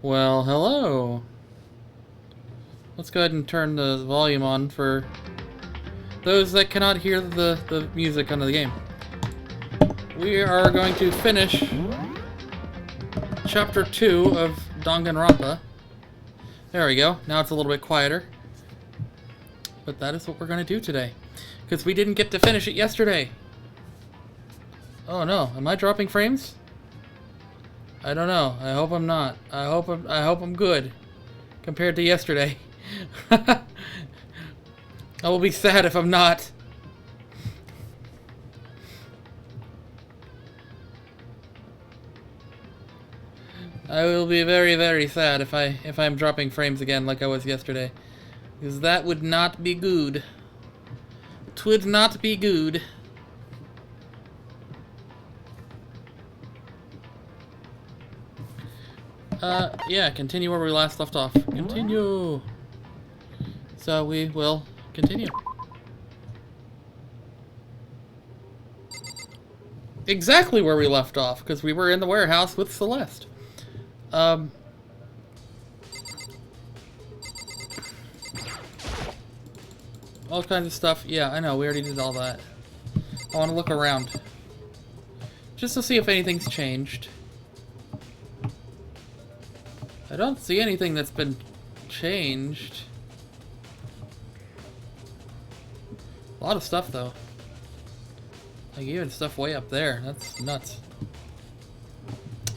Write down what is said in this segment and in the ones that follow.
Well, hello. Let's go ahead and turn the volume on for those that cannot hear the music under the game. We are going to finish Chapter 2 of Danganronpa. There we go. Now it's a little bit quieter. But that is what we're going to do today. Because we didn't get to finish it yesterday. Oh no, am I dropping frames? I don't know. I hope I'm not. I hope I'm good compared to yesterday. I will be sad if I'm not. I will be very, very sad if I'm dropping frames again like I was yesterday. Because that would not be good. It would not be good. Yeah, continue where we last left off. Continue. So we will continue. Exactly where we left off, because we were in the warehouse with Celeste. All kinds of stuff. Yeah, I know, we already did all that. I want to look around. Just to see if anything's changed. I don't see anything that's been changed. A lot of stuff, though. Like, even stuff way up there. That's nuts.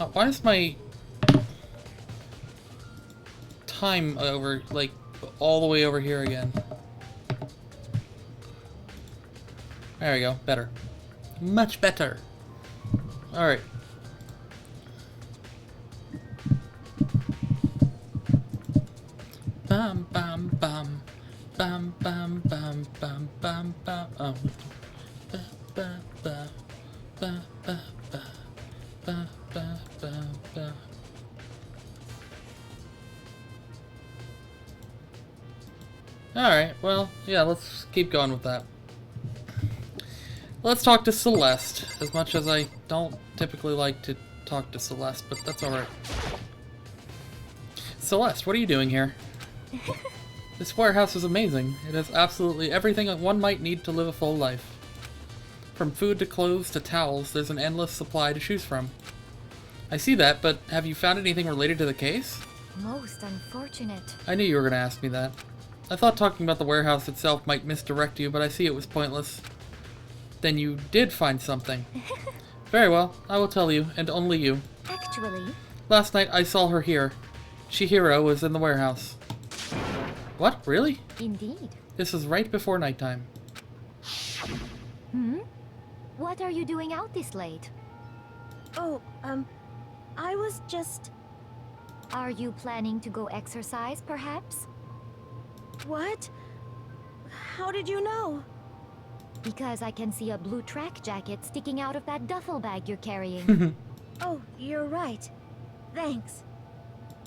Oh, why is my time over, like, all the way over here again? There we go. Better. Much better. Alright. Bam bam bam bam bam bam bam bam bam ba ba ba ba ba ba ba ba ba ba. Alright, well, yeah, let's keep going with that. Let's talk to Celeste, as much as I don't typically like to talk to Celeste, but that's alright. Celeste, what are you doing here? This warehouse is amazing. It has absolutely everything that one might need to live a full life. From food to clothes to towels, there's an endless supply to choose from. I see that, but have you found anything related to the case? Most unfortunate. I knew you were going to ask me that. I thought talking about the warehouse itself might misdirect you, but I see it was pointless. Then you did find something. Very well, I will tell you, and only you. Actually... Last night I saw her here. Chihiro was in the warehouse. What? Really? Indeed. This was right before nighttime. Hmm? What are you doing out this late? Oh, I was just... Are you planning to go exercise, perhaps? What? How did you know? Because I can see a blue track jacket sticking out of that duffel bag you're carrying. Oh, you're right. Thanks.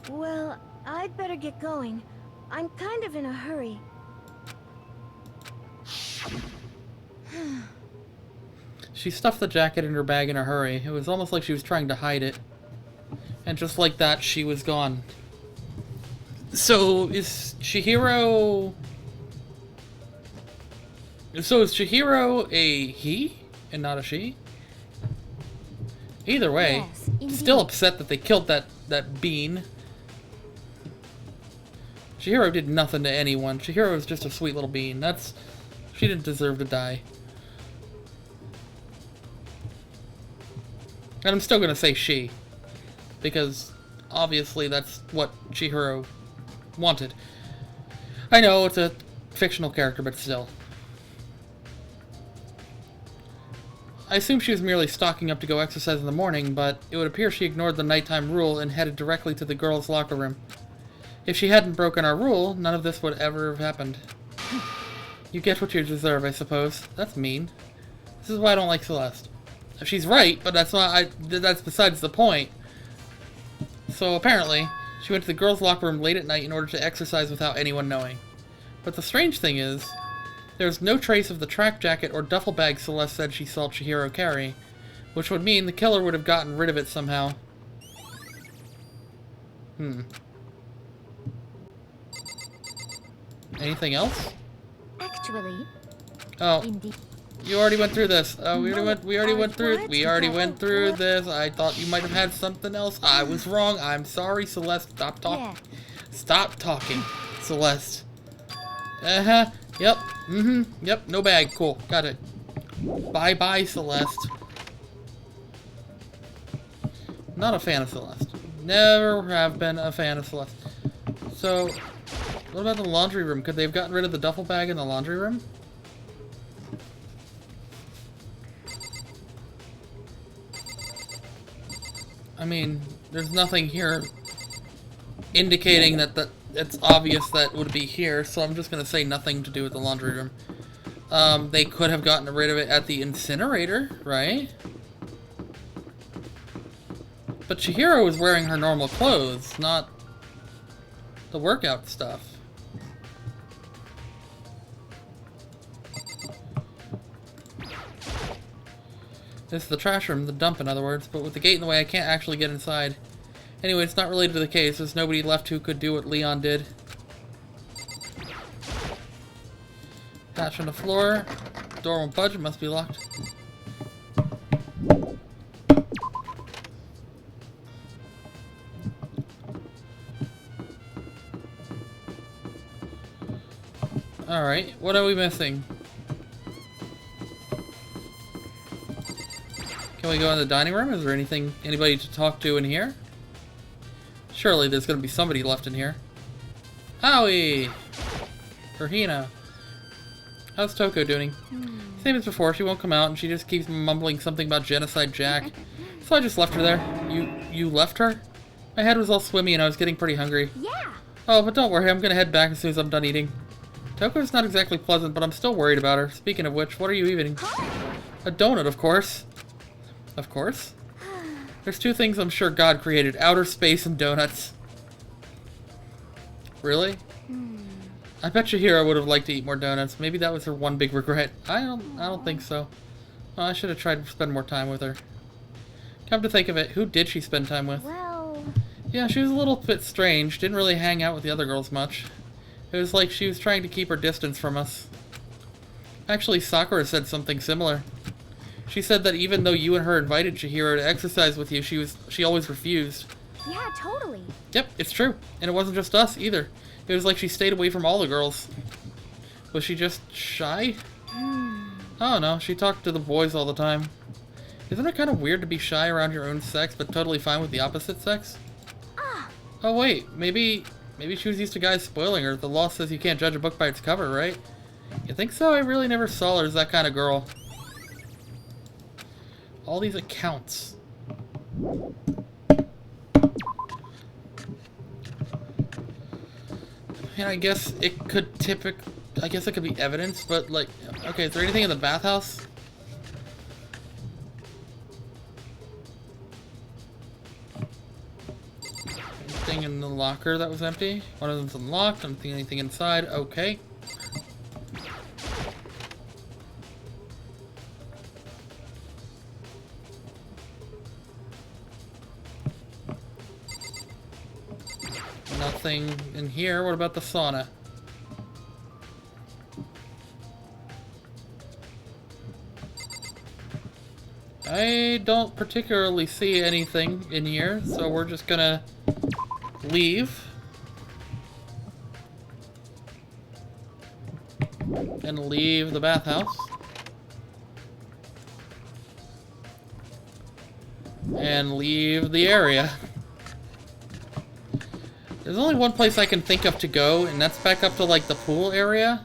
Well, I'd better get going. I'm kind of in a hurry. She stuffed the jacket in her bag in a hurry. It was almost like she was trying to hide it. And just like that, she was gone. So, is Chihiro a he and not a she? Either way, Yes, indeed. still upset that they killed that bean. Chihiro did nothing to anyone. Chihiro was just a sweet little bean. She didn't deserve to die. And I'm still gonna say she. Because, obviously, that's what Chihiro wanted. I know, it's a fictional character, but still. I assume she was merely stocking up to go exercise in the morning, but it would appear she ignored the nighttime rule and headed directly to the girls' locker room. If she hadn't broken our rule, none of this would ever have happened. You get what you deserve, I suppose. That's mean. This is why I don't like Celeste. She's right, but that's besides the point. So apparently, she went to the girls' locker room late at night in order to exercise without anyone knowing. But the strange thing is, there's no trace of the track jacket or duffel bag Celeste said she saw Chihiro carry, which would mean the killer would have gotten rid of it somehow. Hmm. Anything else? Actually, Oh, indeed. you already went through this. Oh, we already went through What? this. I thought you might have had something else. I was wrong. I'm sorry, Celeste. Stop talking. Yeah. Stop talking, Celeste. Uh-huh. Yep. Mm-hmm. Yep. No bag. Cool. Got it. Bye-bye, Celeste. Not a fan of Celeste. Never have been a fan of Celeste. So, what about the laundry room? Could they have gotten rid of the duffel bag in the laundry room? I mean, there's nothing here indicating that it's obvious that would be here, so I'm just gonna say nothing to do with the laundry room. They could have gotten rid of it at the incinerator, right? But Chihiro was wearing her normal clothes, not the workout stuff. This is the trash room, the dump in other words, but with the gate in the way I can't actually get inside. Anyway, it's not related to the case. There's nobody left who could do what Leon did. Hatch on the floor. Door won't budge, it must be locked. Alright, what are we missing? Can we go in the dining room? Is there anybody to talk to in here? Surely there's gonna be somebody left in here. Howie! Hina. How's Toko doing? Same as before, she won't come out and she just keeps mumbling something about Genocide Jack. So I just left her there. You left her? My head was all swimmy and I was getting pretty hungry. Yeah. Oh, but don't worry, I'm gonna head back as soon as I'm done eating. Toko's not exactly pleasant, but I'm still worried about her. Speaking of which, what are you eating? A donut, of course. Of course. There's two things I'm sure God created. Outer space and donuts. Really? I bet Chihiro would have liked to eat more donuts. Maybe that was her one big regret. I don't think so. Well, I should have tried to spend more time with her. Come to think of it, who did she spend time with? Well, Yeah, she was a little bit strange. Didn't really hang out with the other girls much. It was like she was trying to keep her distance from us. Actually, Sakura said something similar. She said that even though you and her invited Chihiro to exercise with you, she always refused. yeah, totally. Yep, it's true. And it wasn't just us, either. It was like she stayed away from all the girls. Was she just shy? I don't know. She talked to the boys all the time. Isn't it kind of weird to be shy around your own sex, but totally fine with the opposite sex? Oh, wait. Maybe she was used to guys spoiling her. The law says you can't judge a book by its cover, right? You think so? I really never saw her as that kind of girl. All these accounts. And I guess it could be evidence, but like, okay, is there anything in the bathhouse? Anything in the locker that was empty? One of them's unlocked. I don't think anything inside. Okay. Nothing in here. What about the sauna? I don't particularly see anything in here, so we're just gonna leave. And leave the bathhouse. And leave the area. There's only one place I can think of to go, and that's back up to, like, the pool area.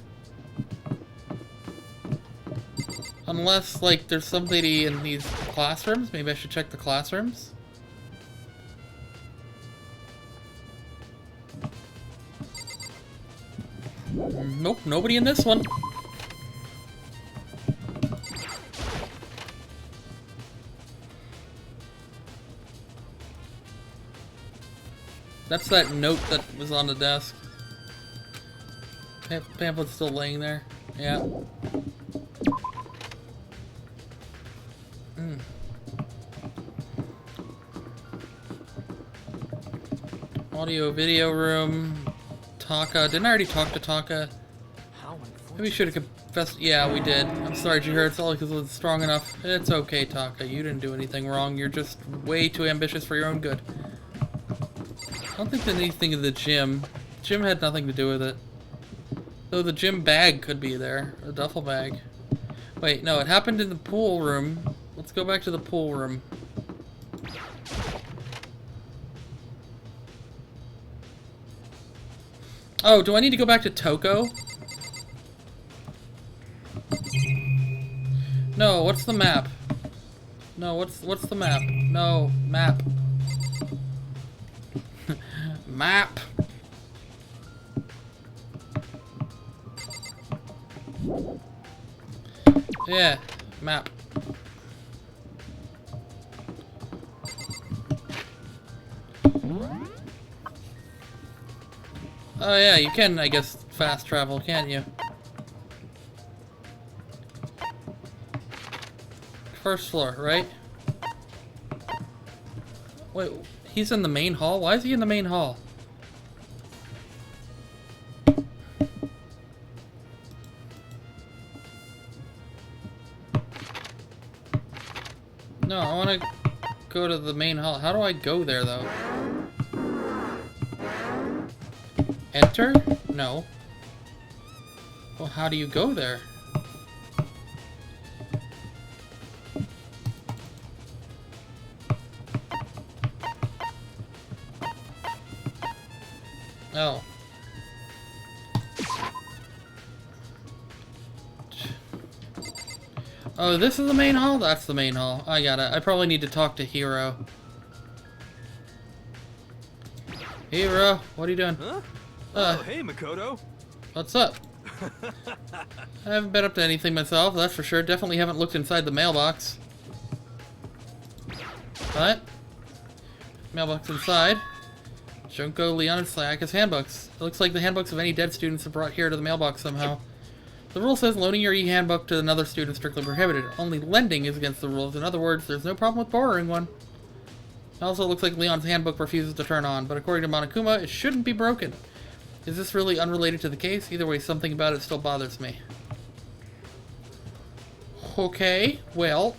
Unless, like, there's somebody in these classrooms. Maybe I should check the classrooms. Nope, nobody in this one. That's that note that was on the desk. Pamphlet's still laying there. Yeah. Audio video room. Taka. Didn't I already talk to Taka? Maybe we should have confessed. Yeah, we did. I'm sorry, Chihiro. It's all because it was strong enough. It's okay, Taka. You didn't do anything wrong. You're just way too ambitious for your own good. I don't think there's anything in the gym. Gym had nothing to do with it. Though the gym bag could be there. A duffel bag. Wait, no, it happened in the pool room. Let's go back to the pool room. Oh, do I need to go back to Toko? No, what's the map? No, what's the map? No, map. Map. Yeah, map. Oh yeah, you can, I guess, fast travel, can't you? First floor, right? Wait, he's in the main hall? Why is he in the main hall? No, I want to go to the main hall. How do I go there, though? Enter? No. Well, how do you go there? Oh. Oh, this is the main hall? That's the main hall. I got it. I probably need to talk to Hiro. Hiro, what are you doing? Huh? Oh, hey, Makoto. What's up? I haven't been up to anything myself, that's for sure. Definitely haven't looked inside the mailbox. What? Mailbox inside. Junko, Leon, and Sayaka's handbooks. It looks like the handbooks of any dead students are brought here to the mailbox somehow. The rule says loaning your e-handbook to another student is strictly prohibited. Only lending is against the rules. In other words, there's no problem with borrowing one. It also looks like Leon's handbook refuses to turn on, but according to Monokuma, it shouldn't be broken. Is this really unrelated to the case? Either way, something about it still bothers me. Okay, well...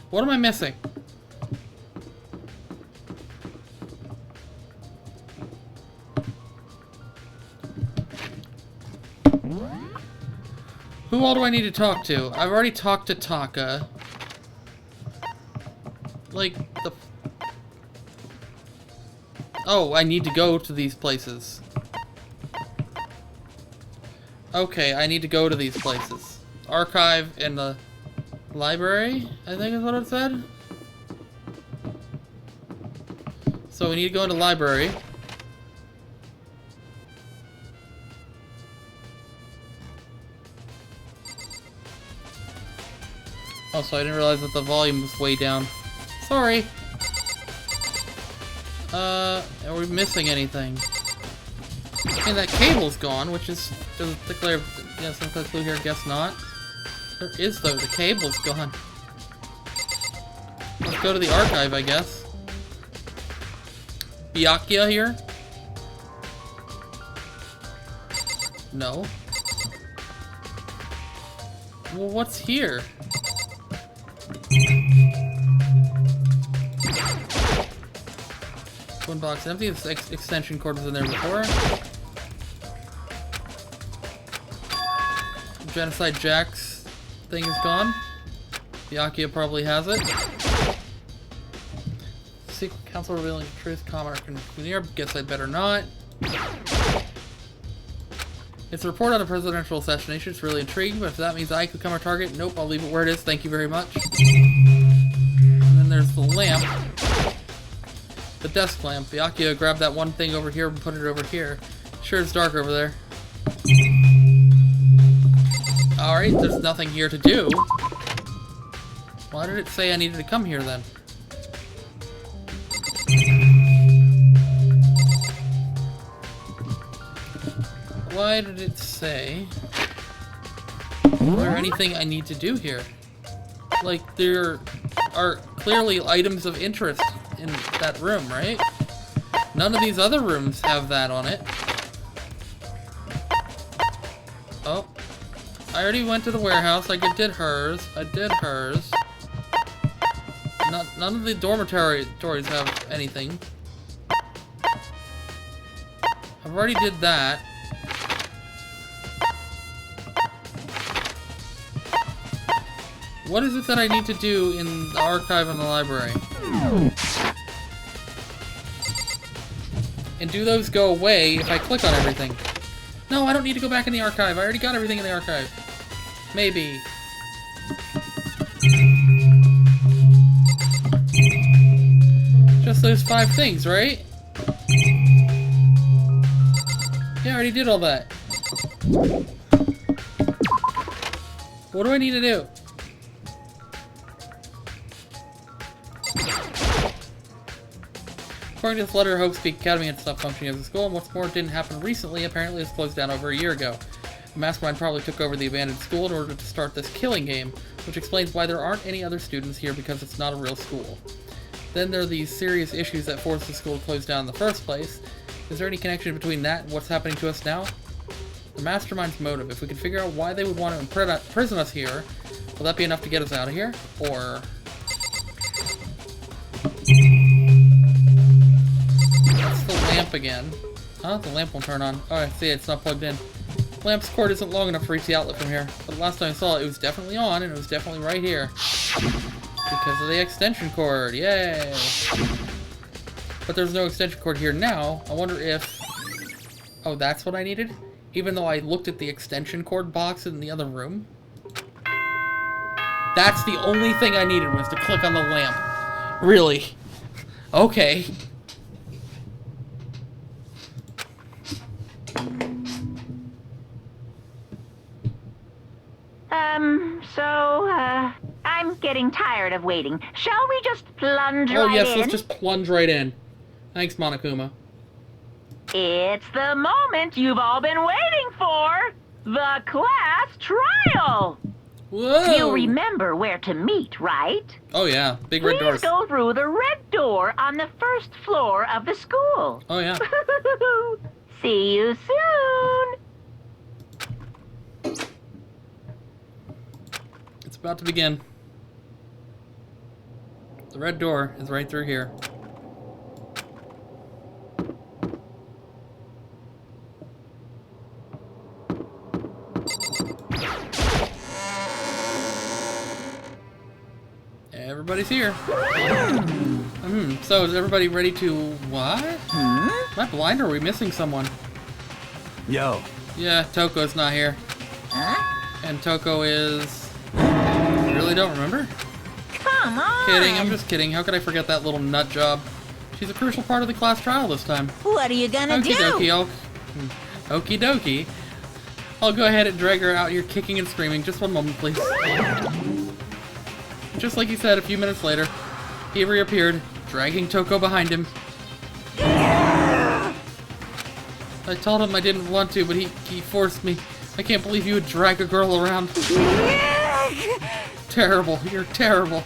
What am I missing? Who all do I need to talk to? I've already talked to Taka. Like, the... Oh, I need to go to these places. Okay, I need to go to these places. Archive and the library, I think is what it said. So we need to go into library. Also, I didn't realize that the volume was way down. Sorry. Are we missing anything? I mean, that cable's gone, which is doesn't declare. Yeah, some kind of clue here. Guess not. There is though. The cable's gone. Let's go to the archive, I guess. Byakuya here? No. Well, what's here? One box empty. This extension cord was in there before. Genocide Jack's thing is gone. Byakuya probably has it. Secret Council revealing truth, comma, near. Guess I'd better not. It's a report on a presidential assassination. It's really intriguing, but if that means I could become our target, nope, I'll leave it where it is. Thank you very much. And then there's the lamp. The desk lamp. Byakuya grabbed that one thing over here and put it over here. Sure, it's dark over there. Alright, there's nothing here to do. Why did it say I needed to come here then? why did it say... Is there anything I need to do here? Like, there are clearly items of interest in that room, right? None of these other rooms have that on it. Oh. I already went to the warehouse. I did hers. I did hers. None of the dormitories have anything. I've already did that. What is it that I need to do in the archive in the library? And do those go away if I click on everything? No, I don't need to go back in the archive. I already got everything in the archive. Maybe. Just those 5 things, right? Yeah, I already did all that. What do I need to do? According to this letter, Hope Speak Academy had stopped functioning as a school, and what's more, it didn't happen recently. Apparently, it's closed down over a year ago. The mastermind probably took over the abandoned school in order to start this killing game, which explains why there aren't any other students here because it's not a real school. Then there are these serious issues that forced the school to close down in the first place. Is there any connection between that and what's happening to us now? The mastermind's motive. If we can figure out why they would want to imprison us here, will that be enough to get us out of here? Or... That's the lamp again. Huh? The lamp won't turn on. Oh, I see. It's not plugged in. Lamp's cord isn't long enough to reach the outlet from here. But last time I saw it, it was definitely on, and it was definitely right here. Because of the extension cord. Yay! But there's no extension cord here now. I wonder if... Oh, that's what I needed? Even though I looked at the extension cord box in the other room? That's the only thing I needed, was to click on the lamp. Really? Okay. I'm getting tired of waiting. Shall we just plunge right in? Oh yes, let's just plunge right in. Thanks, Monokuma. It's the moment you've all been waiting for! The class trial! Whoa! You remember where to meet, right? Oh yeah, big red doors. Please go through the red door on the first floor of the school. Oh yeah. See you soon! It's about to begin. The red door is right through here. Everybody's here. So is everybody ready to... What? Am I blind or are we missing someone? Yo. Yeah, Toko's not here. Huh? And Toko is... You really don't remember? Come on! Kidding, I'm just kidding. How could I forget that little nut job? She's a crucial part of the class trial this time. What are you gonna do? Okie dokie. I'll go ahead and drag her out here kicking and screaming. Just one moment, please. Just like he said, a few minutes later, he reappeared, dragging Toko behind him. I told him I didn't want to, but he forced me. I can't believe you would drag a girl around. Terrible. You're terrible.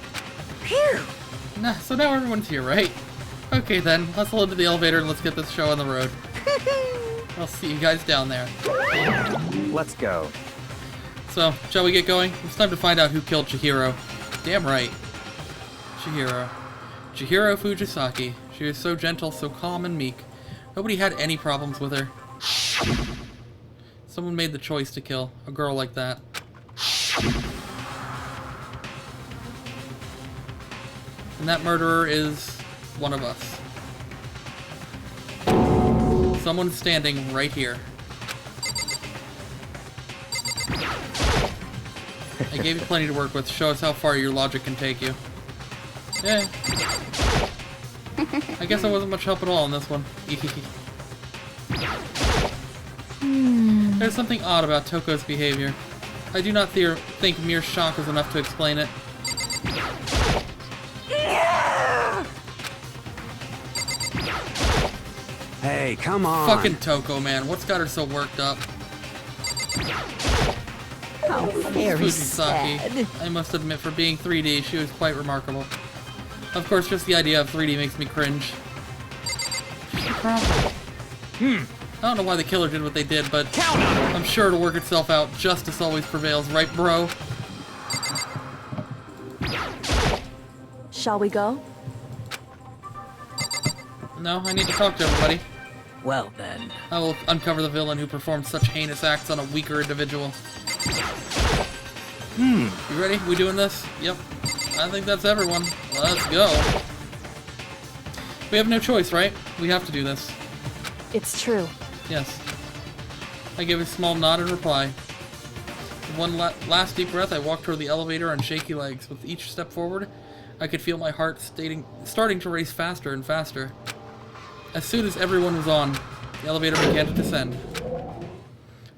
Nah, so now everyone's here, right? Okay then, let's load to the elevator and let's get this show on the road. I'll see you guys down there. Let's go. So, shall we get going? It's time to find out who killed Chihiro. Damn right. Chihiro. Chihiro Fujisaki. She was so gentle, so calm and meek. Nobody had any problems with her. Someone made the choice to kill a girl like that. And that murderer is one of us. Someone's standing right here. I gave you plenty to work with. Show us how far your logic can take you. Yeah. I guess I wasn't much help at all in this one. There's something odd about Toko's behavior. I do not think mere shock is enough to explain it. Hey, come on. Fucking Toko, man. What's got her so worked up? How very Fujisaki. sad. I must admit, for being 3D, she was quite remarkable. Of course, just the idea of 3D makes me cringe. What's the problem? I don't know why the killer did what they did, but I'm sure it'll work itself out. Justice always prevails, right, bro? Shall we go? No, I need to talk to everybody. Well then. I will uncover the villain who performed such heinous acts on a weaker individual. You ready? We doing this? Yep. I think that's everyone. Let's go. We have no choice, right? We have to do this. It's true. Yes. I gave a small nod in reply. With one last deep breath, I walked toward the elevator on shaky legs. With each step forward, I could feel my heart starting to race faster and faster. As soon as everyone was on, the elevator began to descend.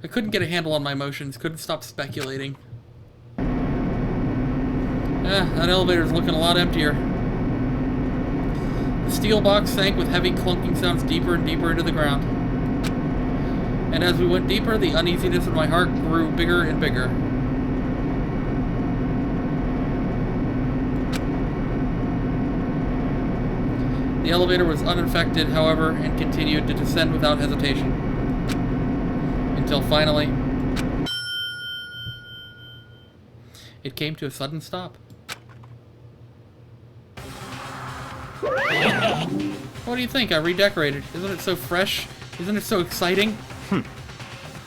I couldn't get a handle on my emotions, couldn't stop speculating. That elevator's looking a lot emptier. The steel box sank with heavy clunking sounds deeper and deeper into the ground. And as we went deeper, the uneasiness in my heart grew bigger and bigger. The elevator was uninfected, however, and continued to descend without hesitation. Until finally, it came to a sudden stop. What do you think? I redecorated. Isn't it so fresh? Isn't it so exciting?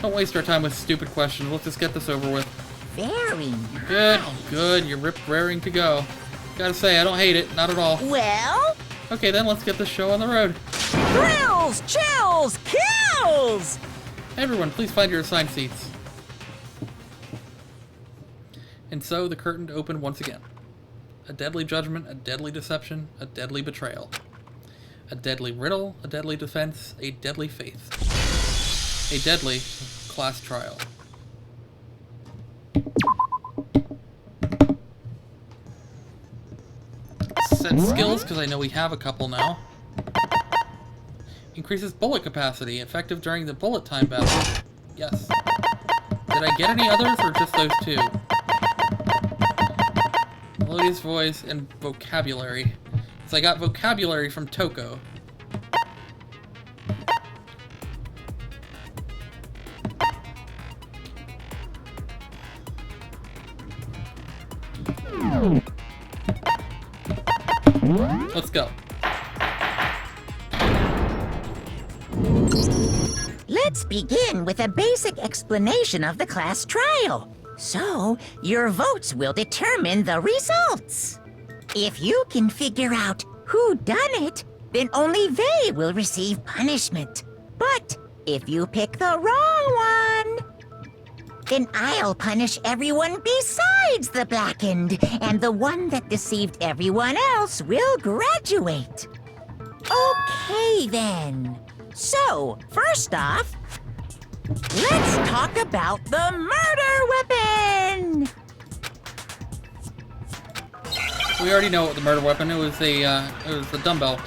Don't waste our time with stupid questions. Let's just get this over with. Very Good, good. You're raring to go. Gotta say, I don't hate it. Not at all. well. Okay, then let's get this show on the road. Thrills, chills, kills! Hey, everyone, please find your assigned seats. And so the curtain opened once again. A deadly judgment, a deadly deception, a deadly betrayal. A deadly riddle, a deadly defense, a deadly faith. A deadly class trial. Set skills, because I know we have a couple now. Increases bullet capacity, effective during the bullet time battle. Yes. Did I get any others, or just those two? Melodious voice and vocabulary. So I got vocabulary from Toko. Let's go. Let's begin with a basic explanation of the class trial. So, your votes will determine the results. If you can figure out who done it, then only they will receive punishment. But if you pick the wrong one, then I'll punish everyone besides the blackened, and the one that deceived everyone else will graduate. Okay, then. So, first off, let's talk about the murder weapon! We already know what the murder weapon. It was the dumbbell.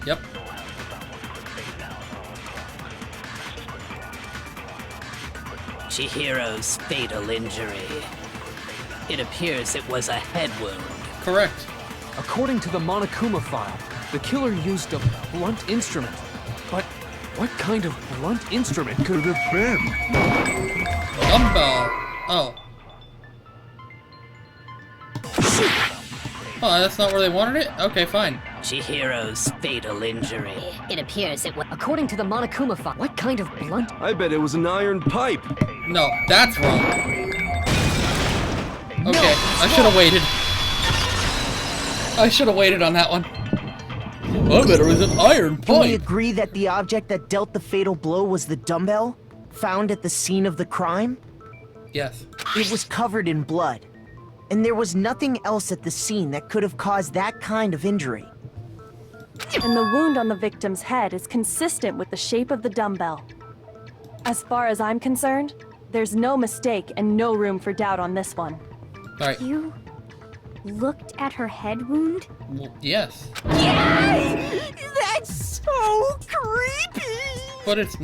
Yep. Chihiro's fatal injury. It appears it was a head wound. Correct. According to the Monokuma file, the killer used a blunt instrument. But what kind of blunt instrument could it have been? Dumbbell. Oh. Oh, that's not where they wanted it? Okay, fine. Chihiro's fatal injury. It appears it was. According to the Monokuma file, what kind of blunt? I bet it was an iron pipe. No, that's wrong. Okay, I should have waited. I should have waited on that one. I bet it was an iron Can we pipe. agree that the object that dealt the fatal blow was the dumbbell, found at the scene of the crime? Yes. It was covered in blood, and there was nothing else at the scene that could have caused that kind of injury. And the wound on the victim's head is consistent with the shape of the dumbbell. As far as I'm concerned, there's no mistake and no room for doubt on this one. Alright. You looked at her head wound? Well, yes. Yes! That's so creepy! But it's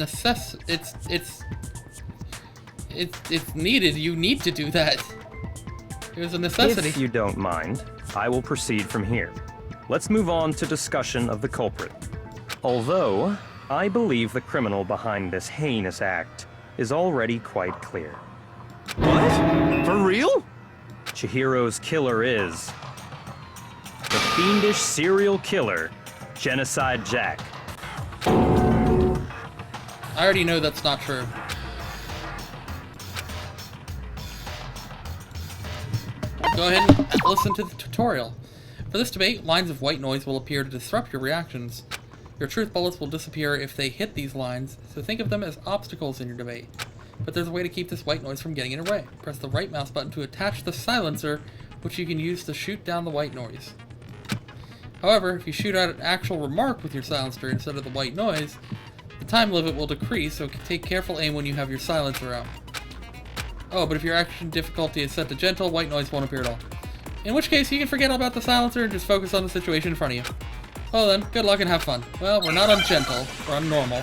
it's needed. You need to do that. It was a necessity. If you don't mind, I will proceed from here. Let's move on to discussion of the culprit. Although, I believe the criminal behind this heinous act is already quite clear. What? For real? Chihiro's killer is the fiendish serial killer, Genocide Jack. I already know that's not true. Go ahead and listen to the tutorial. For this debate, lines of white noise will appear to disrupt your reactions. Your truth bullets will disappear if they hit these lines, so think of them as obstacles in your debate. But there's a way to keep this white noise from getting in your way. Press the right mouse button to attach the silencer, which you can use to shoot down the white noise. However, if you shoot out an actual remark with your silencer instead of the white noise, the time limit will decrease, so take careful aim when you have your silencer out. Oh, but if your action difficulty is set to gentle, white noise won't appear at all. In which case, you can forget all about the silencer and just focus on the situation in front of you. Well then, good luck and have fun. Well, we're not on gentle, we're on normal.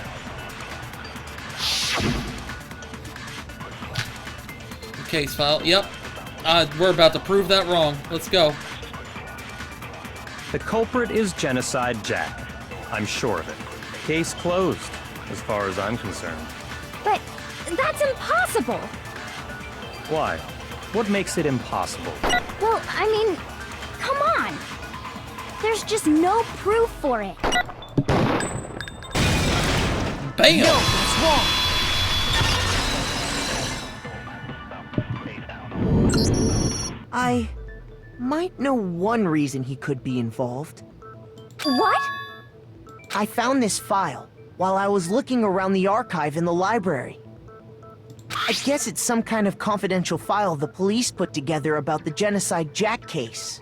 Case file, yep. We're about to prove that wrong. Let's go. The culprit is Genocide Jack. I'm sure of it. Case closed, as far as I'm concerned. But that's impossible. Why? What makes it impossible? Well, I mean, come on. There's just no proof for it. Bam! No, it's wrong. I might know one reason he could be involved. What? I found this file while I was looking around the archive in the library. I guess it's some kind of confidential file the police put together about the Genocide Jack case.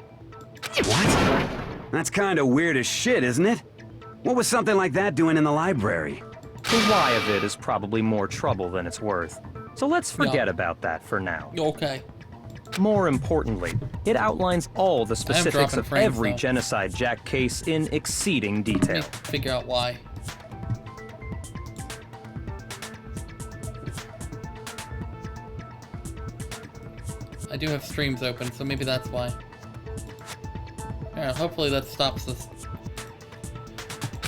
What? That's kind of weird as shit, isn't it? What was something like that doing in the library? The why of it is probably more trouble than it's worth. So let's forget about that for now. Okay. More importantly, it outlines all the specifics of every though. Genocide Jack case in exceeding detail. Let me figure out why. I do have streams open, so maybe that's why. Yeah, hopefully that stops this.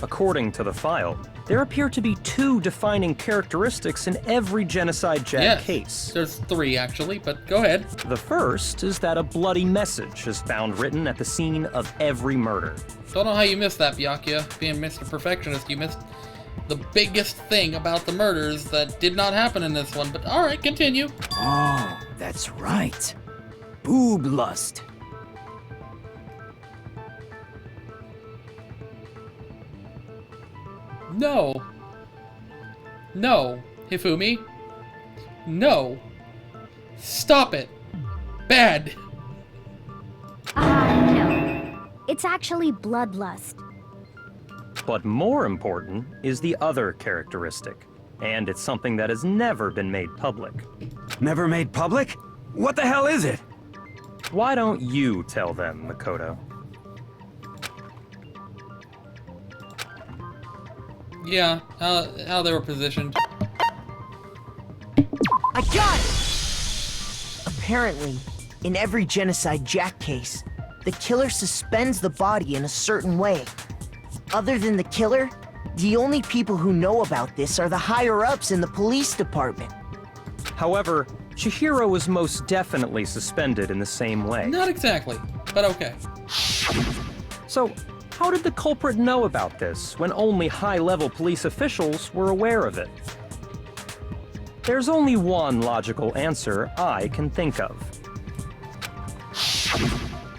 According to the file, there appear to be two defining characteristics in every Genocide Jack case. There's three, actually, but go ahead. The first is that a bloody message is found written at the scene of every murder. Don't know how you missed that, Byakuya. Being Mr. Perfectionist, you missed the biggest thing about the murders that did not happen in this one, but alright, continue. Oh, that's right. Boob lust. No. No. Hifumi. No. Stop it. Bad. No. It's actually bloodlust. But more important is the other characteristic, and it's something that has never been made public. Never made public? What the hell is it? Why don't you tell them, Makoto? Yeah, how they were positioned. I got it! Apparently, in every Genocide Jack case, the killer suspends the body in a certain way. Other than the killer, the only people who know about this are the higher-ups in the police department. However, Chihiro was most definitely suspended in the same way. Not exactly, but okay. So, how did the culprit know about this when only high-level police officials were aware of it? There's only one logical answer I can think of.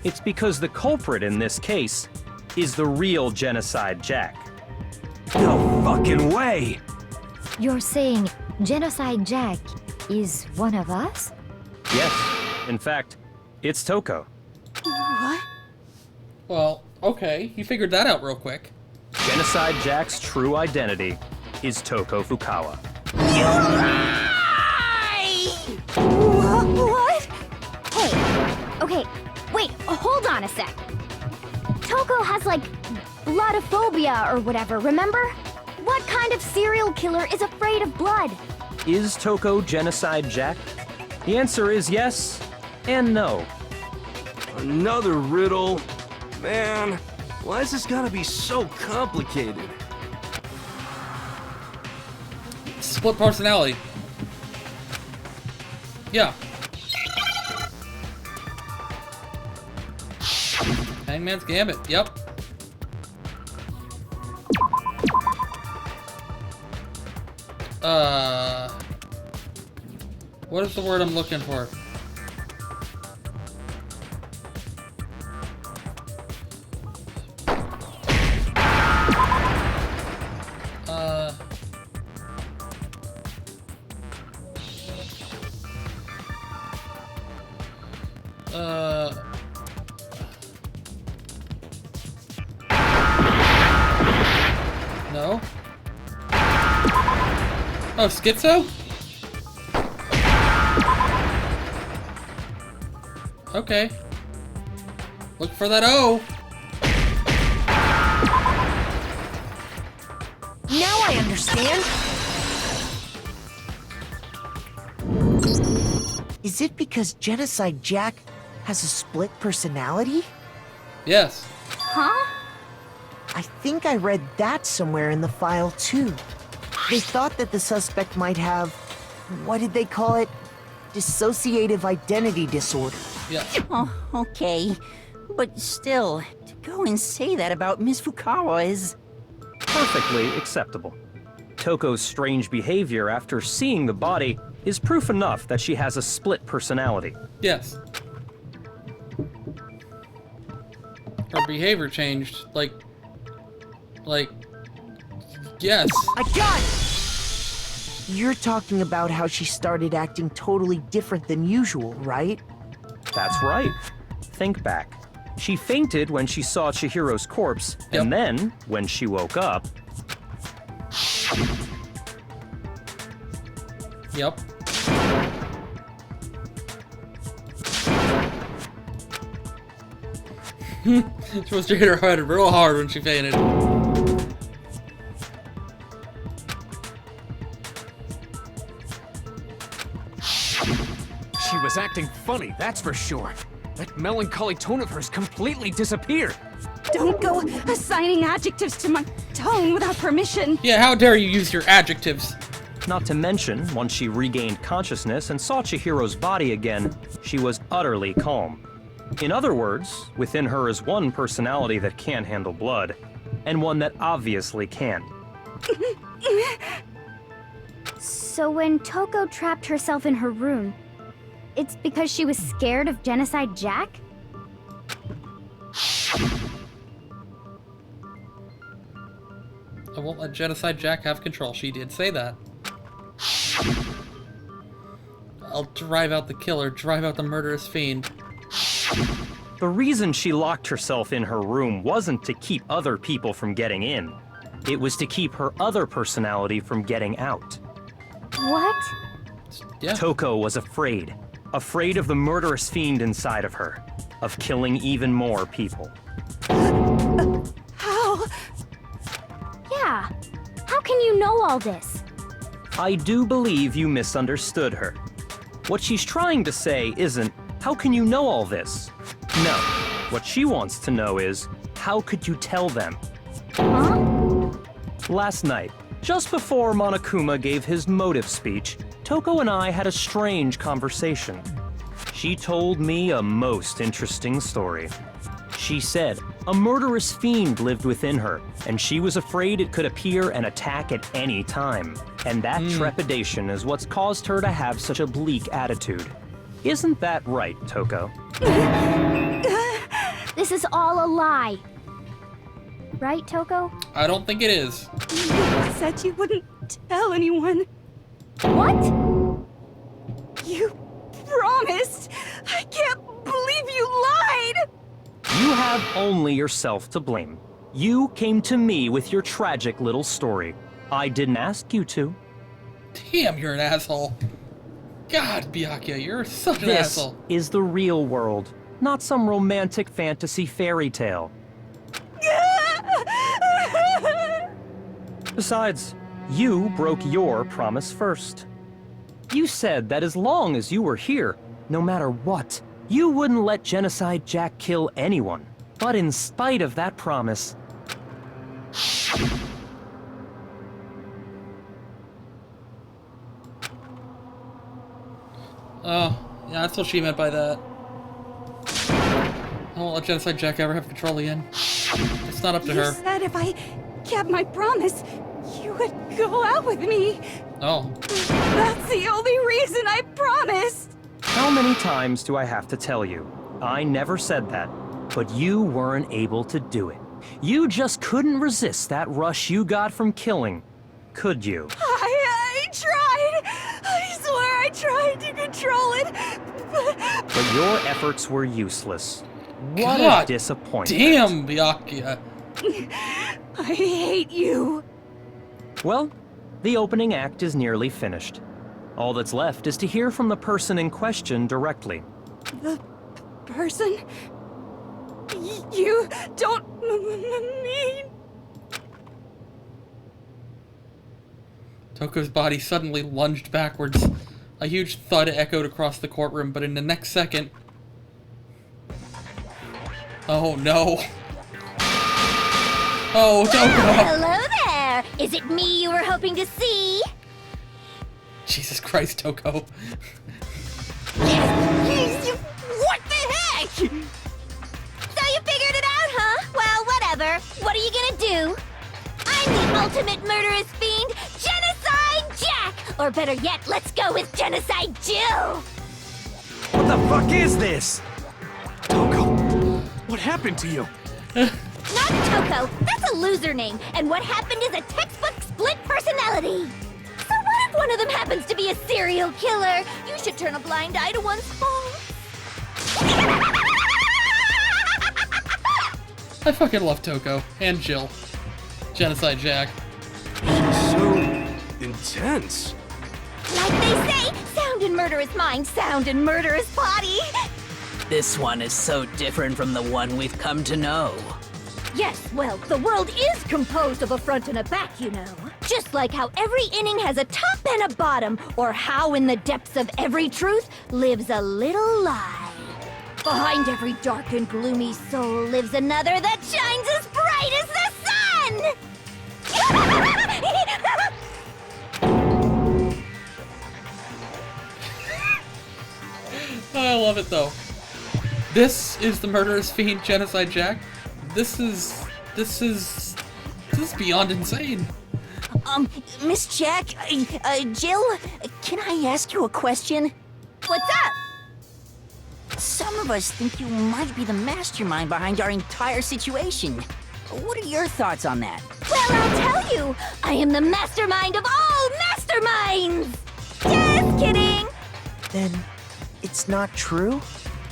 It's because the culprit in this case is the real Genocide Jack. No fucking way! You're saying Genocide Jack is one of us? Yes. In fact, it's Toko. What? Well, okay, you figured that out real quick. Genocide Jack's true identity is Toko Fukawa. You lie! What? Hey, okay, wait, hold on a sec. Toko has, like, bloodophobia or whatever, remember? What kind of serial killer is afraid of blood. Is Toko Genocide Jack? The answer is yes and no. Another riddle? Man, why is this gotta be so complicated? Split personality. Yeah. Hangman's Gambit, yep. What is the word I'm looking for? No? Oh, schizo? Okay. Look for that O. Now I understand. Is it because Genocide Jack has a split personality? Yes. Huh? I think I read that somewhere in the file too. They thought that the suspect might have, what did they call it? Dissociative identity disorder. Yeah. Oh, okay. But still, to go and say that about Miss Fukawa is... Perfectly acceptable. Toko's strange behavior after seeing the body is proof enough that she has a split personality. Yes. Her behavior changed, like, yes. I got it! You're talking about how she started acting totally different than usual, right? That's right. Think back. She fainted when she saw Chihiro's corpse, and then, when she woke up... Yep. She must have hit her head real hard when she fainted. She was acting funny, that's for sure. That melancholy tone of hers completely disappeared. Don't go assigning adjectives to my tone without permission. Yeah, how dare you use your adjectives? Not to mention, once she regained consciousness and saw Chihiro's body again, she was utterly calm. In other words, within her is one personality that can't handle blood, and one that obviously can. So when Toko trapped herself in her room, it's because she was scared of Genocide Jack? I won't let Genocide Jack have control. She did say that. I'll drive out the killer, drive out the murderous fiend. The reason she locked herself in her room wasn't to keep other people from getting in. It was to keep her other personality from getting out. What? Yeah. Toko was afraid. Afraid of the murderous fiend inside of her. Of killing even more people. How? Yeah. How can you know all this? I do believe you misunderstood her. What she's trying to say isn't, how can you know all this? No. What she wants to know is, how could you tell them? Huh? Last night, just before Monokuma gave his motive speech, Toko and I had a strange conversation. She told me a most interesting story. She said a murderous fiend lived within her, and she was afraid it could appear and attack at any time. And that trepidation is what's caused her to have such a bleak attitude. Isn't that right, Toko? This is all a lie. Right, Toko? I don't think it is. You said you wouldn't tell anyone. What? You promised! I can't believe you lied! You have only yourself to blame. You came to me with your tragic little story. I didn't ask you to. Damn, you're an asshole. God, Byakuya, you're such an asshole. This is the real world, not some romantic fantasy fairy tale. Besides, You broke your promise first. You said that as long as you were here, no matter what, you wouldn't let Genocide Jack kill anyone. But in spite of that promise... Oh, yeah, that's what she meant by that. I won't let Genocide Jack ever have control again. It's not up to her. You said if I kept my promise, you would go out with me. Oh. That's the only reason I promised. How many times do I have to tell you? I never said that, but you weren't able to do it. You just couldn't resist that rush you got from killing, could you? I tried. I swear I tried to control it. But your efforts were useless. What God a disappointment. Damn, Byakuya. I hate you. Well, the opening act is nearly finished. All that's left is to hear from the person in question directly. The person? You don't mean... Toko's body suddenly lunged backwards. A huge thud echoed across the courtroom, but in the next second... Oh no. Oh, Toko! Hello there! Is it me you were hoping to see? Jesus Christ, Toko. What the heck? So you figured it out, huh? Well, whatever. What are you gonna do? I'm the ultimate murderous fiend, Genocide Jack! Or better yet, let's go with Genocide Jill! What the fuck is this? Toko, what happened to you? Not Toko, that's a loser name, and what happened is a textbook split personality. So what if one of them happens to be a serial killer? You should turn a blind eye to one's faults. I fucking love Toko. And Jill. Genocide Jack. So intense. Like they say, sound and murderous mind, sound and murderous body. This one is so different from the one we've come to know. Yes, well, the world is composed of a front and a back, you know. Just like how every inning has a top and a bottom, or how in the depths of every truth lives a little lie. Behind every dark and gloomy soul lives another that shines as bright as the sun! I love it though. This is the murderous fiend, Genocide Jack. This is beyond insane. Miss Jack, Jill, can I ask you a question? What's up? Some of us think you might be the mastermind behind our entire situation. What are your thoughts on that? Well, I'll tell you, I am the mastermind of all masterminds! Just kidding! Then it's not true?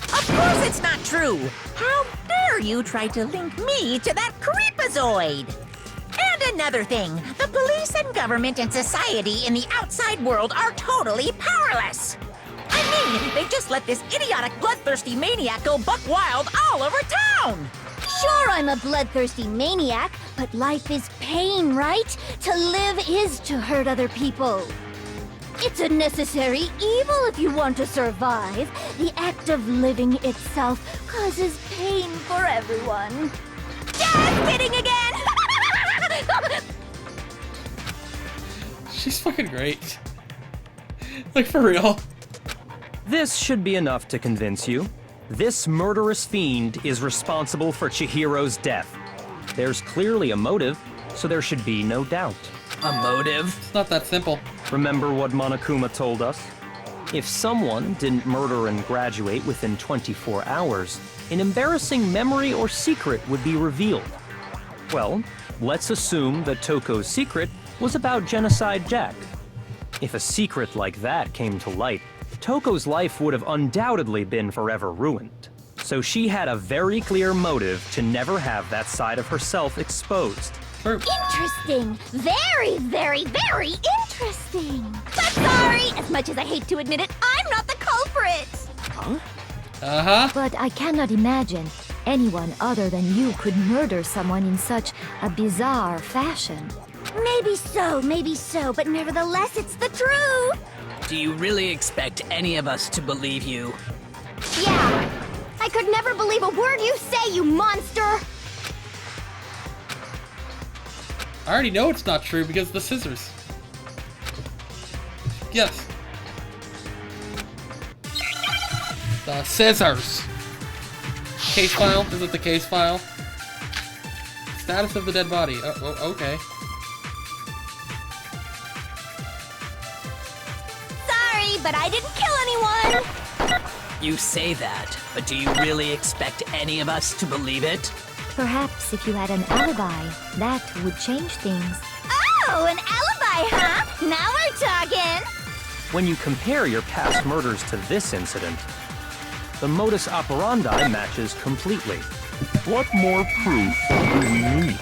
Of course it's not true! How dare you try to link me to that creepazoid? And another thing, the police and government and society in the outside world are totally powerless! I mean, they just let this idiotic bloodthirsty maniac go buck wild all over town! Sure, I'm a bloodthirsty maniac, but life is pain, right? To live is to hurt other people. It's a necessary evil if you want to survive. The act of living itself causes pain for everyone. Just kidding again! She's fucking great. Like, for real. This should be enough to convince you. This murderous fiend is responsible for Chihiro's death. There's clearly a motive, so there should be no doubt. A motive? It's not that simple. Remember what Monokuma told us? If someone didn't murder and graduate within 24 hours, an embarrassing memory or secret would be revealed. Well, let's assume that Toko's secret was about Genocide Jack. If a secret like that came to light, Toko's life would have undoubtedly been forever ruined. So she had a very clear motive to never have that side of herself exposed. Interesting. Very, very, very interesting. But sorry, as much as I hate to admit it, I'm not the culprit. Huh? Uh-huh. But I cannot imagine anyone other than you could murder someone in such a bizarre fashion. Maybe so, but nevertheless, it's the truth! Do you really expect any of us to believe you? Yeah! I could never believe a word you say, you monster! I already know it's not true because of the scissors. Yes. The scissors. Case file? Is it the case file? Status of the dead body. Oh, okay. Sorry, but I didn't kill anyone! You say that, but do you really expect any of us to believe it? Perhaps if you had an alibi, that would change things. Oh, an alibi, huh? Now we're talking! When you compare your past murders to this incident, the modus operandi matches completely. What more proof do we need?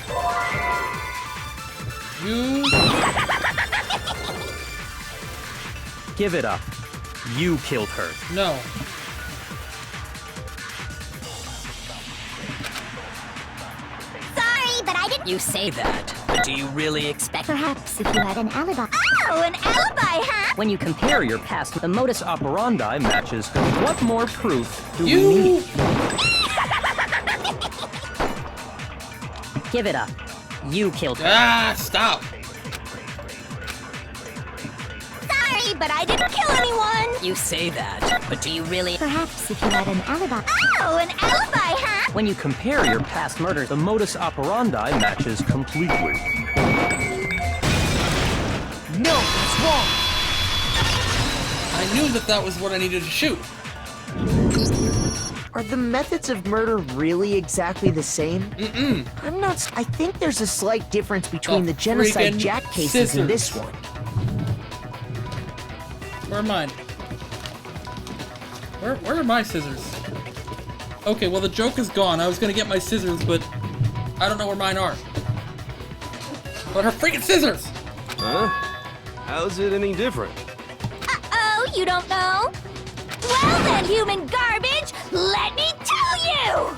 You... Give it up. You killed her. No. Sorry, but I didn't... You say that, but do you really expect... Perhaps if you had an alibi... Oh, an alibi, huh? When you compare your past, the modus operandi matches. What more proof do we You... need? Give it up. You killed her. Ah, stop. Sorry, but I didn't kill anyone! You say that, but do you really... Perhaps if you had an alibi... Oh, an alibi, huh? When you compare your past murders, the modus operandi matches completely. No, that's wrong! I knew that was what I needed to shoot. Are the methods of murder really exactly the same? Mm-mm. I'm not... I think there's a slight difference between the genocide Jack cases and this one. Where are mine? Where are my scissors? Okay, well the joke is gone. I was gonna get my scissors, but I don't know where mine are. But her freaking scissors! Huh? How's it any different? Uh-oh, you don't know? Well then, human garbage, let me tell you!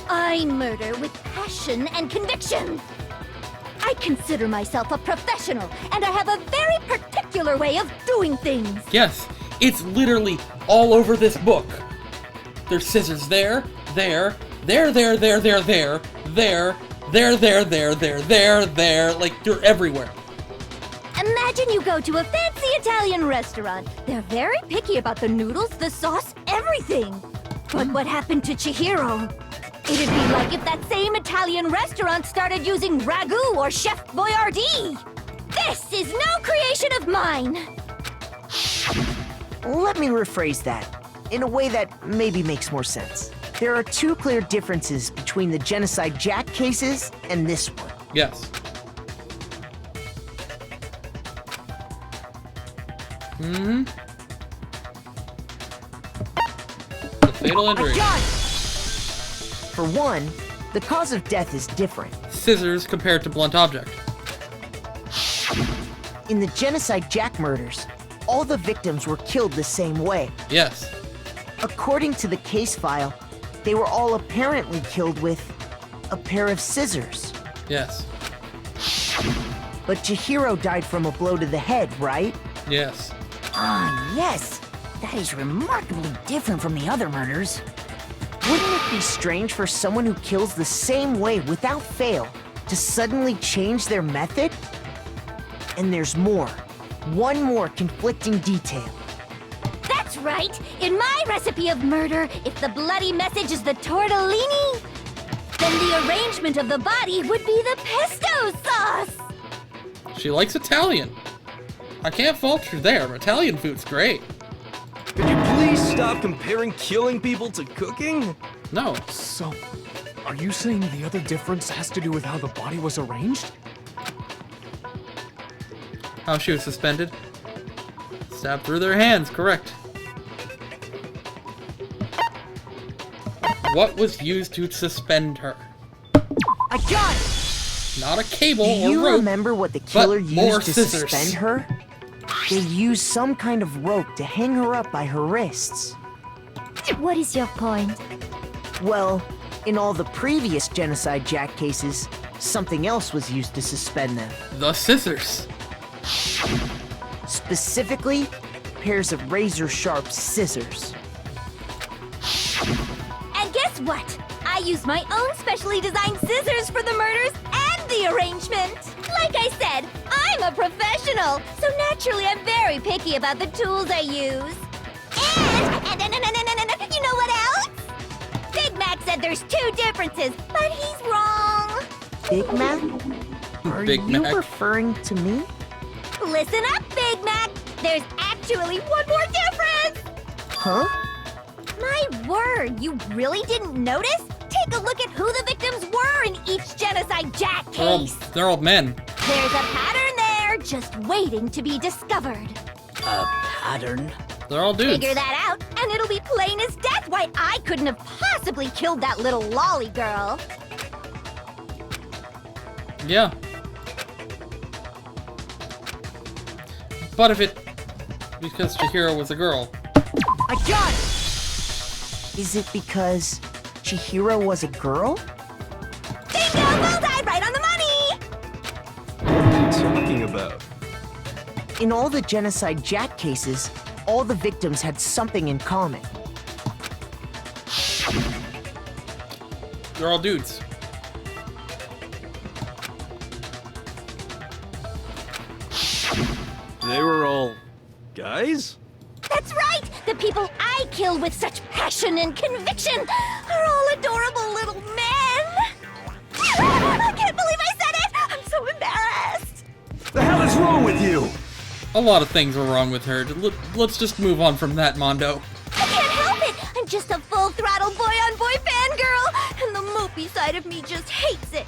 I murder with passion and conviction. I consider myself a professional, and I have a very particular way of doing things. Yes, it's literally all over this book. There's scissors there, there, there, there, there, there, there, there, there, there, there, there, there, there, like they're everywhere. Imagine you go to a fancy Italian restaurant. They're very picky about the noodles, the sauce, everything. But what happened to Chihiro? It'd be like if that same Italian restaurant started using ragu or Chef Boyardee. This is no creation of mine. Let me rephrase that, in a way that maybe makes more sense. There are two clear differences between the genocide Jack cases and this one. Yes. Mm-hmm. The fatal injury. For one, the cause of death is different. Scissors compared to blunt object. In the genocide Jack murders, all the victims were killed the same way. Yes. According to the case file, they were all apparently killed with a pair of scissors. Yes. But Chihiro died from a blow to the head, right? Yes. Ah, yes. That is remarkably different from the other murders. Wouldn't it be strange for someone who kills the same way without fail to suddenly change their method? And there's more. One more conflicting detail. That's right. In my recipe of murder, if the bloody message is the tortellini, then the arrangement of the body would be the pesto sauce. She likes Italian. I can't fault her there. Italian food's great. Could you please stop comparing killing people to cooking? No. So, are you saying the other difference has to do with how the body was arranged? How she was suspended. Stabbed through their hands, correct. What was used to suspend her? I got it! Not a cable Do or you rope, remember what the killer but more used to scissors. suspend her? They used some kind of rope to hang her up by her wrists. What is your point? Well, in all the previous genocide Jack cases, something else was used to suspend them. The scissors. Specifically, pairs of razor-sharp scissors. And guess what? I used my own specially designed scissors for the murders and the arrangement. Like I said, I'm a professional, so naturally I'm very picky about the tools I use. And you know what else? Big Mac said there's 2 differences, but he's wrong. Big Mac? Are Big you Mac. referring to me? Listen up, Big Mac. There's actually one more difference. Huh? My word, you really didn't notice? Take a look at who the victims were in each Genocide Jack case. They're all men. There's a pattern there, just waiting to be discovered. A pattern? They're all dudes. Figure that out, and it'll be plain as death why I couldn't have possibly killed that little lolly girl. Yeah. But if it... because Chihiro was a girl. I got it! Is it because Chihiro was a girl? Bingo! Bullseye! Right on the money! What are you talking about? In all the Genocide Jack cases, all the victims had something in common. They're all dudes. They were all guys? That's right! The people I kill with such passion and conviction are all adorable little men! I can't believe I said it! I'm so embarrassed! The hell is wrong with you? A lot of things were wrong with her. Let's just move on from that, Mondo. I can't help it! I'm just a full-throttle boy-on-boy fangirl, and the mopey side of me just hates it.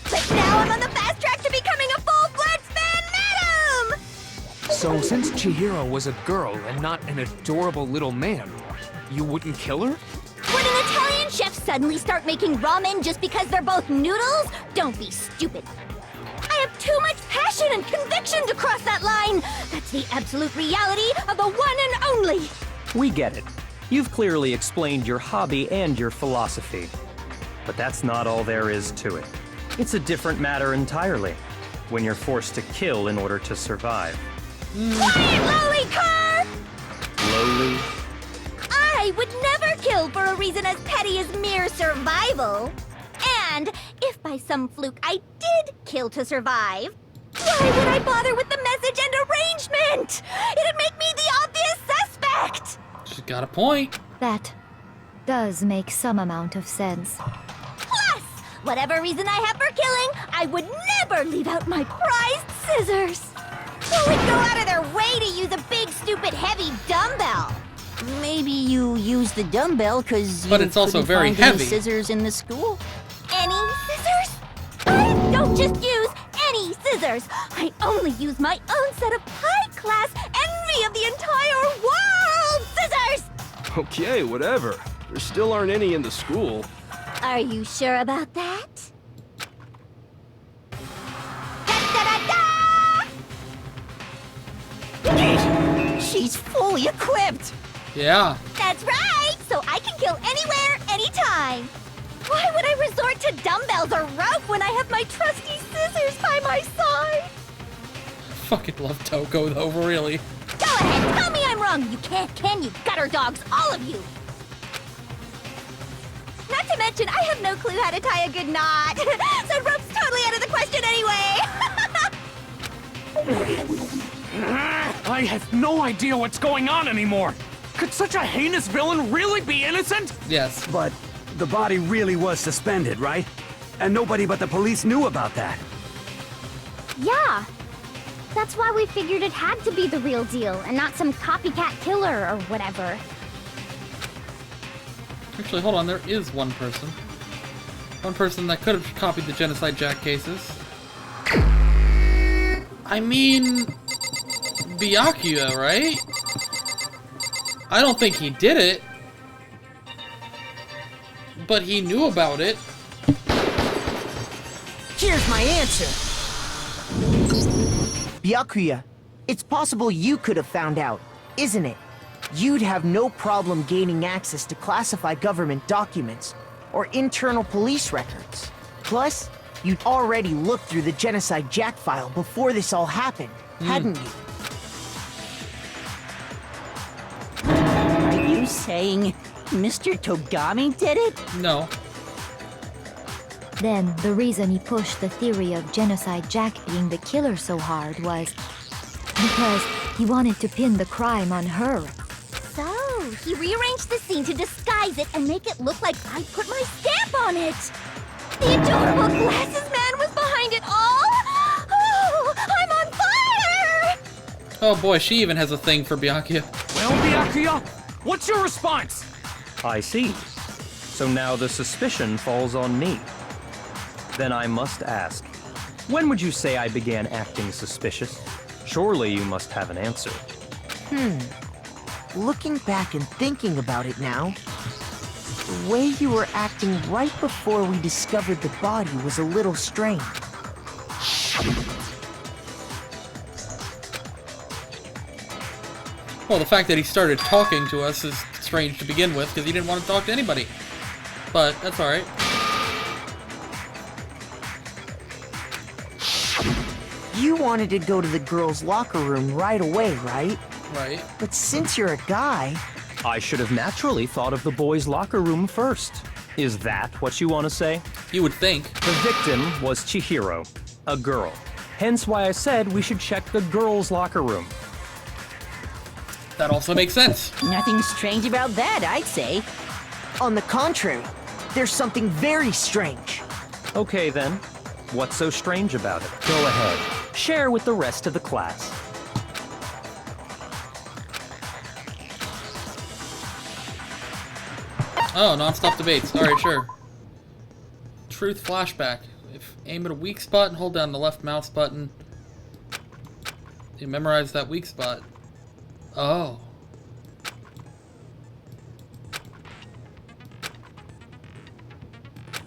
But now I'm on the fast track to becoming a full-fledged fan madam! So since Chihiro was a girl and not an adorable little man, you wouldn't kill her? Would an Italian chef suddenly start making ramen just because they're both noodles? Don't be stupid. I have too much passion and conviction to cross that line. That's the absolute reality of the one and only. We get it. You've clearly explained your hobby and your philosophy. But that's not all there is to it. It's a different matter entirely, when you're forced to kill in order to survive. Quiet, lowly car! Lowly? I would never kill for a reason as petty as mere survival. And if by some fluke I did kill to survive, why would I bother with the message and arrangement? It'd make me the obvious suspect! She's got a point. That does make some amount of sense. Plus, whatever reason I have for killing, I would never leave out my prized scissors. Who would go out of their way to use a big, stupid, heavy dumbbell? Maybe you use the dumbbell because But it's also very heavy. Scissors in the school. Any scissors? I don't just use any scissors. I only use my own set of high-class envy of the entire world scissors! Okay, whatever. There still aren't any in the school. Are you sure about that? She's fully equipped! Yeah. That's right! So I can kill anywhere, anytime! Why would I resort to dumbbells or rope when I have my trusty scissors by my side? Fucking love Toko though, really. Go ahead, tell me I'm wrong! You can't, can you, gutter dogs, all of you! Not to mention, I have no clue how to tie a good knot. So rope's totally out of the question anyway! I have no idea what's going on anymore! Could such a heinous villain really be innocent? Yes. But the body really was suspended, right? And nobody but the police knew about that. Yeah. That's why we figured it had to be the real deal and not some copycat killer or whatever. Actually, hold on, there is one person. One person that could have copied the Genocide Jack cases. I mean... Byakuya, right? I don't think he did it. But he knew about it. Here's my answer. Byakuya, it's possible you could have found out, isn't it? You'd have no problem gaining access to classified government documents or internal police records. Plus, You'd already looked through the Genocide Jack file before this all happened, hadn't you? Are you saying Mr. Togami did it? No. Then the reason he pushed the theory of Genocide Jack being the killer so hard was because he wanted to pin the crime on her. So, he rearranged the scene to disguise it and make it look like I put my stamp on it. The adorable glasses man was behind it all. Oh, I'm on fire! Oh boy, she even has a thing for Byakuya. Well, Byakuya, what's your response? I see. So now the suspicion falls on me. Then I must ask, when would you say I began acting suspicious? Surely you must have an answer. Looking back and thinking about it now, the way you were acting right before we discovered the body was a little strange. Well, the fact that he started talking to us is strange to begin with, because he didn't want to talk to anybody. But that's alright. You wanted to go to the girls' locker room right away, right? Right. But since you're a guy... I should have naturally thought of the boys' locker room first. Is that what you want to say? You would think. The victim was Chihiro, a girl. Hence why I said we should check the girls' locker room. That also makes sense. Nothing strange about that, I'd say. On the contrary, there's something very strange. Okay then, what's so strange about it? Go ahead, share with the rest of the class. Oh, non-stop debates. Alright, sure. Truth flashback. If aim at a weak spot and hold down the left mouse button, you memorize that weak spot. Oh.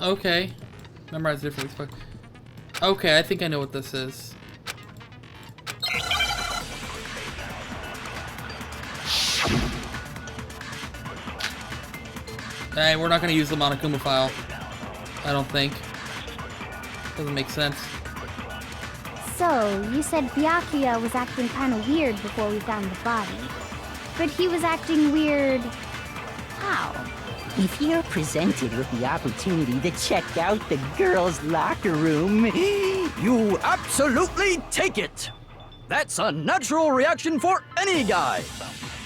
Okay. Memorize different weak spot. Okay, I think I know what this is. Hey, we're not going to use the Monokuma file. I don't think. Doesn't make sense. So, you said Byakuya was acting kind of weird before we found the body. But he was acting weird... how? If you're presented with the opportunity to check out the girls' locker room, you absolutely take it! That's a natural reaction for any guy!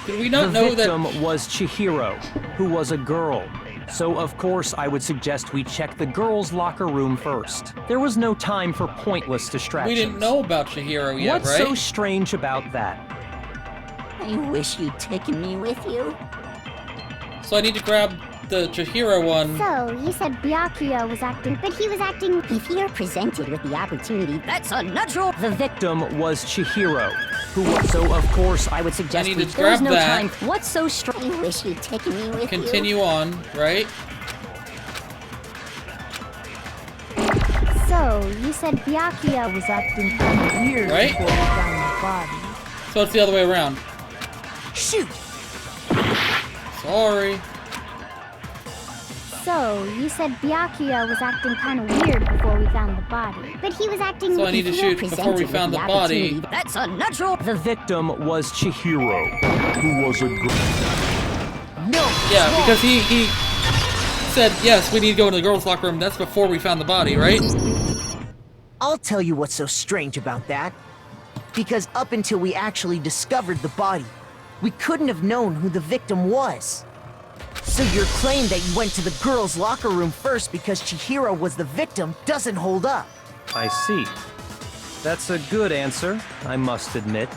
Did we not know that... The victim was Chihiro, who was a girl. So of course I would suggest we check the girls' locker room first. There was no time for pointless distractions. We didn't know about Chihiro yet, What's right? so strange about that? I wish you'd taken me with you. So I need to grab the Chihiro one. So, you said Byakuya was acting, but he was acting... If you're presented with the opportunity, that's a natural... The victim was Chihiro, who was... So of course I would suggest I need to There's grab no that. time. What's so strange? I wish you'd taken me with you. Continue on, right? So, you said Byakuya was acting kind of weird Right? before we found the body. So it's the other way around. Shoot! Sorry. So, you said Byakuya was acting kind of weird before we found the body. But he was acting... So I need to shoot before we found the body. That's a natural... The victim was Chihiro, who was a girl. No! Yeah, because he said, yes, we need to go into the girls' locker room. That's before we found the body, right? I'll tell you what's so strange about that. Because up until we actually discovered the body, we couldn't have known who the victim was. So your claim that you went to the girls' locker room first because Chihiro was the victim doesn't hold up. I see. That's a good answer, I must admit.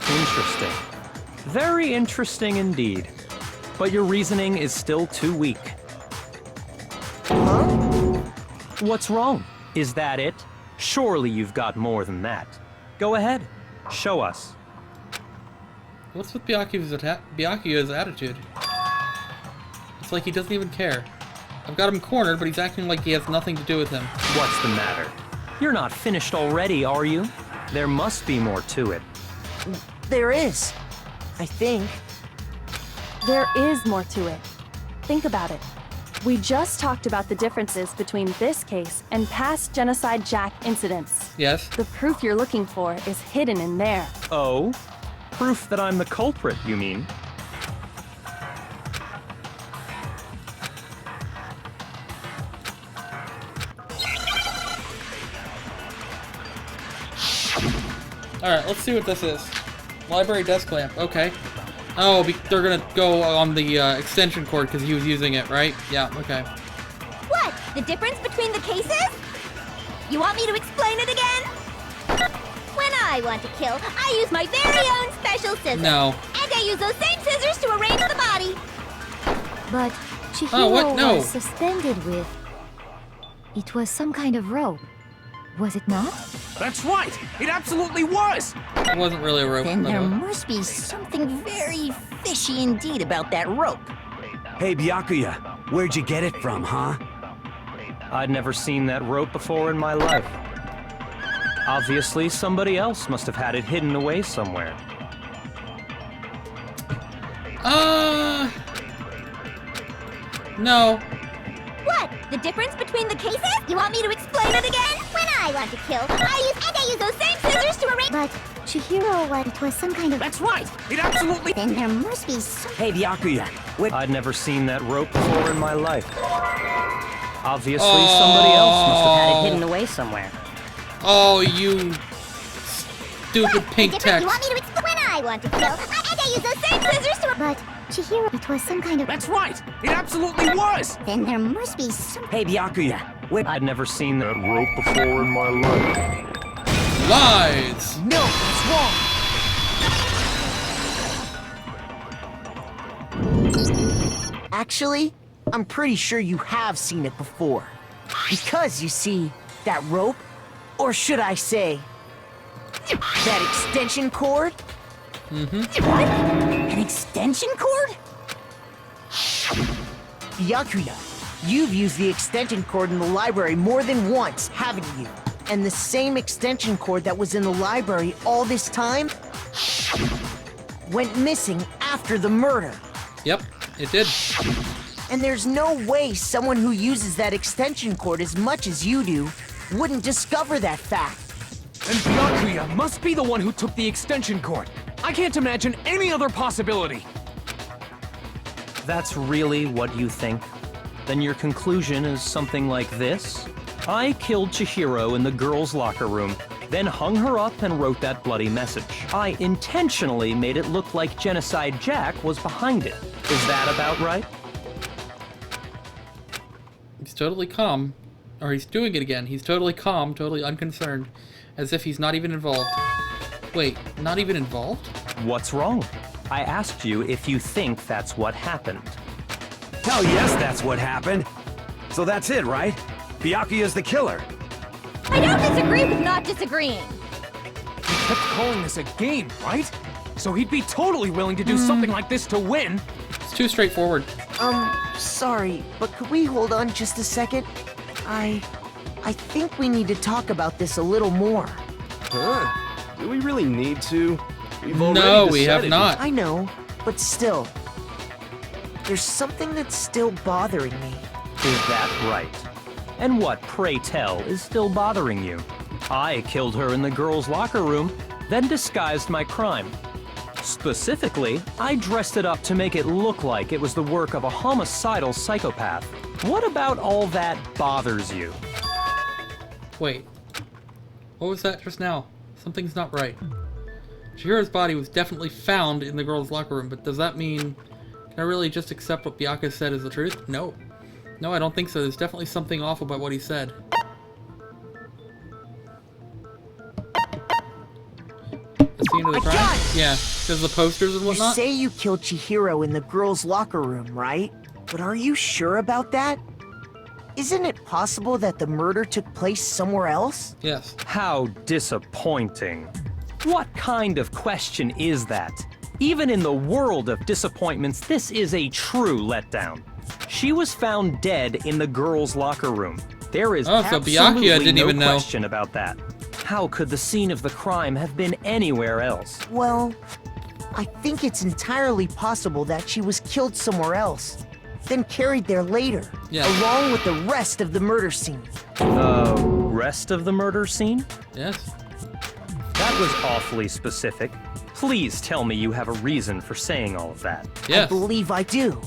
Interesting. Very interesting indeed. But your reasoning is still too weak. Huh? What's wrong? Is that it? Surely you've got more than that. Go ahead. Show us. What's with Byakuya's attitude? It's like he doesn't even care. I've got him cornered, but he's acting like he has nothing to do with him. What's the matter? You're not finished already, are you? There must be more to it. There is. I think. There is more to it. Think about it. We just talked about the differences between this case and past Genocide Jack incidents. Yes. The proof you're looking for is hidden in there. Oh? Proof that I'm the culprit, you mean? Alright, let's see what this is. Library desk lamp, okay. Oh, they're gonna go on the extension cord because he was using it, right? Yeah, okay. What? The difference between the cases? You want me to explain it again? When I want to kill, I use my very own special scissors. No. And I use those same scissors to arrange the body. But Chihiro was suspended with... It was some kind of rope. Was it not? That's right! It absolutely was! It wasn't really a rope. Then there but, must be something very fishy indeed about that rope. Hey, Byakuya, where'd you get it from, huh? I'd never seen that rope before in my life. Obviously, somebody else must have had it hidden away somewhere. No. What? The difference between the cases? You want me to explain it again? When I want to kill, I use those same scissors to arrange... But Chihiro, it was some kind of... That's right! It absolutely... Then there must be some... Hey, Byakuya, I'd never seen that rope before in my life. Obviously, somebody else must have had it hidden away somewhere. Oh, you stupid pink text. You want me to explain? When I want to kill, I use those same scissors to... But Chihiro, it was some kind of... That's right! It absolutely was! Then there must be some... Hey, Byakuya, I'd never seen that rope before in my life. Lies! No, it's wrong! Actually, I'm pretty sure you have seen it before. Because, you see, that rope, or should I say, that extension cord? What? An extension cord? Byakuya, you've used the extension cord in the library more than once, haven't you? And the same extension cord that was in the library all this time went missing after the murder. Yep, it did. And there's no way someone who uses that extension cord as much as you do wouldn't discover that fact. And Byakuya must be the one who took the extension cord. I can't imagine any other possibility. That's really what you think? Then your conclusion is something like this? I killed Chihiro in the girls' locker room, then hung her up and wrote that bloody message. I intentionally made it look like Genocide Jack was behind it. Is that about right? He's totally calm. Or he's doing it again. He's totally calm, totally unconcerned. As if he's not even involved. Wait, not even involved? What's wrong? I asked you if you think that's what happened. Hell yes, that's what happened. So that's it, right? Byakuya's the killer. I don't disagree with not disagreeing. He kept calling this a game, right? So he'd be totally willing to do something like this to win. It's too straightforward. Sorry, but could we hold on just a second? I think we need to talk about this a little more. Huh? Do we really need to? We've already No, we have decided- not. I know, but still. There's something that's still bothering me. Is that right? And what, pray tell, is still bothering you? I killed her in the girls' locker room, then disguised my crime. Specifically, I dressed it up to make it look like it was the work of a homicidal psychopath. What about all that bothers you? Wait. What was that just now? Something's not right. Chihiro's body was definitely found in the girls' locker room, but does that mean... Can I really just accept what Byakuya said as the truth? No. No, I don't think so. There's definitely something off about what he said. The scene of the crime? got it! Yeah, because of the posters and You whatnot? say you killed Chihiro in the girls' locker room, right? But are you sure about that? Isn't it possible that the murder took place somewhere else? Yes. How disappointing. What kind of question is that? Even in the world of disappointments, this is a true letdown. She was found dead in the girls' locker room. There is so absolutely Byakuya didn't no even know. question about that. How could the scene of the crime have been anywhere else? Well, I think it's entirely possible that she was killed somewhere else. then carried there later, along with the rest of the murder scene. The rest of the murder scene? Yes. That was awfully specific. Please tell me you have a reason for saying all of that. Yes. I believe I do.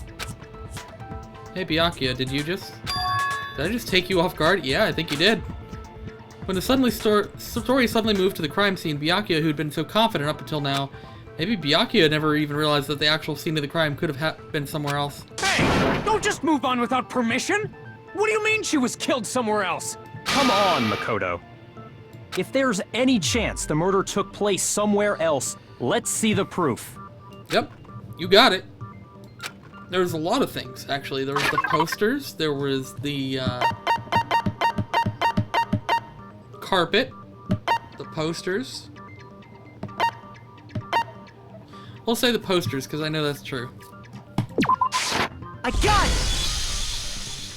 Hey, Byakuya, did I just take you off guard? Yeah, I think you did. When the story suddenly moved to the crime scene, Byakuya, who'd been so confident up until now, maybe Byakuya never even realized that the actual scene of the crime could have been somewhere else. Hey, don't just move on without permission! What do you mean she was killed somewhere else? Come on, Makoto. If there's any chance the murder took place somewhere else, let's see the proof. Yep, you got it. There was a lot of things, actually. There was the posters, there was the carpet, the posters. We'll say the posters, because I know that's true. I got it!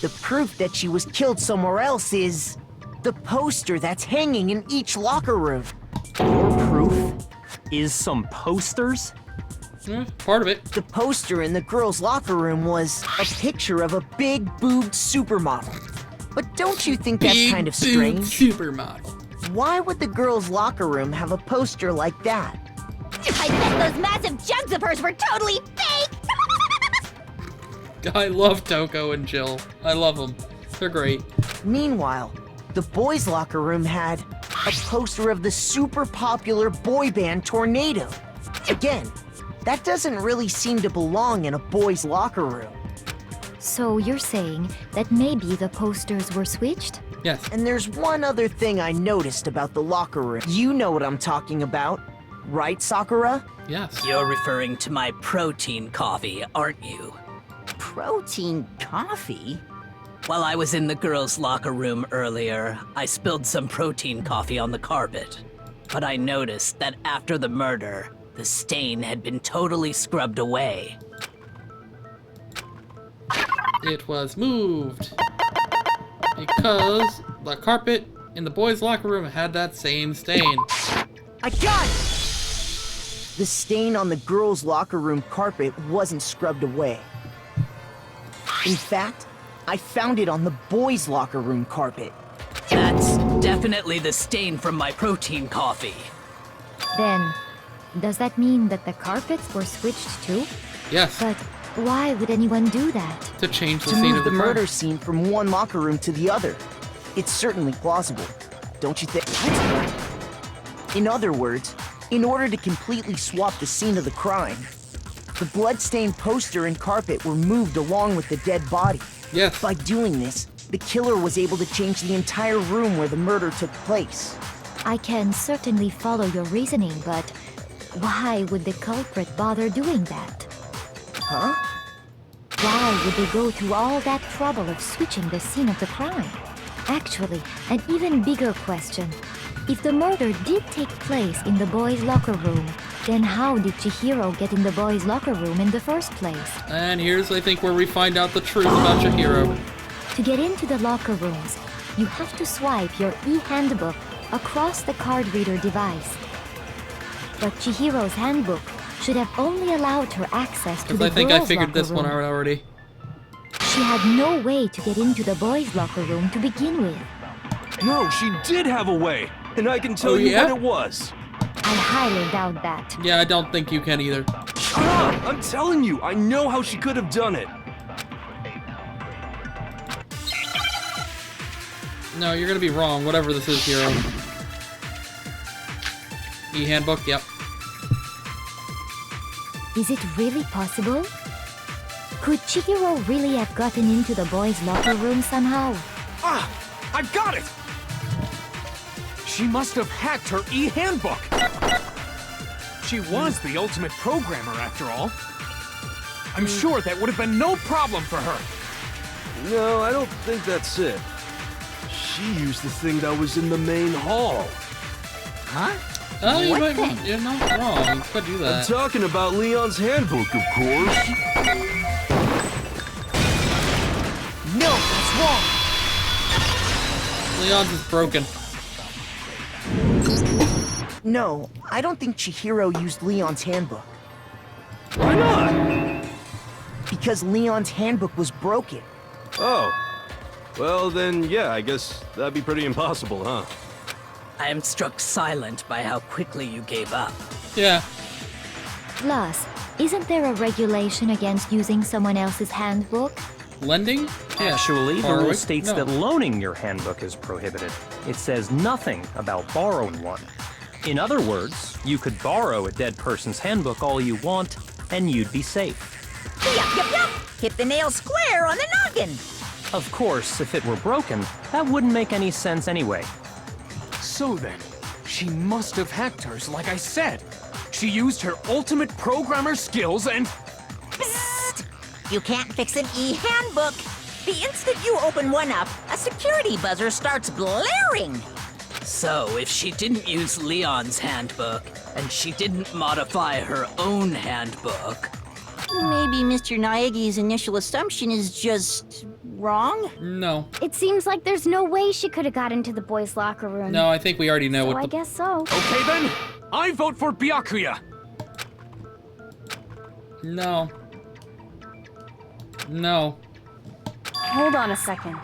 The proof that she was killed somewhere else is the poster that's hanging in each locker room. Your proof is some posters? Part of it. The poster in the girls' locker room was a picture of a big-boobed supermodel. But don't you think that's kind of strange? Supermodel. Why would the girls' locker room have a poster like that? I bet those massive jugs of hers were totally fake! I love Toko and Jill. I love them. They're great. Meanwhile, the boys' locker room had a poster of the super popular boy band Tornado. Again, that doesn't really seem to belong in a boys' locker room. So you're saying that maybe the posters were switched? Yes. And there's one other thing I noticed about the locker room. You know what I'm talking about, right, Sakura? Yes. You're referring to my protein coffee, aren't you? Protein coffee? While I was in the girls' locker room earlier, I spilled some protein coffee on the carpet. But I noticed that after the murder, the stain had been totally scrubbed away. It was moved. Because the carpet in the boys' locker room had that same stain. I got it! The stain on the girls' locker room carpet wasn't scrubbed away. In fact, I found it on the boys' locker room carpet. That's definitely the stain from my protein coffee. Then, does that mean that the carpets were switched too? Yes. But why would anyone do that? To change the To scene move of the murder crime. scene from one locker room to the other. It's certainly plausible, don't you think? In other words, in order to completely swap the scene of the crime, the blood-stained poster and carpet were moved along with the dead body. Yes. By doing this, the killer was able to change the entire room where the murder took place. I can certainly follow your reasoning, but why would the culprit bother doing that? Huh? Why would they go through all that trouble of switching the scene of the crime? Actually, an even bigger question. If the murder did take place in the boys' locker room, then how did Chihiro get in the boys' locker room in the first place? And here's, I think, where we find out the truth about Chihiro. To get into the locker rooms, you have to swipe your e-handbook across the card reader device. But Chihiro's handbook should have only allowed her access to Because the I think I girls' figured locker this one room. out already. She had no way to get into the boys' locker room to begin with. No, she did have a way, and I can tell Oh, you yeah? what it was. I highly doubt that. Yeah, I don't think you can either. Shut up! I'm telling you, I know how she could have done it. No, you're gonna be wrong, whatever this is, Hero. E-handbook, yep. Is it really possible? Could Chihiro really have gotten into the boys' locker room somehow? Ah! I got it! She must have hacked her e-handbook! She was the ultimate programmer, after all. I'm sure that would have been no problem for her. No, I don't think that's it. She used the thing that was in the main hall. Huh? Oh, you What might, thing? you're not wrong. You could do I'm that. talking about Leon's handbook, of course. No, that's wrong! Leon's is broken. No, I don't think Chihiro used Leon's handbook. Why not? because Leon's handbook was broken. Oh. Well, then, yeah, I guess that'd be pretty impossible, huh? I am struck silent by how quickly you gave up. Yeah. Plus, isn't there a regulation against using someone else's handbook? Lending? Yeah. Actually, the Borrowing? rule states No. that loaning your handbook is prohibited. It says nothing about borrowing one. In other words, you could borrow a dead person's handbook all you want, and you'd be safe. Yup. Hit the nail square on the noggin. Of course, if it were broken, that wouldn't make any sense anyway. So then, she must have hacked hers, like I said. She used her ultimate programmer skills and... Psst! You can't fix an e-handbook. The instant you open one up, a security buzzer starts blaring. So, if she didn't use Leon's handbook, and she didn't modify her own handbook... Maybe Mr. Naegi's initial assumption is just... wrong? No. It seems like there's no way she could have got into the boys' locker room. No, I think we already know So what I the... guess so. Okay then, I vote for Byakuya. No. No. Hold on a second.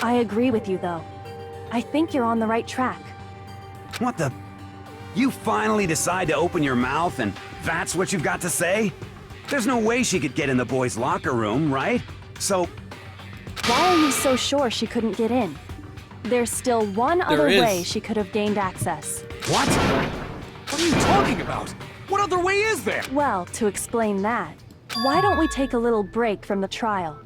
I agree with you, though. I think you're on the right track. What the? You finally decide to open your mouth and that's what you've got to say? There's no way she could get in the boys' locker room, right? So... Why are you so sure she couldn't get in? There's still one other way she could have gained access. What? What are you talking about? What other way is there? Well, to explain that, why don't we take a little break from the trial?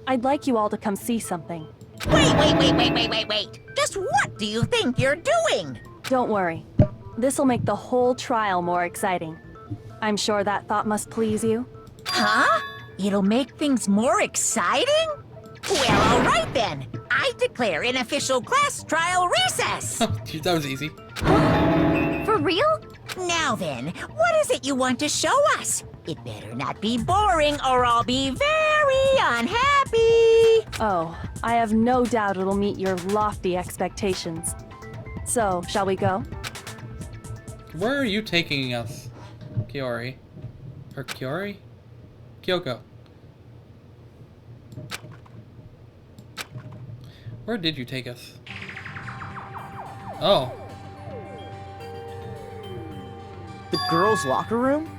I'd like you all to come see something. Wait. Just what do you think you're doing? Don't worry. This'll make the whole trial more exciting. I'm sure that thought must please you. Huh? It'll make things more exciting? Well, all right then. I declare an official class trial recess. That was easy. For real? Now then, what is it you want to show us? It better not be boring or I'll be very unhappy. Oh, I have no doubt it'll meet your lofty expectations. So, shall we go? Where are you taking us, Kiori? Or Kiori? Kyoko. Where did you take us? Oh. The girls' locker room?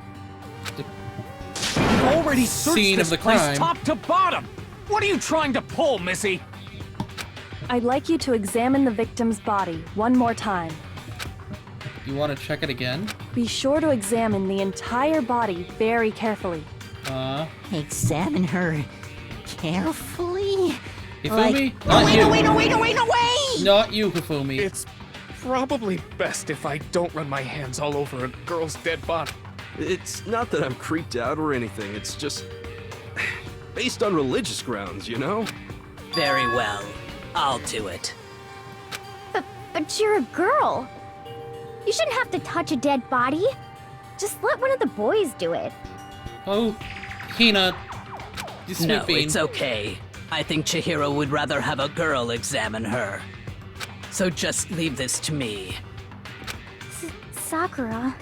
You've already searched Scene this of the place crime. top to bottom. What are you trying to pull, Missy? I'd like you to examine the victim's body one more time. You want to check it again? Be sure to examine the entire body very carefully. Examine her carefully? Hifumi? No, wait! Not you, Hifumi. It's probably best if I don't run my hands all over a girl's dead body. It's not that I'm creeped out or anything, it's just... based on religious grounds, you know? Very well. I'll do it. But you're a girl. You shouldn't have to touch a dead body. Just let one of the boys do it. Oh, Hina. You No, snooping. it's okay. I think Chihiro would rather have a girl examine her. So just leave this to me. Sakura.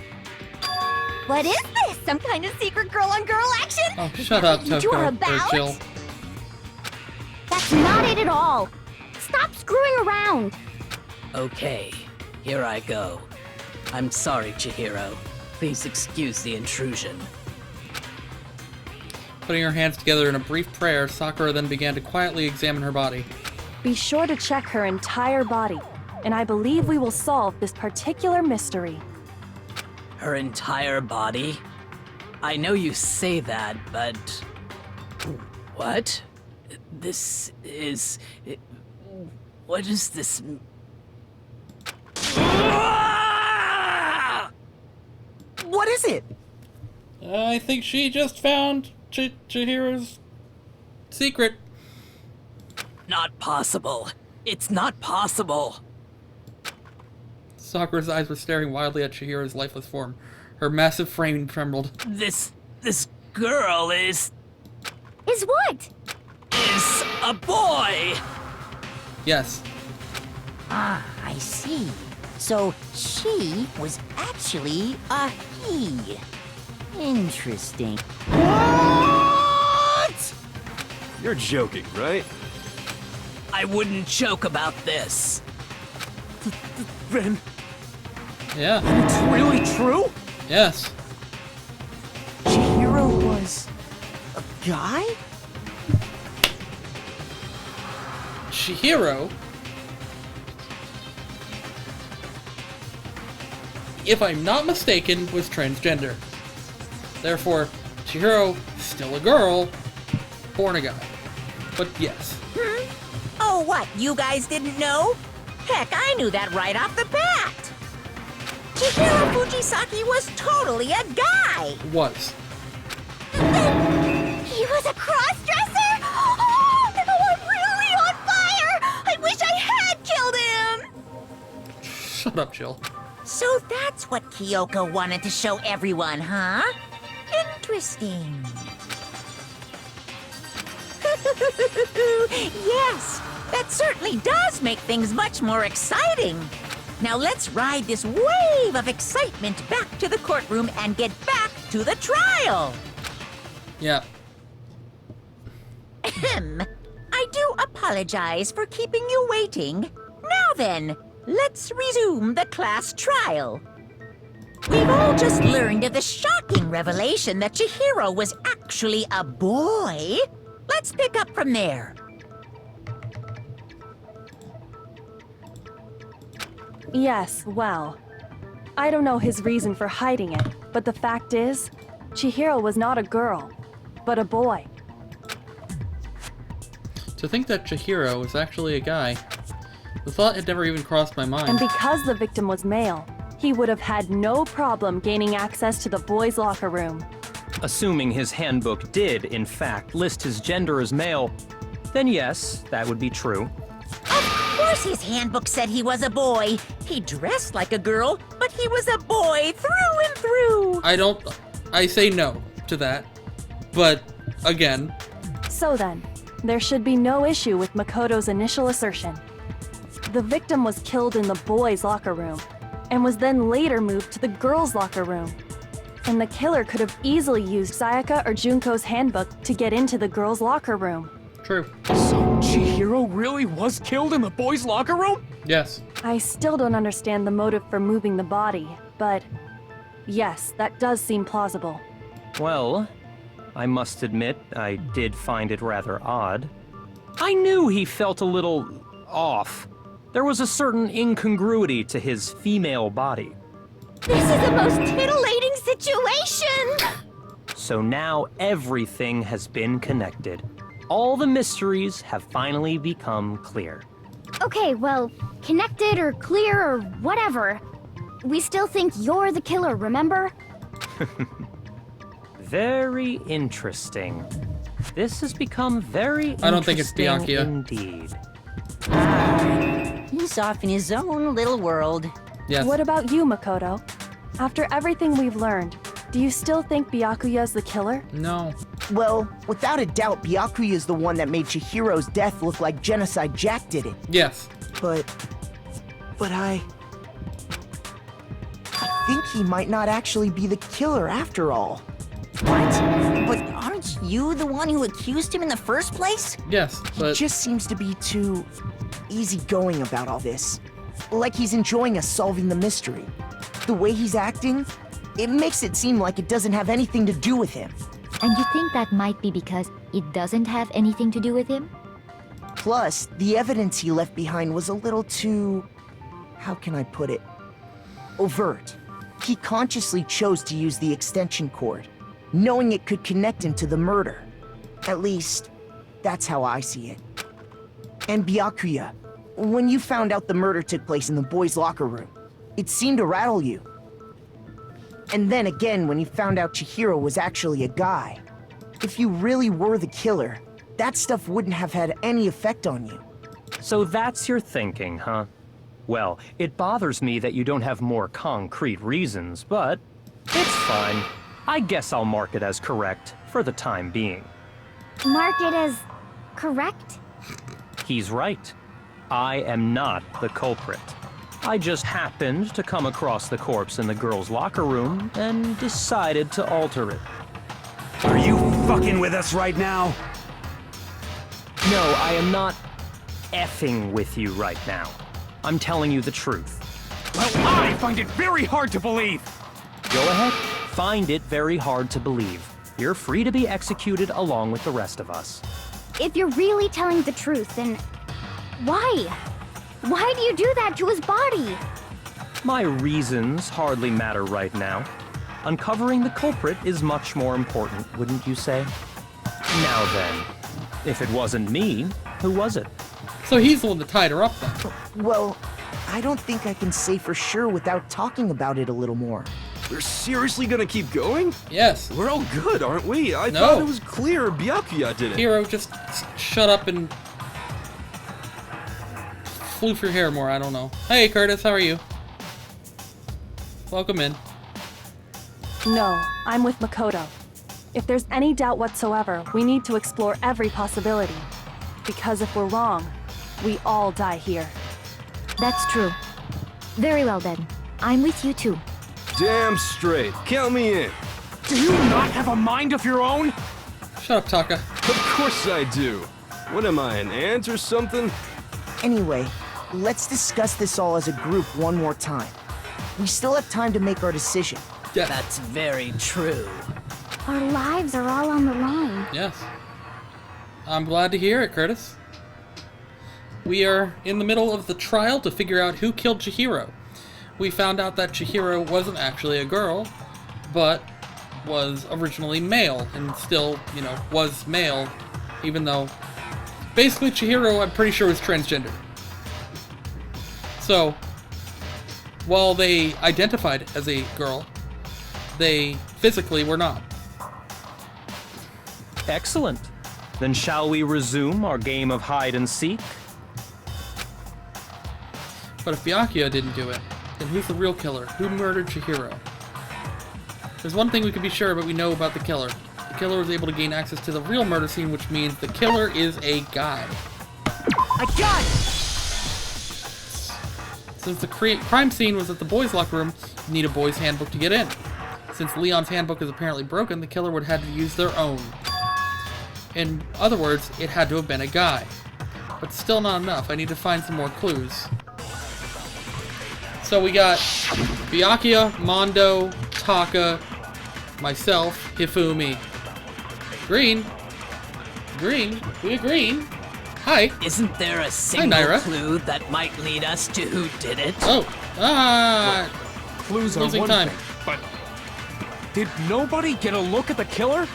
What is this? Some kind of secret girl-on-girl action? Oh, Is shut that up, what you two are Toko. Or about? Jill. That's not it at all. Stop screwing around. Okay, here I go. I'm sorry, Chihiro. Please excuse the intrusion. Putting her hands together in a brief prayer, Sakura then began to quietly examine her body. Be sure to check her entire body, and I believe we will solve this particular mystery. Her entire body? I know you say that, but... What? This is... What is this... What is it? I think she just found Chihiro's secret. Not possible. It's not possible. Sakura's eyes were staring wildly at Chihiro's lifeless form. Her massive frame trembled. This girl is what? Is a boy! Yes. Ah, I see. So she was actually a he. Interesting. You're joking, right? I wouldn't joke about this. Then Yeah. It's really true? Yes. Chihiro was a guy? Chihiro, if I'm not mistaken, was transgender. Therefore, Chihiro, still a girl, born a guy. But yes. Oh, what? You guys didn't know? Heck, I knew that right off the bat. Chihiro Fujisaki was totally a guy. Was. He was a cross-dresser? Oh, no, I'm really on fire! I wish I had killed him! Shut up, Jill. So that's what Kyoko wanted to show everyone, huh? Interesting. Yes, that certainly does make things much more exciting. Now let's ride this wave of excitement back to the courtroom and get back to the trial. Yeah. Ahem. I do apologize for keeping you waiting. Now then, let's resume the class trial. We've all just learned of the shocking revelation that Chihiro was actually a boy. Let's pick up from there. Yes, well, I don't know his reason for hiding it, but the fact is, Chihiro was not a girl, but a boy. To think that Chihiro was actually a guy, the thought had never even crossed my mind. And because the victim was male, he would have had no problem gaining access to the boys' locker room. Assuming his handbook did, in fact, list his gender as male, then yes, that would be true. Of course his handbook said he was a boy. He dressed like a girl, but he was a boy through and through. I say no to that. But, again. So then, there should be no issue with Makoto's initial assertion. The victim was killed in the boys' locker room, and was then later moved to the girls' locker room. And the killer could have easily used Sayaka or Junko's handbook to get into the girls' locker room. True. So Chihiro really was killed in the boys' locker room? Yes. I still don't understand the motive for moving the body, but yes, that does seem plausible. Well, I must admit, I did find it rather odd. I knew he felt a little off. There was a certain incongruity to his female body. This is the most titillating situation! So now everything has been connected. All the mysteries have finally become clear. Okay, well, connected or clear or whatever. We still think you're the killer, remember? Very interesting. This has become very interesting. I don't think it's Bianca. Indeed. He's off in his own little world. Yes. What about you, Makoto? After everything we've learned, do you still think Byakuya's the killer? No. Well, without a doubt, Byakuya is the one that made Chihiro's death look like Genocide Jack did it. Yes. But I think he might not actually be the killer after all. What? But aren't you the one who accused him in the first place? Yes, but... He just seems to be too easygoing about all this. Like he's enjoying us solving the mystery. The way he's acting, it makes it seem like it doesn't have anything to do with him. And you think that might be because it doesn't have anything to do with him? Plus, the evidence he left behind was a little too... how can I put it? Overt. He consciously chose to use the extension cord, knowing it could connect him to the murder. At least, that's how I see it. And Byakuya, when you found out the murder took place in the boys' locker room, it seemed to rattle you. And then again, when you found out Chihiro was actually a guy. If you really were the killer, that stuff wouldn't have had any effect on you. So that's your thinking, huh? Well, it bothers me that you don't have more concrete reasons, but it's fine. I guess I'll mark it as correct for the time being. Mark it as correct? He's right. I am not the culprit. I just happened to come across the corpse in the girls' locker room and decided to alter it. Are you fucking with us right now? No, I am not effing with you right now. I'm telling you the truth. Well, I find it very hard to believe. Go ahead. Find it very hard to believe. You're free to be executed along with the rest of us. If you're really telling the truth, then why? Why do you do that to his body? My reasons hardly matter right now. Uncovering the culprit is much more important, wouldn't you say? Now then, if it wasn't me, who was it? So he's the one that tied her up then. Well, I don't think I can say for sure without talking about it a little more. We're seriously gonna keep going? Yes. We're all good, aren't we? I No. thought it was clear Byakuya did it. Chihiro, just shut up and floof your hair more, I don't know. Hey, Curtis, how are you? Welcome in. No, I'm with Makoto. If there's any doubt whatsoever, we need to explore every possibility. Because if we're wrong, we all die here. That's true. Very well then. I'm with you too. Damn straight. Count me in. Do you not have a mind of your own? Shut up, Taka. Of course I do. What am I, an ant or something? Anyway, let's discuss this all as a group one more time. We still have time to make our decision. Yeah. That's very true. Our lives are all on the line. Yes. I'm glad to hear it, Curtis. We are in the middle of the trial to figure out who killed Chihiro. We found out that Chihiro wasn't actually a girl, but was originally male, and still, you know, was male, even though basically Chihiro, I'm pretty sure, was transgender. So, while they identified as a girl, they physically were not. Excellent. Then shall we resume our game of hide and seek? But if Byakuya didn't do it, then who's the real killer? Who murdered Chihiro? There's one thing we can be sure about we know about the killer. The killer was able to gain access to the real murder scene, which means the killer is a guy. I got it! Since the crime scene was at the boys' locker room, you need a boys' handbook to get in. Since Leon's handbook is apparently broken, the killer would have had to use their own. In other words, it had to have been a guy. But still not enough. I need to find some more clues. So we got Byakuya, Mondo, Taka, myself, Hifumi. Green. Green? We Green? Hi. Isn't there a single Naira. clue that might lead us to who did it? Oh. Clues are losing one time. thing, but did nobody get a look at the killer?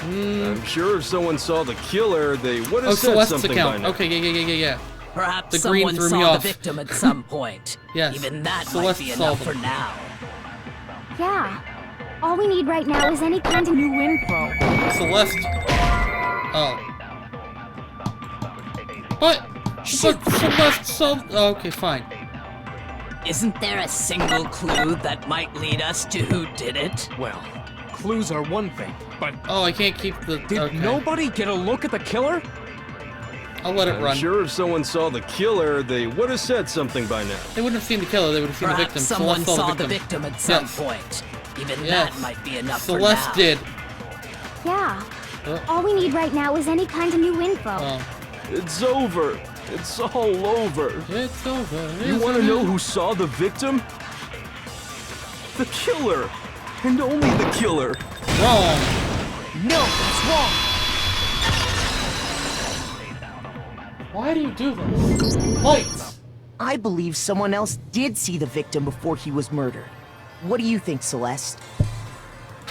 I'm sure if someone saw the killer, they would have Oh, said Celeste's something account. by now. Okay, yeah. Perhaps The green someone threw me saw off. the victim at some point. Yes. Even that Celeste might be saw enough them. for now. Yeah. All we need right now is any kind of new info. Celeste. Oh. What? Celeste saw... Oh, okay, fine. Isn't there a single clue that might lead us to who did it? Well, clues are one thing, but... Oh, I can't keep the... Did okay. nobody get a look at the killer? I'll let it I'm run. sure if someone saw the killer, they would have said something by now. They wouldn't have seen the killer, they would have seen Perhaps the victim. someone Celeste saw the victim at some point. Even Yes. that might be enough Celeste for now. did. Yeah. Oh. All we need right now is any kind of new info. Oh. It's over. It's all over. It's over. You want to know who saw the victim? The killer. And only the killer. Wrong. No, that's wrong. Why do you do this? Lights. I believe someone else did see the victim before he was murdered. What do you think, Celeste?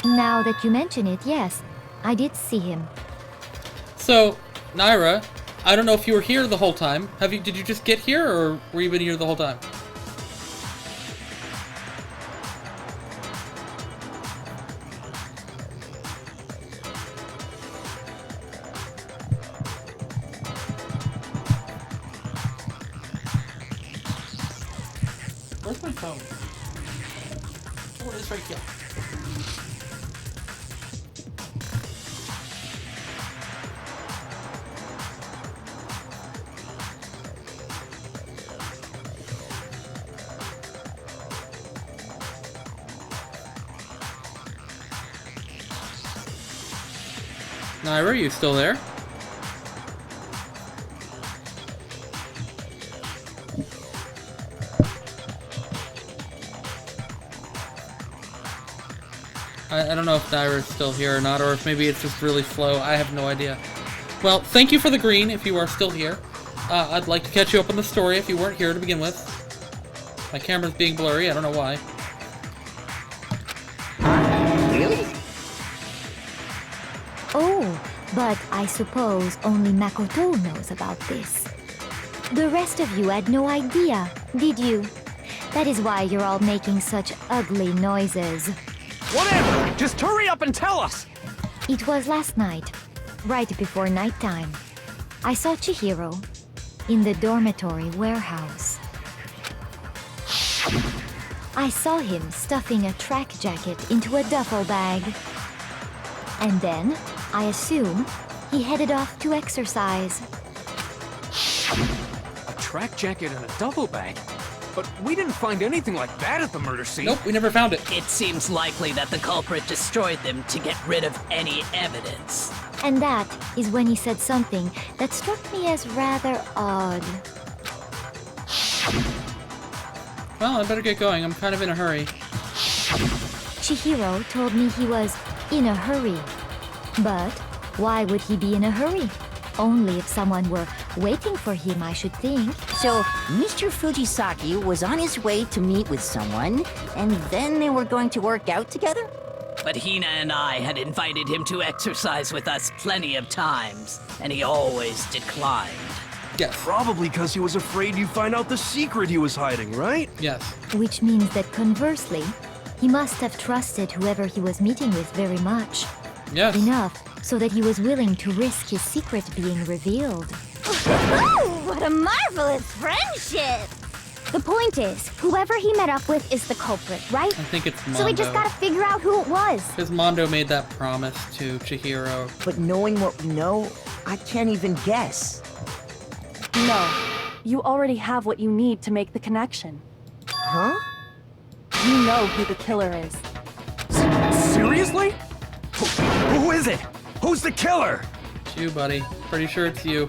Now that you mention it, yes. I did see him. So, Naira, I don't know if you were here the whole time. Did you just get here, or were you been here the whole time? Where's my phone? Oh, it's right here. Naira, you still there? I don't know if Naira's still here or not, or if maybe it's just really slow. I have no idea. Well, thank you for the green if you are still here. I'd like to catch you up on the story if you weren't here to begin with. My camera's being blurry, I don't know why. Really? Oh, but I suppose only Makoto knows about this. The rest of you had no idea, did you? That is why you're all making such ugly noises. Whatever! Just hurry up and tell us! It was last night, right before nighttime. I saw Chihiro in the dormitory warehouse. I saw him stuffing a track jacket into a duffel bag. And then, I assume, he headed off to exercise. A track jacket and a duffel bag? But we didn't find anything like that at the murder scene. Nope, we never found it. It seems likely that the culprit destroyed them to get rid of any evidence. And that is when he said something that struck me as rather odd. Well, I better get going. I'm kind of in a hurry. Chihiro told me he was in a hurry. But why would he be in a hurry? Only if someone were waiting for him, I should think. So, Mr. Fujisaki was on his way to meet with someone, and then they were going to work out together? But Hina and I had invited him to exercise with us plenty of times, and he always declined. Yes. Probably because he was afraid you'd find out the secret he was hiding, right? Yes. Which means that conversely, he must have trusted whoever he was meeting with very much. Yes. Enough so that he was willing to risk his secret being revealed. What a marvelous friendship! The point is, whoever he met up with is the culprit, right? I think it's Mondo. So we just gotta figure out who it was. Because Mondo made that promise to Chihiro. But knowing what we know, I can't even guess. No. You already have what you need to make the connection. Huh? You know who the killer is. Seriously? Who is it? Who's the killer? It's you, buddy. Pretty sure it's you.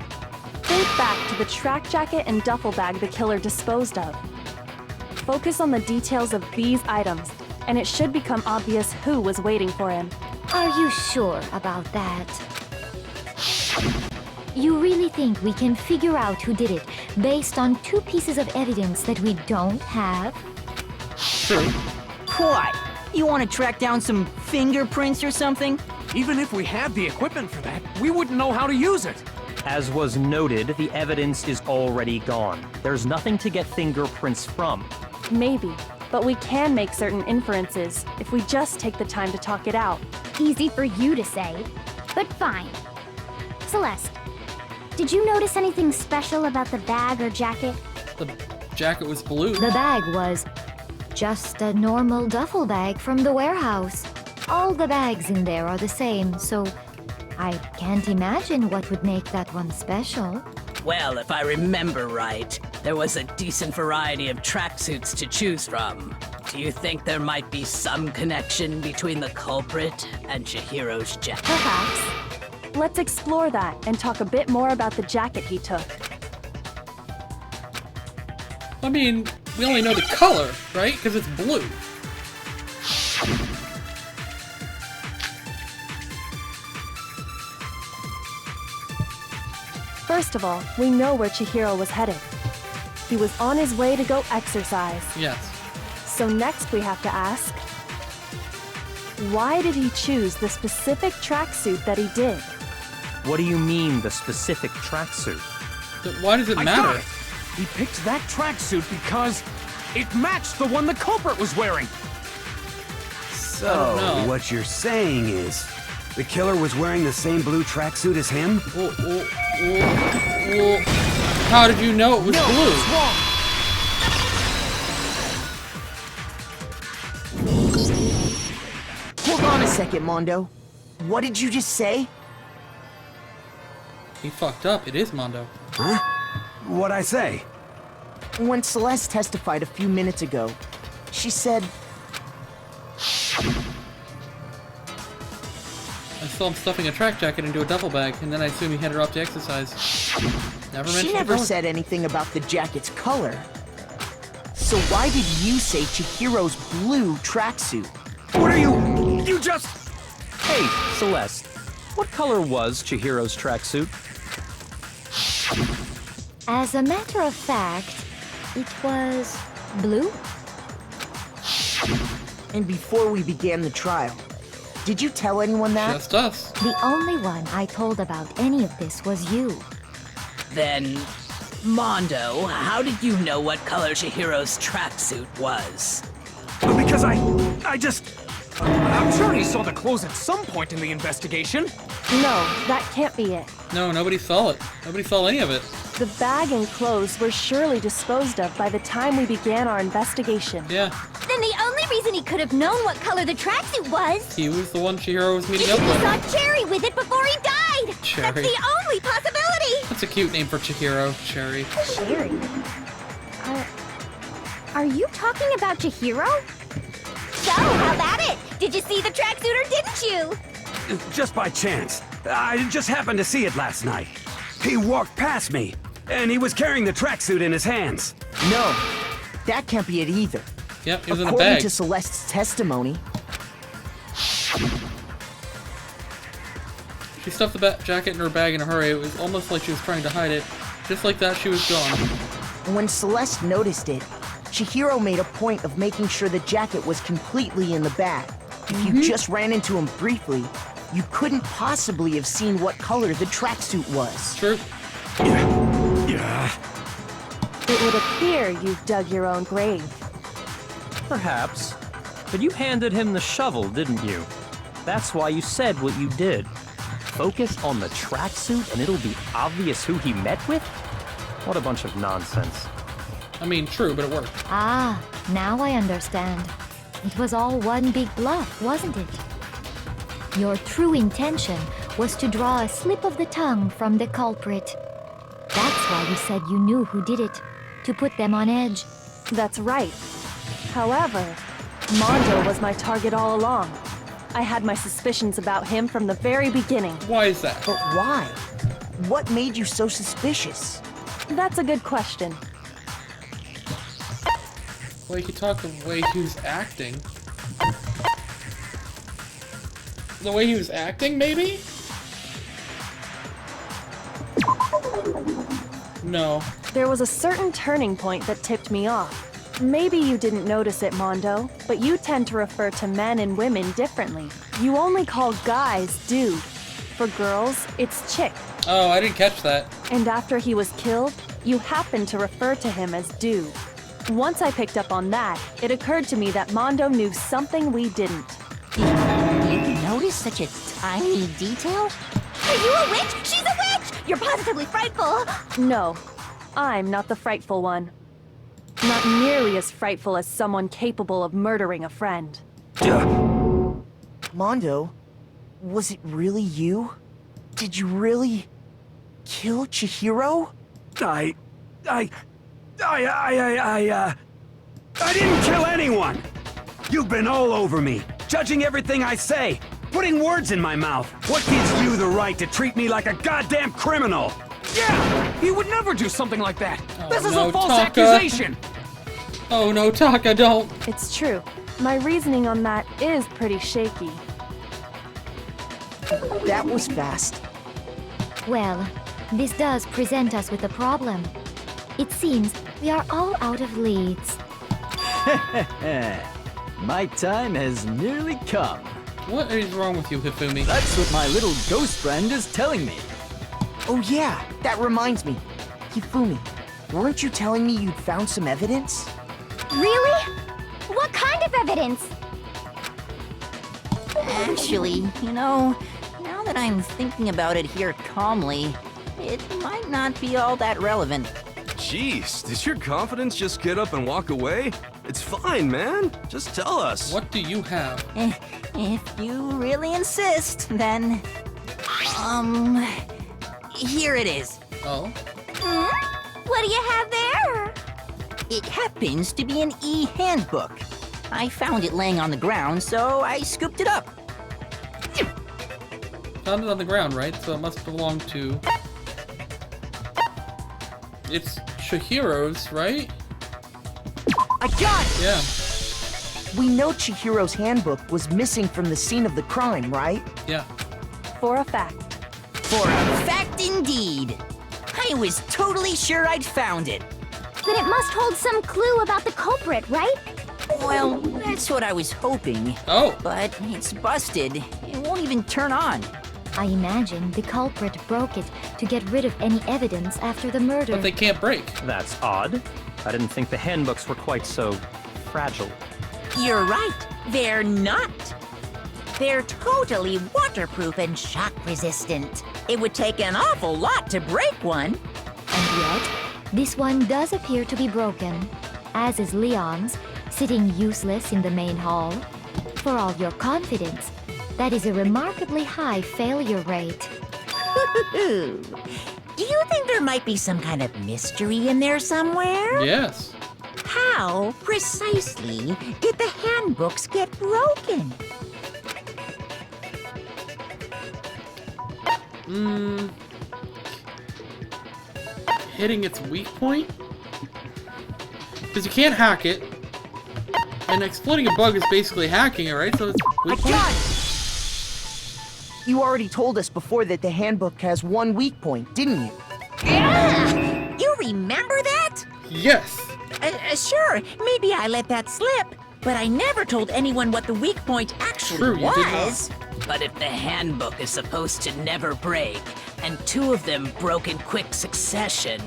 Think back to the track jacket and duffel bag the killer disposed of. Focus on the details of these items, and it should become obvious who was waiting for him. Are you sure about that? You really think we can figure out who did it based on 2 pieces of evidence that we don't have? True. What? You want to track down some fingerprints or something? Even if we had the equipment for that, we wouldn't know how to use it. As was noted, the evidence is already gone. There's nothing to get fingerprints from. Maybe, but we can make certain inferences if we just take the time to talk it out. Easy for you to say, but fine. Celeste, did you notice anything special about the bag or jacket? The jacket was blue. The bag was just a normal duffel bag from the warehouse. All the bags in there are the same, so I can't imagine what would make that one special. Well, if I remember right, there was a decent variety of tracksuits to choose from. Do you think there might be some connection between the culprit and Chihiro's jacket? Perhaps. Let's explore that and talk a bit more about the jacket he took. I mean, we only know the color, right? Because it's blue. First of all, we know where Chihiro was headed. He was on his way to go exercise. Yes. So next we have to ask, why did he choose the specific tracksuit that he did? What do you mean, the specific tracksuit? Why does it I matter? got it. He picked that tracksuit because it matched the one the culprit was wearing. So, what you're saying is, the killer was wearing the same blue tracksuit as him? How did you know it was blue? It's wrong. Hold on a second, Mondo. What did you just say? He fucked up. It is Mondo. Huh? What'd I say? When Celeste testified a few minutes ago, she said... I saw him stuffing a track jacket into a duffel bag, and then I assume he headed off to exercise. Never mentioned She never the color. said anything about the jacket's color. So why did you say Chihiro's blue tracksuit? What are you... You just... Hey, Celeste. What color was Chihiro's tracksuit? As a matter of fact, it was blue. And before we began the trial, did you tell anyone that? Just us. The only one I told about any of this was you. Then, Mondo, how did you know what color Chihiro's tracksuit was? Because I just... I'm sure he saw the clothes at some point in the investigation. No, that can't be it. No, nobody saw it. Nobody saw any of it. The bag and clothes were surely disposed of by the time we began our investigation. Yeah. Then the only reason he could have known what color the tracksuit was... He was the one Chihiro was meeting is up if he with. saw Cherry with it before he died! Cherry. That's the only possibility! That's a cute name for Chihiro. Cherry. Cherry? Are you talking about Chihiro? So, how about it? Did you see the tracksuit or didn't you? Just by chance. I just happened to see it last night. He walked past me, and he was carrying the tracksuit in his hands. No, that can't be it either. Yep, it was in a According bag. to Celeste's testimony, She stuffed the jacket in her bag in a hurry. It was almost like she was trying to hide it. Just like that, she was gone. and when Celeste noticed it, Chihiro made a point of making sure the jacket was completely in the bag. If you just ran into him briefly, you couldn't possibly have seen what color the tracksuit was. True. Yeah. It would appear you've dug your own grave. Perhaps. But you handed him the shovel, didn't you? That's why you said what you did. Focus on the tracksuit and it'll be obvious who he met with? What a bunch of nonsense. I mean, true, but it worked. Ah, now I understand. It was all one big bluff, wasn't it? Your true intention was to draw a slip of the tongue from the culprit. That's why you said you knew who did it, to put them on edge. That's right. However, Mondo was my target all along. I had my suspicions about him from the very beginning. Why is that? But why? What made you so suspicious? That's a good question. Well, you could talk the way he was acting. The way he was acting, maybe? No. There was a certain turning point that tipped me off. Maybe you didn't notice it, Mondo, but you tend to refer to men and women differently. You only call guys dude. For girls, it's chick. Oh, I didn't catch that. And after he was killed, you happened to refer to him as dude. Once I picked up on that, it occurred to me that Mondo knew something we didn't. You notice such a tiny detail? Are you a witch? She's a witch! You're positively frightful! No, I'm not the frightful one. Not nearly as frightful as someone capable of murdering a friend. Mondo, was it really you? Did you really kill Chihiro? I didn't kill anyone! You've been all over me, judging everything I say, putting words in my mouth. What gives you the right to treat me like a goddamn criminal? Yeah! He would never do something like that! This is no, a false Taka. accusation! Oh no, Taka, don't! It's true. My reasoning on that is pretty shaky. That was fast. Well, this does present us with a problem. It seems we are all out of leads. My time has nearly come. What is wrong with you, Hifumi? That's what my little ghost friend is telling me. Oh yeah, that reminds me. Hifumi, weren't you telling me you'd found some evidence? Really? What kind of evidence? Actually, you know, now that I'm thinking about it here calmly, it might not be all that relevant. Jeez, did your confidence just get up and walk away? It's fine, man. Just tell us. What do you have? If you really insist, then... here it is. Oh? What do you have there? It happens to be an e-handbook. I found it laying on the ground, so I scooped it up. Found it on the ground, right? So it must belong to... It's Chihiro's, right? I got it! Yeah. We know Chihiro's handbook was missing from the scene of the crime, right? Yeah. For a fact. For a fact indeed. I was totally sure I'd found it. Then it must hold some clue about the culprit, right? Well, that's what I was hoping. Oh. But it's busted. It won't even turn on. I imagine the culprit broke it to get rid of any evidence after the murder. But they can't break. That's odd. I didn't think the handbooks were quite so fragile. You're right. They're not. They're totally waterproof and shock resistant. It would take an awful lot to break one. And yet, this one does appear to be broken, as is Leon's, sitting useless in the main hall. For all your confidence, that is a remarkably high failure rate. Do you think there might be some kind of mystery in there somewhere? Yes. How precisely did the handbooks get broken? Hitting its weak point? Because you can't hack it. And exploiting a bug is basically hacking it, right? So it's weak point? You already told us before that the handbook has one weak point, didn't you? Yeah! You remember that? Yes. Sure, maybe I let that slip, but I never told anyone what the weak point actually was. But if the handbook is supposed to never break, and two of them broke in quick succession,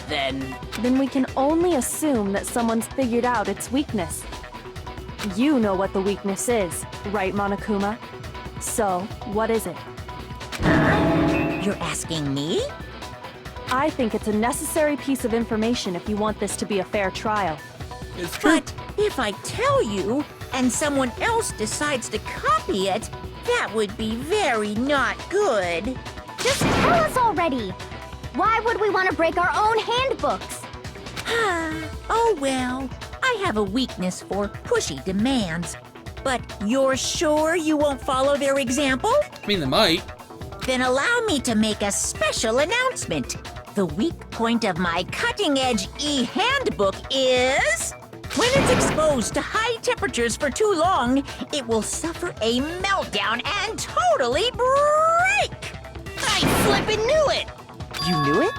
then... Then we can only assume that someone's figured out its weakness. You know what the weakness is, right, Monokuma? So, what is it? You're asking me? I think it's a necessary piece of information if you want this to be a fair trial. It's true. But if I tell you, and someone else decides to copy it, that would be very not good. Just tell us already. Why would we want to break our own handbooks? Oh well, I have a weakness for pushy demands. But you're sure you won't follow their example? I mean, they might. Then allow me to make a special announcement. The weak point of my cutting-edge e-handbook is... when it's exposed to high temperatures for too long, it will suffer a meltdown and totally break! I flippin' knew it! You knew it?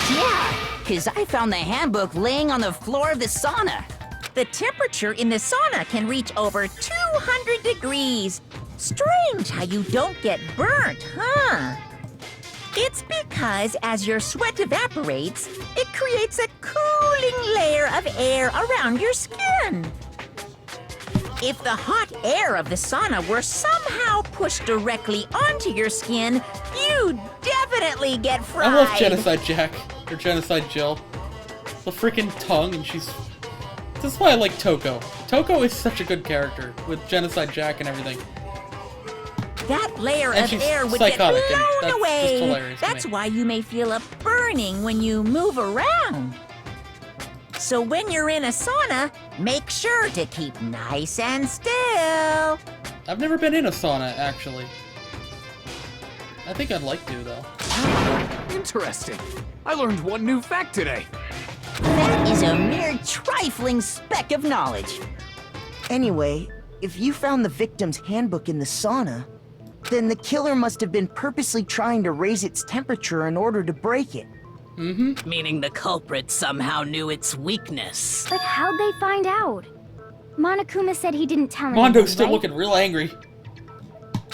Yeah, because I found the handbook laying on the floor of the sauna. The temperature in the sauna can reach over 200 degrees. Strange how you don't get burnt, huh? It's because as your sweat evaporates, it creates a cooling layer of air around your skin. If the hot air of the sauna were somehow pushed directly onto your skin, you'd definitely get fried. I love Genocide Jack, or Genocide Jill. The freaking tongue, and she's... This is why I like Toko. Toko is such a good character, with Genocide Jack and everything. That layer And of she's air would psychotic, get and blown that's away. just hilarious to That's me. why you may feel a burning when you move around. So when you're in a sauna, make sure to keep nice and still. I've never been in a sauna, actually. I think I'd like to, though. Interesting. I learned one new fact today. That is a mere trifling speck of knowledge. Anyway, if you found the victim's handbook in the sauna, then the killer must have been purposely trying to raise its temperature in order to break it. Mm-hmm. Meaning the culprit somehow knew its weakness. But how'd they find out? Monokuma said he didn't tell anyone, Mondo's still right? looking real angry.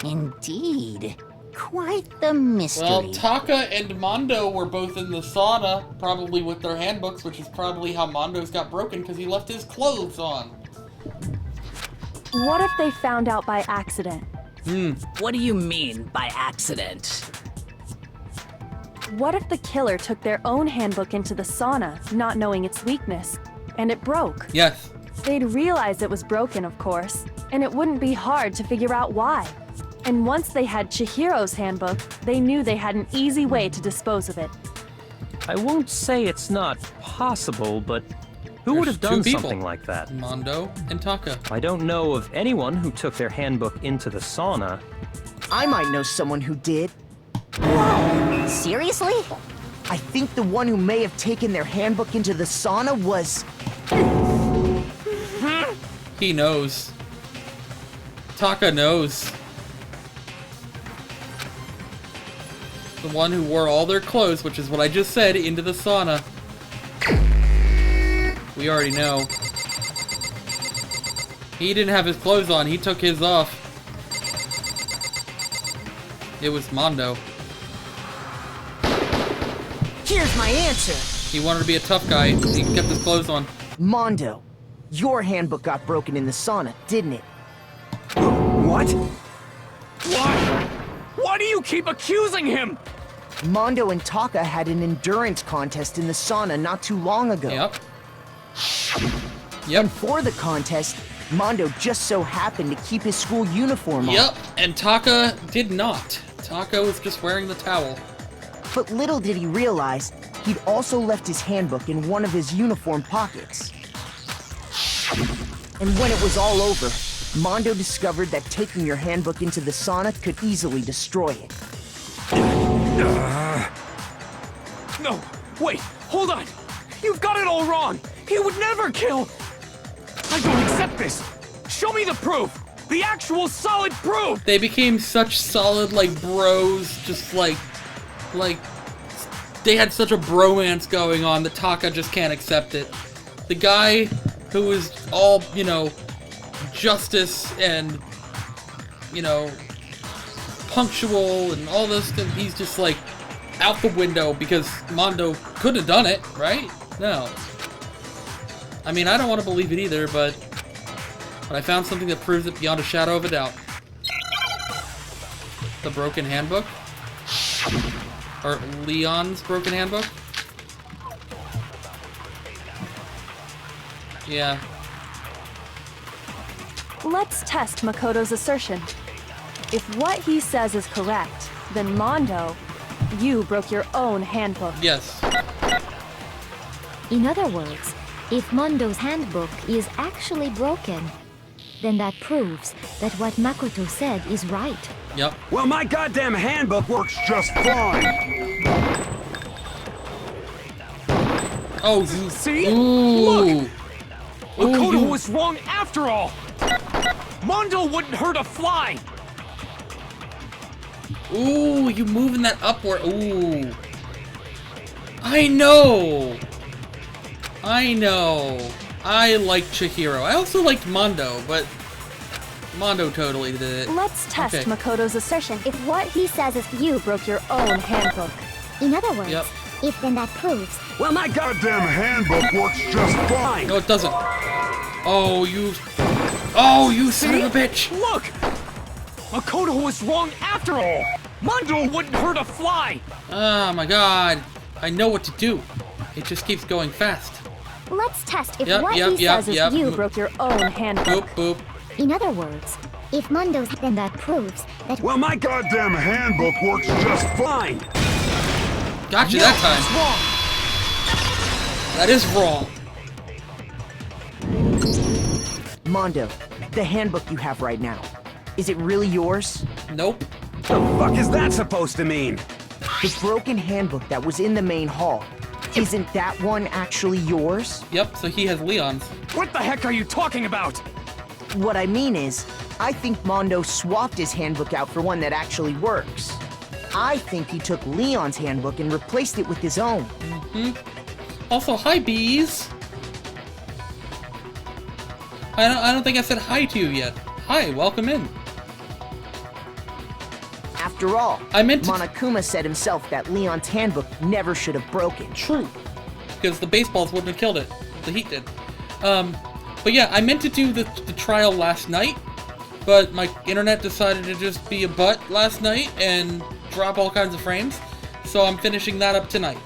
Indeed. Quite the mystery. Well, Taka and Mondo were both in the sauna, probably with their handbooks, which is probably how Mondo's got broken, because he left his clothes on. What if they found out by accident? What do you mean by accident? What if the killer took their own handbook into the sauna, not knowing its weakness, and it broke? Yes. They'd realize it was broken, of course, and it wouldn't be hard to figure out why. And once they had Chihiro's handbook, they knew they had an easy way to dispose of it. I won't say it's not possible, but who would have done something like that? Mondo and Taka. I don't know of anyone who took their handbook into the sauna. I might know someone who did. Whoa! Seriously? I think the one who may have taken their handbook into the sauna was... He knows. Taka knows. The one who wore all their clothes, which is what I just said, into the sauna. We already know. He didn't have his clothes on, he took his off. It was Mondo. Here's my answer. He wanted to be a tough guy, he kept his clothes on. Mondo, your handbook got broken in the sauna, didn't it? What? Why? Why do you keep accusing him? Mondo and Taka had an endurance contest in the sauna not too long ago. Yep. And for the contest, Mondo just so happened to keep his school uniform on. Yep, and Taka did not. Taka was just wearing the towel. But little did he realize, he'd also left his handbook in one of his uniform pockets. And when it was all over, Mondo discovered that taking your handbook into the sauna could easily destroy it. No, wait, hold on. You've got it all wrong. He would never kill. I don't accept this. Show me the proof. The actual solid proof. They became such solid, like, bros, just like, they had such a bromance going on that Taka just can't accept it. The guy who was all, you know, justice and, you know, punctual and all this, he's just like out the window because Mondo couldn't have done it, right? No. I mean, I don't want to believe it either, but I found something that proves it beyond a shadow of a doubt. The broken handbook? Or Leon's broken handbook? Yeah. Let's test Makoto's assertion. If what he says is correct, then Mondo, you broke your own handbook. Yes. In other words, if Mondo's handbook is actually broken, then that proves that what Makoto said is right. Yep. Well, my goddamn handbook works just fine. Oh, see? Ooh. Look! Makoto Ooh, was wrong after all! Mondo wouldn't hurt a fly! Ooh, you moving that upward. Ooh. I know. I know. I like Chihiro. I also liked Mondo, but Mondo totally did it. Let's test Okay. Makoto's assertion. If what he says is you broke your own handbook. In other words, Yep. if then that proves. Well, my goddamn handbook works just fine. No, it doesn't. Oh, you son of a bitch. Look! Makoto was wrong after all! Mondo wouldn't hurt a fly! Oh my god. I know what to do. It just keeps going fast. Let's test if Yep, what yep, he yep, says is yep. You broke your own handbook. Boop, boop. In other words, if Mondo's, then that proves that. Well, my goddamn handbook works just fine. Gotcha that time. That is wrong. Mondo, the handbook you have right now, is it really yours? Nope. The fuck is that supposed to mean? The broken handbook that was in the main hall, isn't that one actually yours? Yep, so he has Leon's. What the heck are you talking about? What I mean is, I think Mondo swapped his handbook out for one that actually works. I think he took Leon's handbook and replaced it with his own. Also, hi, bees. I don't think I said hi to you yet. Hi, welcome in. After all, I meant to- Monokuma said himself that Leon's handbook never should have broken. True. Because the baseballs wouldn't have killed it. The heat did. But yeah, I meant to do the trial last night, but my internet decided to just be a butt last night and drop all kinds of frames, so I'm finishing that up tonight.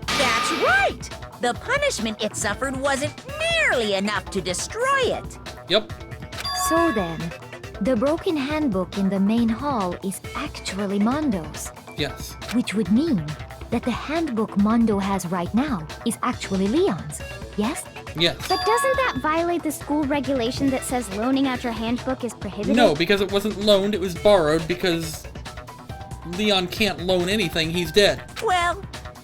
That's right! The punishment it suffered wasn't nearly enough to destroy it. Yep. So then, the broken handbook in the main hall is actually Mondo's. Yes. Which would mean that the handbook Mondo has right now is actually Leon's, yes? Yes. But doesn't that violate the school regulation that says loaning out your handbook is prohibited? No, because it wasn't loaned, it was borrowed, because Leon can't loan anything, he's dead. Well,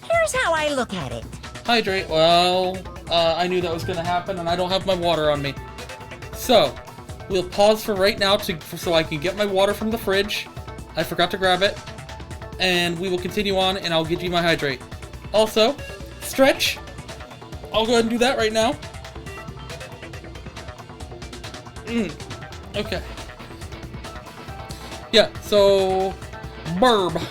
here's how I look at it. Hydrate. Well, I knew that was going to happen, and I don't have my water on me. So, we'll pause for right now so I can get my water from the fridge. I forgot to grab it. And we will continue on, and I'll give you my hydrate. Also, stretch. I'll go ahead and do that right now. Okay. Yeah, so... burb.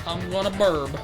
I'm gonna burb.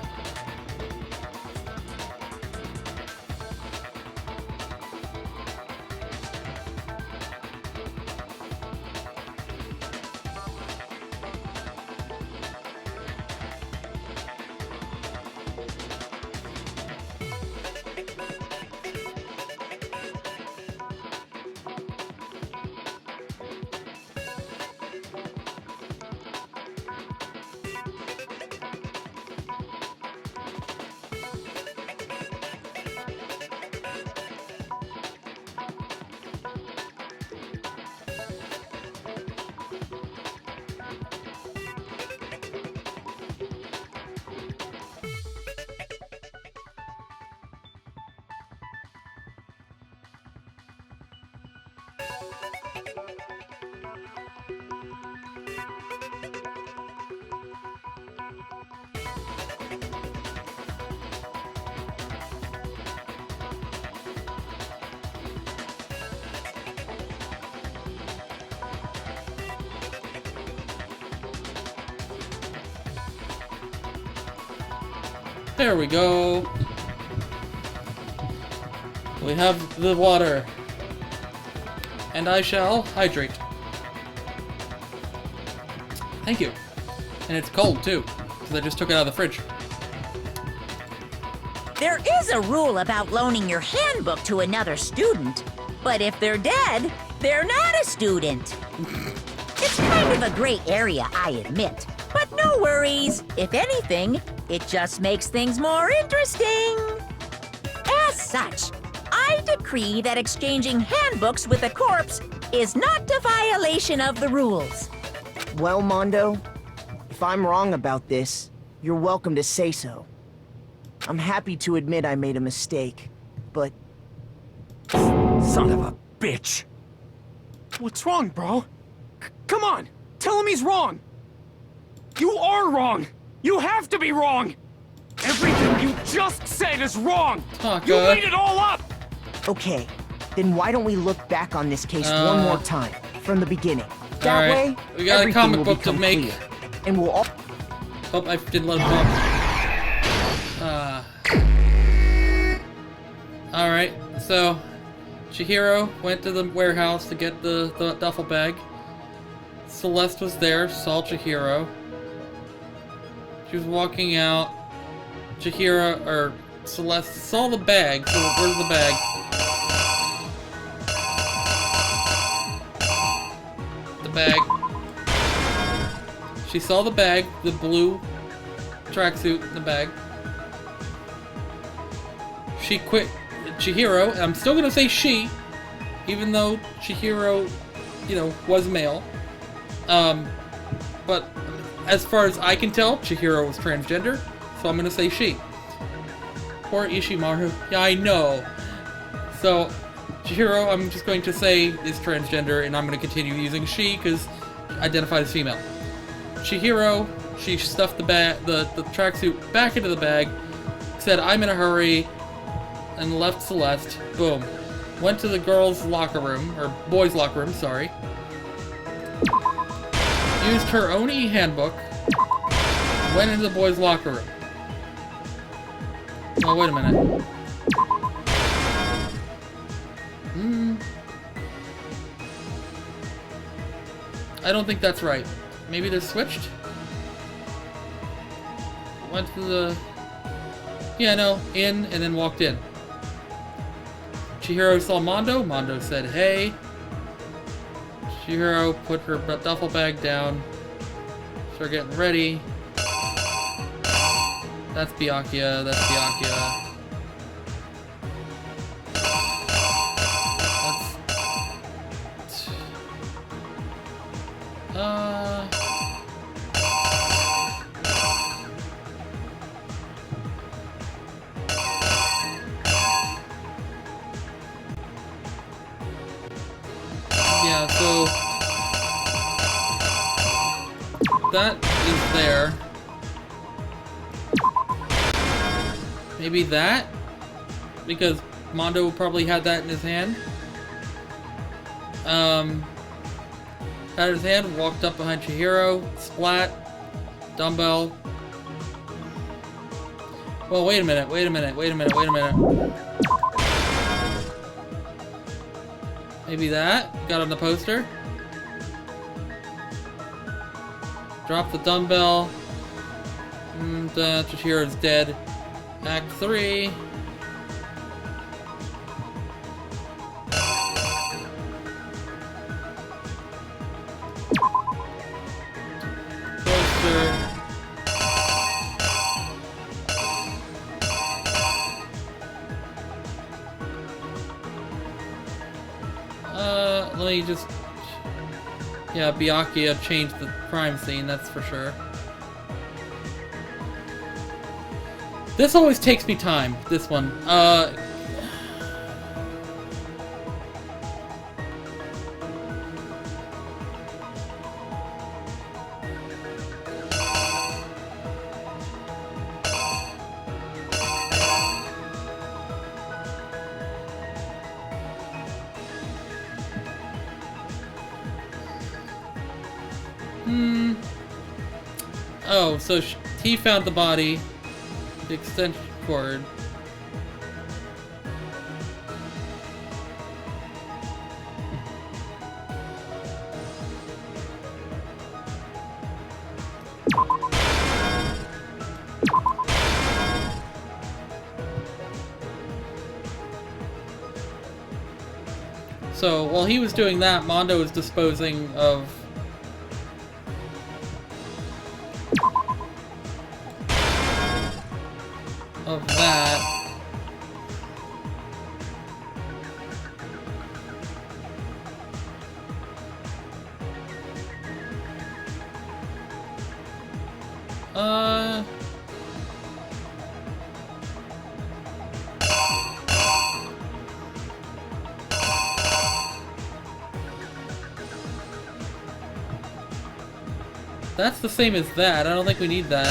There we go. We have the water. And I shall hydrate. Thank you. And it's cold too, because I just took it out of the fridge. There is a rule about loaning your handbook to another student, but if they're dead, they're not a student. It's kind of a gray area, I admit. But no worries. If anything, it just makes things more interesting. As such, I decree that exchanging handbooks with a corpse is not a violation of the rules. Well, Mondo, if I'm wrong about this, you're welcome to say so. I'm happy to admit I made a mistake, but... Son of a bitch! What's wrong, bro? Come on! Tell him he's wrong! You are wrong! You have to be wrong! Everything you just said is wrong! You made it all up! Okay, then why don't we look back on this case one more time, from the beginning? That way, we got a comic book to make. Clear, and we'll all... Oh, I didn't let him talk. Alright, so Chihiro went to the warehouse to get the duffel bag. Celeste was there, saw Chihiro. She was walking out. Chihiro, or Celeste, saw the bag. So where's the bag? The bag. She saw the bag, the blue tracksuit in the bag. She quit. Chihiro, I'm still gonna say she, even though Chihiro, you know, was male. But as far as I can tell, Chihiro was transgender, so I'm gonna say she. Poor Ishimaru. Yeah, I know. So, Chihiro, I'm just going to say is transgender, and I'm gonna continue using she, because identified as female. Chihiro, she stuffed the tracksuit back into the bag, said, I'm in a hurry, and left Celeste. Boom. Went to the girls' locker room, or boys' locker room, sorry. Used her own e-handbook. Went into the boys' locker room. Oh, wait a minute. I don't think that's right. Maybe they're switched? Went to the... Yeah, no, in, and then walked in. Chihiro saw Mondo. Mondo said, hey. Chihiro put her duffel bag down. Start getting ready. That's Byakuya. That's Byakuya. Yeah, so that is there. Maybe that? Because Mondo probably had that in his hand. Had his hand, walked up behind Chihiro, splat, dumbbell. Well, wait a minute. Maybe that? Got on the poster? Drop the dumbbell. Chihiro's dead. Act 3. Poster. Let me just... Yeah, Byakuya changed the crime scene, that's for sure. This always takes me time, this one. Oh, so he found the body, the extension cord. So while he was doing that, Mondo was disposing of that. That's the same as that. I don't think we need that.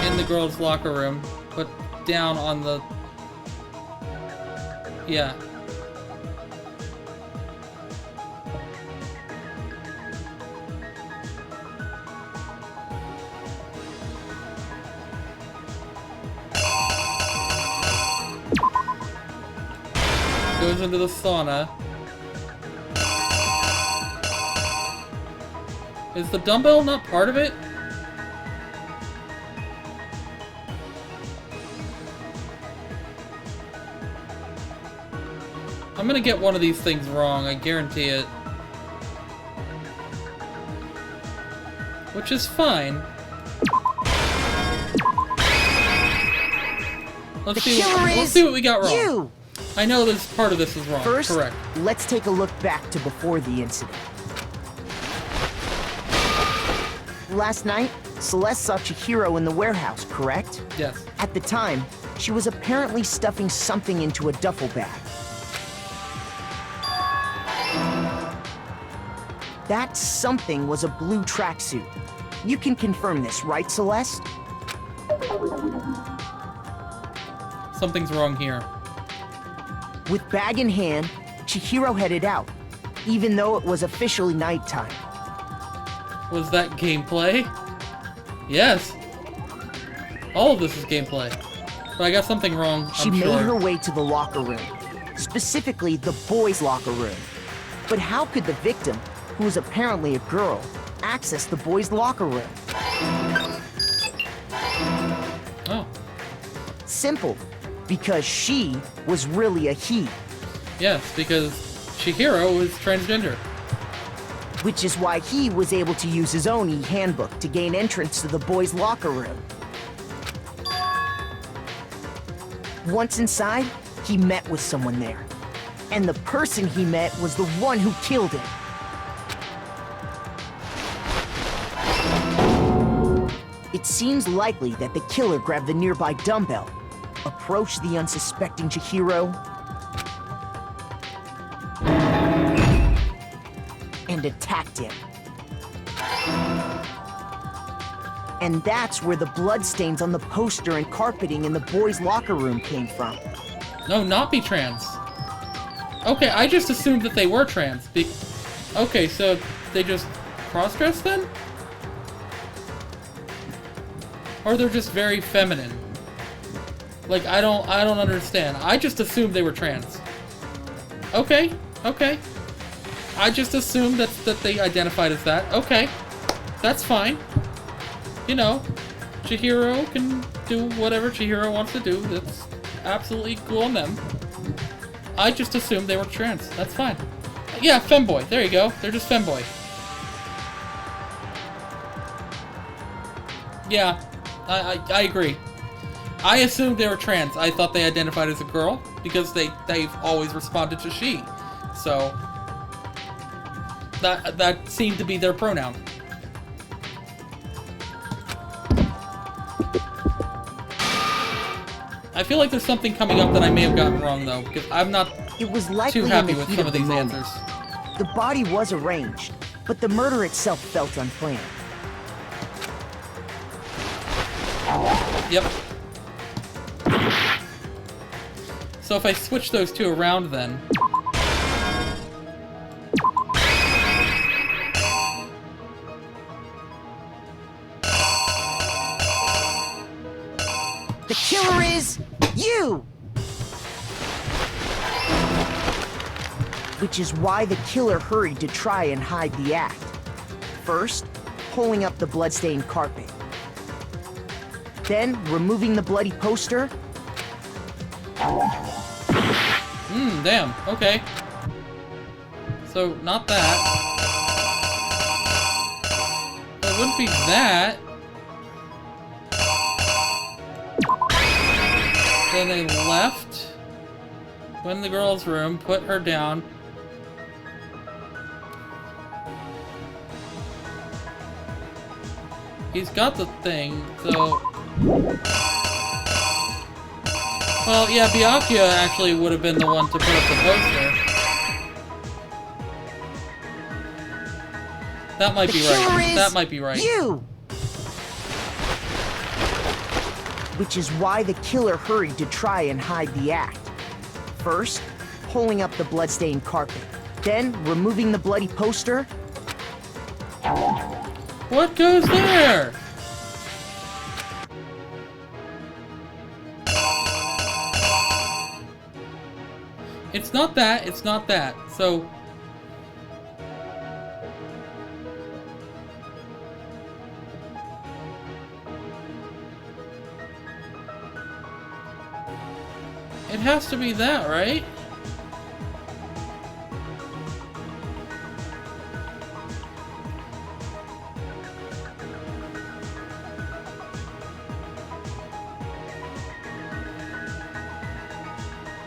In the girls' locker room, but down on the... Yeah. Goes into the sauna. Is the dumbbell not part of it? I'm gonna get one of these things wrong, I guarantee it. Which is fine. Let's see what we got wrong. You! I know this part of this is wrong. First, correct. Let's take a look back to before the incident. Last night, Celeste saw Chihiro in the warehouse, correct? Yes. At the time, she was apparently stuffing something into a duffel bag. That something was a blue tracksuit. You can confirm this, right, Celeste? Something's wrong here. With bag in hand, Chihiro headed out, even though it was officially nighttime. Was that gameplay? Yes. All of this is gameplay. But I got something wrong, She made her way to the locker room, specifically the boys' locker room. But how could the victim, who was apparently a girl, access the boys' locker room? Oh. Simple. Because she was really a he. Yes, because Chihiro was transgender. Which is why he was able to use his own e-handbook to gain entrance to the boys' locker room. Once inside, he met with someone there. And the person he met was the one who killed him. It seems likely that the killer grabbed the nearby dumbbell approached the unsuspecting Chihiro and attacked him. And that's where the bloodstains on the poster and carpeting in the boys' locker room came from. No, not be trans. Okay, I just assumed that they were trans. Okay, so they just cross-dressed then? Or they're just very feminine? Like, I don't understand. I just assumed they were trans. Okay, okay. I just assumed that they identified as that. Okay, that's fine. You know, Chihiro can do whatever Chihiro wants to do. That's absolutely cool on them. I just assumed they were trans. That's fine. Yeah, femboy. There you go. They're just femboy. Yeah, I agree. I assumed they were trans. I thought they identified as a girl because they've always responded to she. So that seemed to be their pronoun. I feel like there's something coming up that I may have gotten wrong though, because I'm not too happy with some of these answers. The body was arranged, but the murder itself felt unplanned. Yep. So if I switch those two around then... The killer is you! Which is why the killer hurried to try and hide the act. First, pulling up the bloodstained carpet. Then, removing the bloody poster. Damn, okay. So, not that. It wouldn't be that. Then they left, went in the girl's room, put her down. He's got the thing, so... Well, yeah, Byakuya actually would have been the one to put up the poster. That might be right. That might be right. You! Which is why the killer hurried to try and hide the act. First, pulling up the bloodstained carpet. Then, removing the bloody poster. What goes there? It's not that, it's not that. So... It has to be that, right?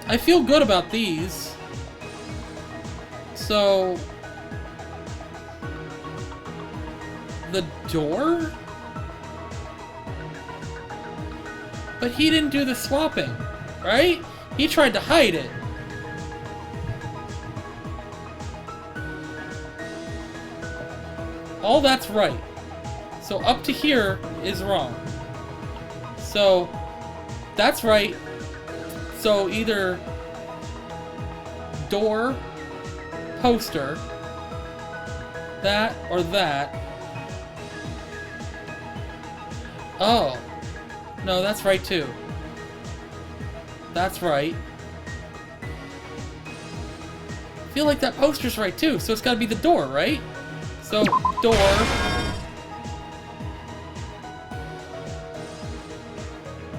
I feel good about these. So... The door? But he didn't do the swapping, right? He tried to hide it. All that's right. So up to here is wrong. So that's right. So either door, poster, that or that. Oh. No, that's right too. That's right. I feel like that poster's right too, so it's gotta be the door, right? So, door.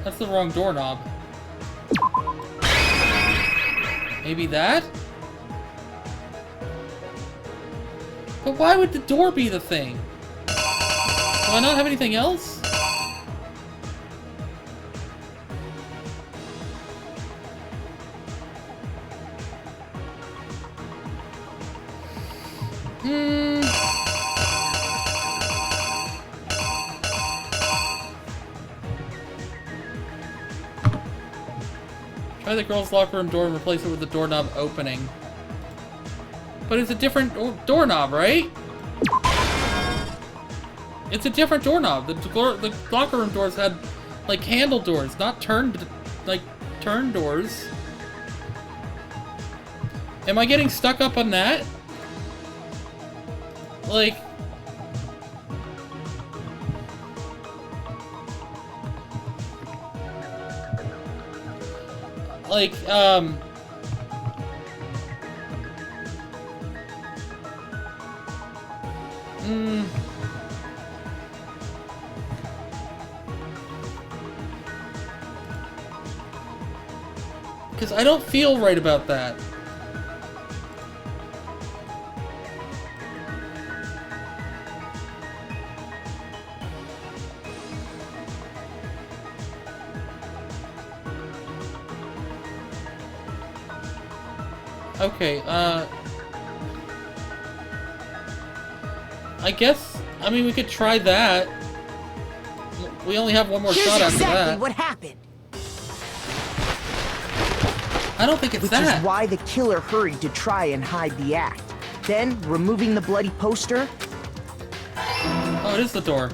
That's the wrong doorknob. Maybe that? But why would the door be the thing? Do I not have anything else? Try the girls' locker room door and replace it with the doorknob opening. But it's a different doorknob, right? It's a different doorknob. The locker room doors had, like, handle doors, not turn doors. Am I getting stuck up on that? Like... Because I don't feel right about that. Okay, I guess, I mean, we could try that. We only have one more shot after that. Exactly what happened. I don't think it's that. Which is why the killer hurried to try and hide the act. Then, removing the bloody poster. Oh, it is the door.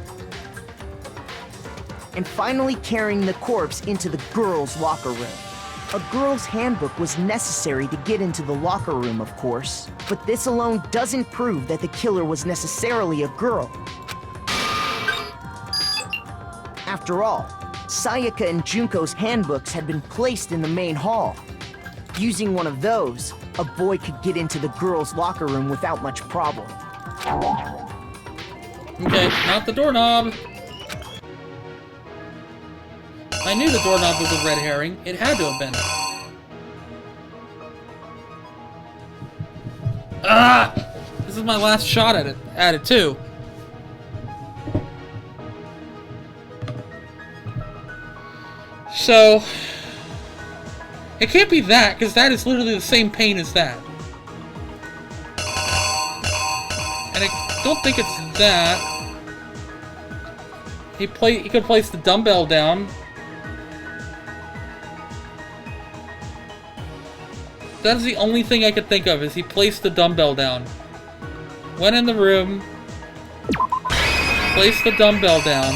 And finally carrying the corpse into the girls' locker room. A girl's handbook was necessary to get into the locker room, of course. But this alone doesn't prove that the killer was necessarily a girl. After all, Sayaka and Junko's handbooks had been placed in the main hall. Using one of those, a boy could get into the girls' locker room without much problem. Okay, not the doorknob. I knew the doorknob was a red herring. It had to have been. Ah! This is my last shot at it too. So... it can't be that, because that is literally the same pain as that. And I don't think it's that. He could place the dumbbell down. That is the only thing I could think of, is he placed the dumbbell down. Went in the room. Placed the dumbbell down.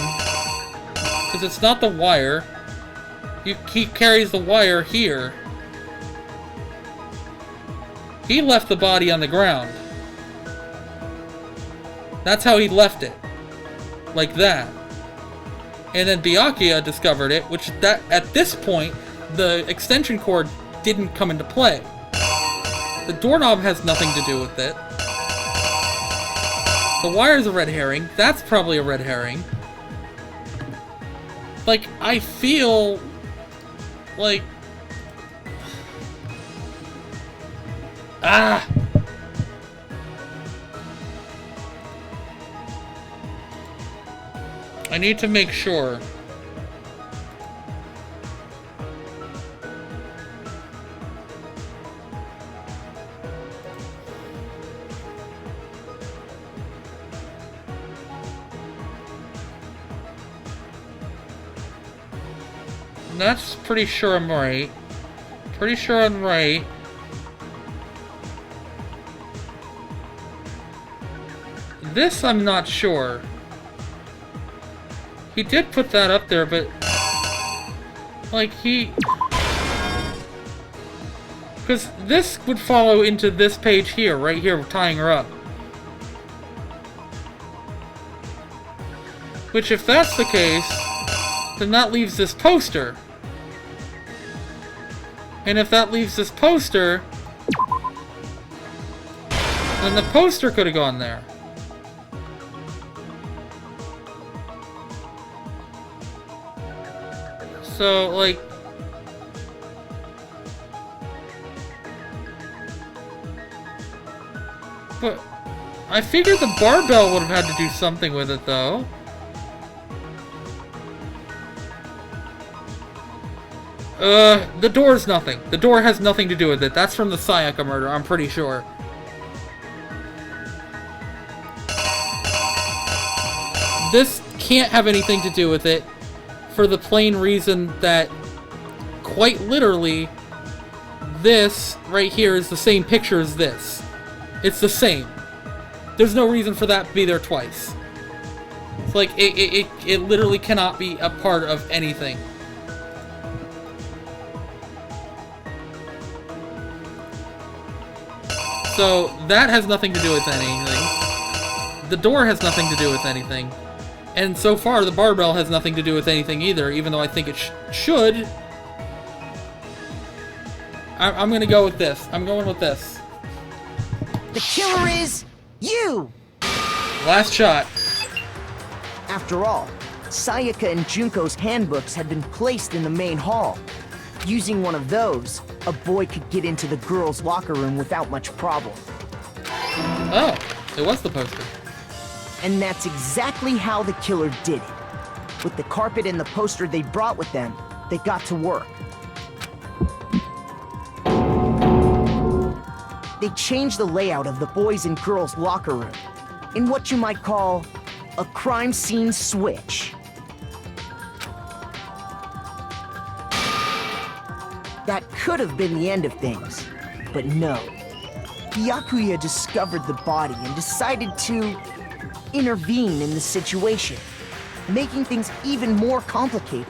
Because it's not the wire. He carries the wire here. He left the body on the ground. That's how he left it. Like that. And then Byakuya discovered it, which at this point, the extension cord didn't come into play. The doorknob has nothing to do with it. The wire's a red herring. That's probably a red herring. Like, I feel... like... ah! I need to make sure. That's pretty sure I'm right. Pretty sure I'm right. This I'm not sure. He did put that up there, but... like, he... because this would follow into this page here, right here, tying her up. Which, if that's the case, then that leaves this poster. And if that leaves this poster, then the poster could have gone there. So, like... but I figured the barbell would have had to do something with it, though. The door's nothing. The door has nothing to do with it. That's from the Sayaka murder, I'm pretty sure. This can't have anything to do with it, for the plain reason that, quite literally, this right here is the same picture as this. It's the same. There's no reason for that to be there twice. It's like, it literally cannot be a part of anything. So, that has nothing to do with anything. The door has nothing to do with anything. And so far, the barbell has nothing to do with anything either, even though I think it should. I'm gonna go with this. I'm going with this. The killer is you! Last shot. After all, Sayaka and Junko's handbooks had been placed in the main hall. Using one of those, a boy could get into the girls' locker room without much problem. Oh, it was the poster. And that's exactly how the killer did it. With the carpet and the poster they brought with them, they got to work. They changed the layout of the boys' and girls' locker room in what you might call a crime scene switch. That could have been the end of things, but no. Byakuya discovered the body and decided to intervene in the situation, making things even more complicated.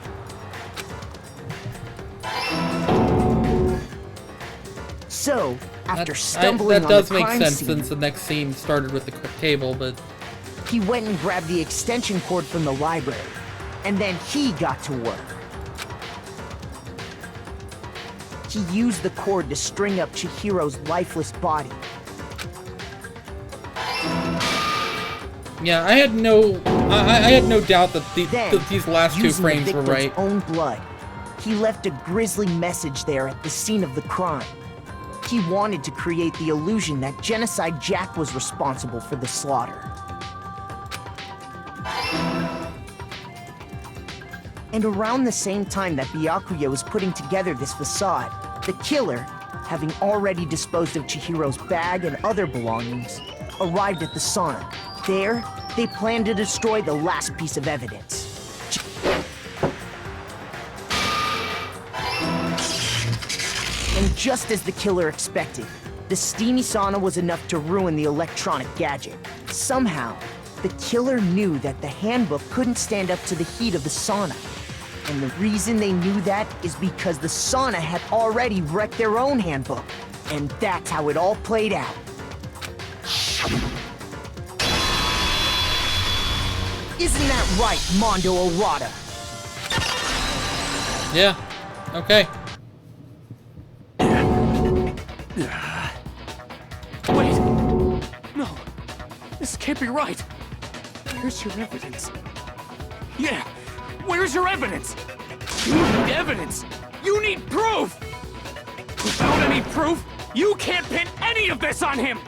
So, after stumbling that on the does make crime sense scene, since the next scene started with the table, but he went and grabbed the extension cord from the library, and then he got to work. He used the cord to string up Chihiro's lifeless body. yeah, I had no doubt that these last two frames were right. Using the victim's own blood, he left a grisly message there at the scene of the crime. He wanted to create the illusion that Genocide Jack was responsible for the slaughter. And around the same time that Byakuya was putting together this facade, the killer, having already disposed of Chihiro's bag and other belongings, arrived at the sauna. There, they planned to destroy the last piece of evidence. And just as the killer expected, the steamy sauna was enough to ruin the electronic gadget. Somehow, the killer knew that the handbook couldn't stand up to the heat of the sauna. And the reason they knew that is because the sauna had already wrecked their own handbook. And that's how it all played out. Isn't that right, Mondo Arata? Yeah, okay. Wait! No! This can't be right! Where's your evidence? Yeah! Where's your evidence? You need evidence! You need proof! Without any proof, you can't pin any of this on him!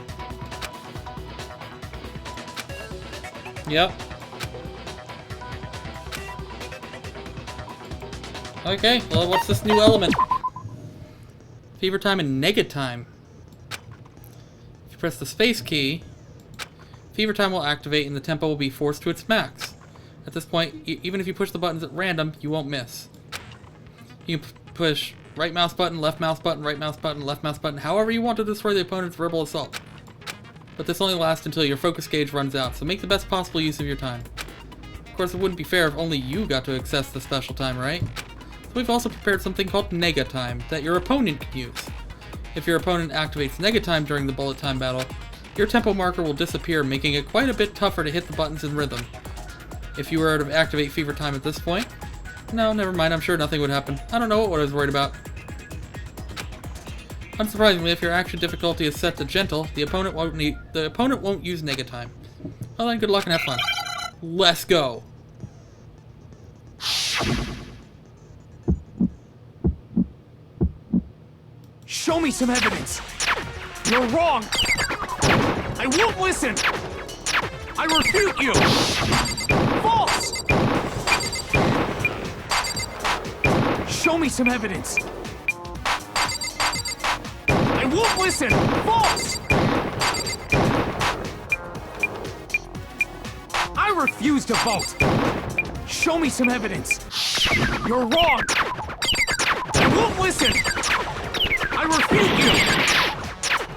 Yep. Okay, well, what's this new element? Fever time and nega time. If you press the space key, fever time will activate and the tempo will be forced to its max. At this point, even if you push the buttons at random, you won't miss. You can push right mouse button, left mouse button, right mouse button, left mouse button, however you want to destroy the opponent's verbal assault. But this only lasts until your focus gauge runs out, so make the best possible use of your time. Of course, it wouldn't be fair if only you got to access the special time, right? So we've also prepared something called nega time that your opponent can use. If your opponent activates nega time during the bullet time battle, your tempo marker will disappear, making it quite a bit tougher to hit the buttons in rhythm. If you were to activate fever time at this point, no, never mind, I'm sure nothing would happen. I don't know what I was worried about. Unsurprisingly, if your action difficulty is set to gentle, the opponent won't use nega time. Well then, good luck and have fun. Let's go. Show me some evidence! You're wrong! I won't listen! I refute you! False! Show me some evidence! I won't listen! False! I refuse to vote! Show me some evidence! You're wrong! I won't listen! I refute you!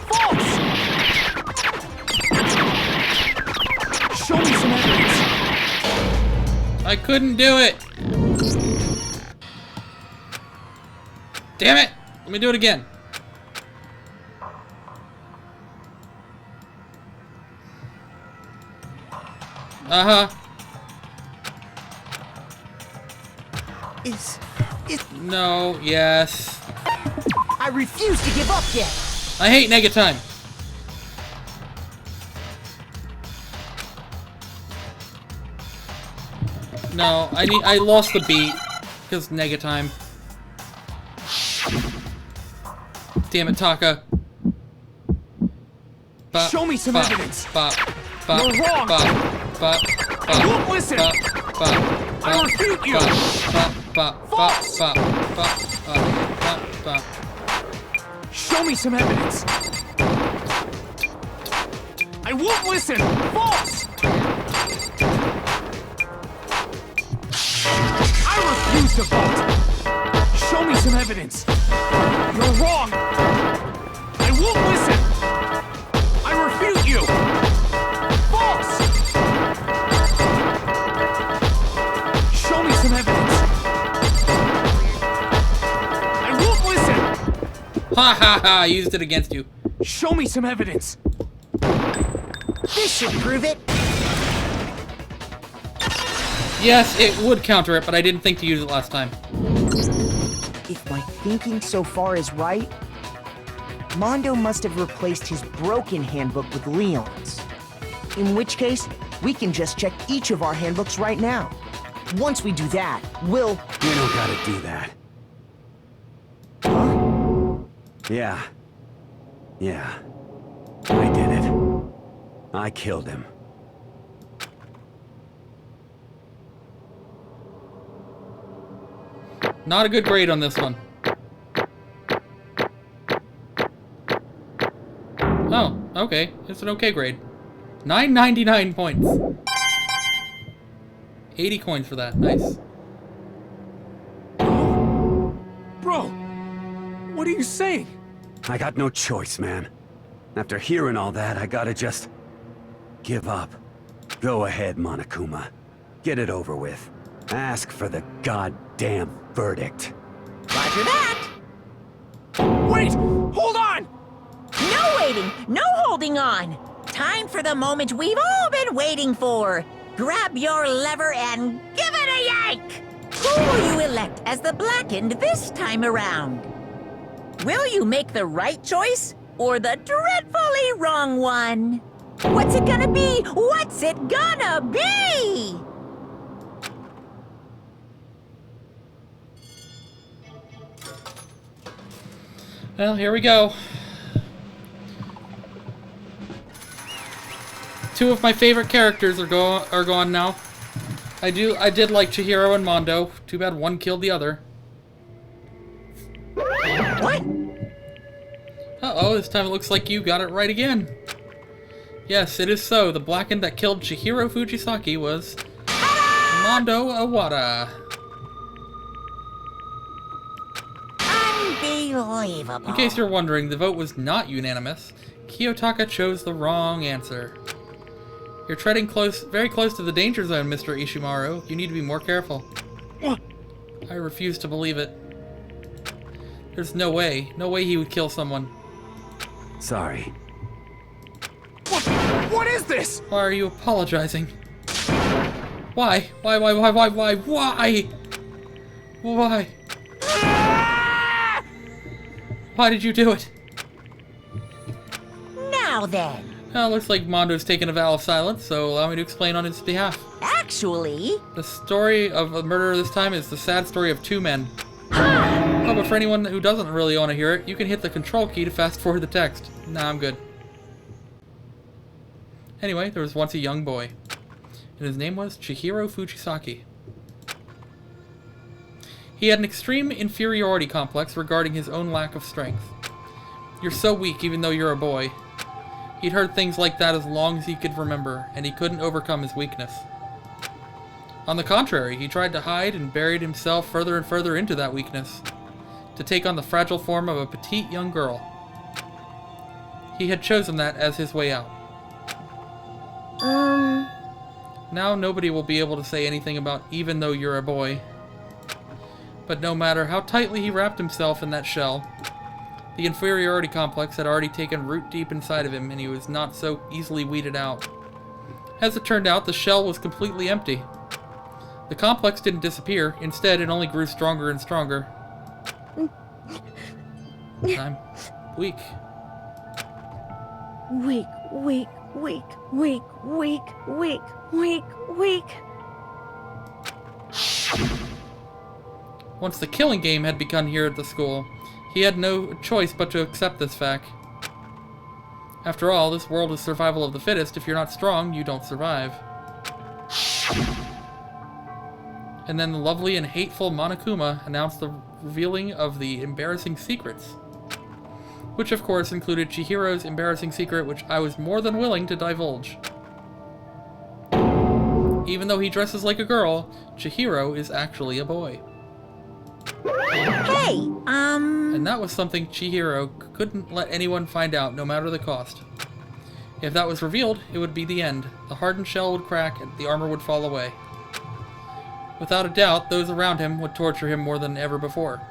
False! Show me some evidence! I couldn't do it! Damn it! Let me do it again. Uh-huh. No, yes. I refuse to give up yet. I hate Negatime. No, I lost the beat because Negatime. Damn it, Taka. Bop, Show me some bop, evidence. Bop, bop, You're wrong. Bop, bop, I won't listen. Bop, bop, I refute you. Bop, bop, bop, bop, bop, bop, bop, bop. Show me some evidence. I won't listen. False. I refuse to vote. Show me some evidence. You're wrong. I won't listen. I refute you. False. Show me some evidence. I won't listen. Ha ha ha! I used it against you. Show me some evidence. This should prove it. Yes, it would counter it, but I didn't think to use it last time. If my thinking so far is right, Mondo must have replaced his broken handbook with Leon's. In which case, we can just check each of our handbooks right now. Once we do that, we'll... You don't gotta do that. Yeah. Yeah. I did it. I killed him. Not a good grade on this one. Oh, okay. It's an okay grade. 999 points. 80 coins for that. Nice. Bro, what are you saying? I got no choice, man. After hearing all that, I gotta just... give up. Go ahead, Monokuma. Get it over with. Ask for the goddamn verdict. Roger that. Wait! Hold on! No waiting! No holding on! Time for the moment we've all been waiting for! Grab your lever and give it a yank! Who will you elect as the Blackened this time around? Will you make the right choice or the dreadfully wrong one? What's it gonna be? What's it gonna be? Well, here we go. Two of my favorite characters are gone now. I did like Chihiro and Mondo. Too bad one killed the other. What? Uh-oh, this time it looks like you got it right again. Yes, it is so. The Blackened that killed Chihiro Fujisaki was Mondo Awada. Unbelievable. In case you're wondering, the vote was not unanimous. Kiyotaka chose the wrong answer. You're treading very close to the danger zone, Mr. Ishimaru. You need to be more careful. I refuse to believe it. There's no way he would kill someone. Sorry. What is this? Why are you apologizing? Why? Why? Why did you do it? Now then. Well, looks like Mondo's taken a vow of silence, so allow me to explain on his behalf. Actually... The story of a murder this time is the sad story of two men. Oh, but for anyone who doesn't really want to hear it, you can hit the control key to fast forward the text. Nah, I'm good. Anyway, there was once a young boy, and his name was Chihiro Fujisaki. He had an extreme inferiority complex regarding his own lack of strength. You're so weak even though you're a boy. He'd heard things like that as long as he could remember, and he couldn't overcome his weakness. On the contrary, he tried to hide and buried himself further and further into that weakness. to take on the fragile form of a petite young girl. He had chosen that as his way out. Now nobody will be able to say anything about even though you're a boy. But no matter how tightly he wrapped himself in that shell, the inferiority complex had already taken root deep inside of him, and he was not so easily weeded out. As it turned out, the shell was completely empty. The complex didn't disappear. Instead, it only grew stronger and stronger. I'm weak. Weak, weak, weak, weak, weak, weak, weak, weak. Once the killing game had begun here at the school, he had no choice but to accept this fact. After all, this world is survival of the fittest. If you're not strong, you don't survive. And then the lovely and hateful Monokuma announced the revealing of the embarrassing secrets. Which of course included Chihiro's embarrassing secret, which I was more than willing to divulge. Even though he dresses like a girl, Chihiro is actually a boy. Hey, And that was something Chihiro couldn't let anyone find out, no matter the cost. If that was revealed, it would be the end. The hardened shell would crack, and the armor would fall away. Without a doubt, those around him would torture him more than ever before.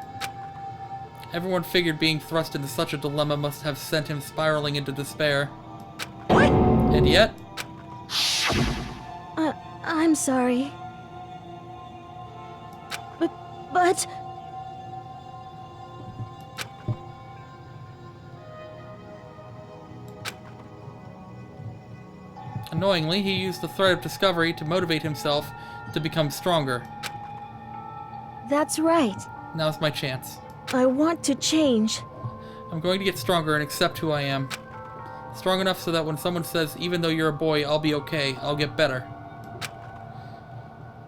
Everyone figured being thrust into such a dilemma must have sent him spiraling into despair. What? And yet... I'm sorry. But... Annoyingly, he used the thread of discovery to motivate himself to become stronger. That's right. Now's my chance. I want to change. I'm going to get stronger and accept who I am. Strong enough so that when someone says, even though you're a boy, I'll be okay, I'll get better.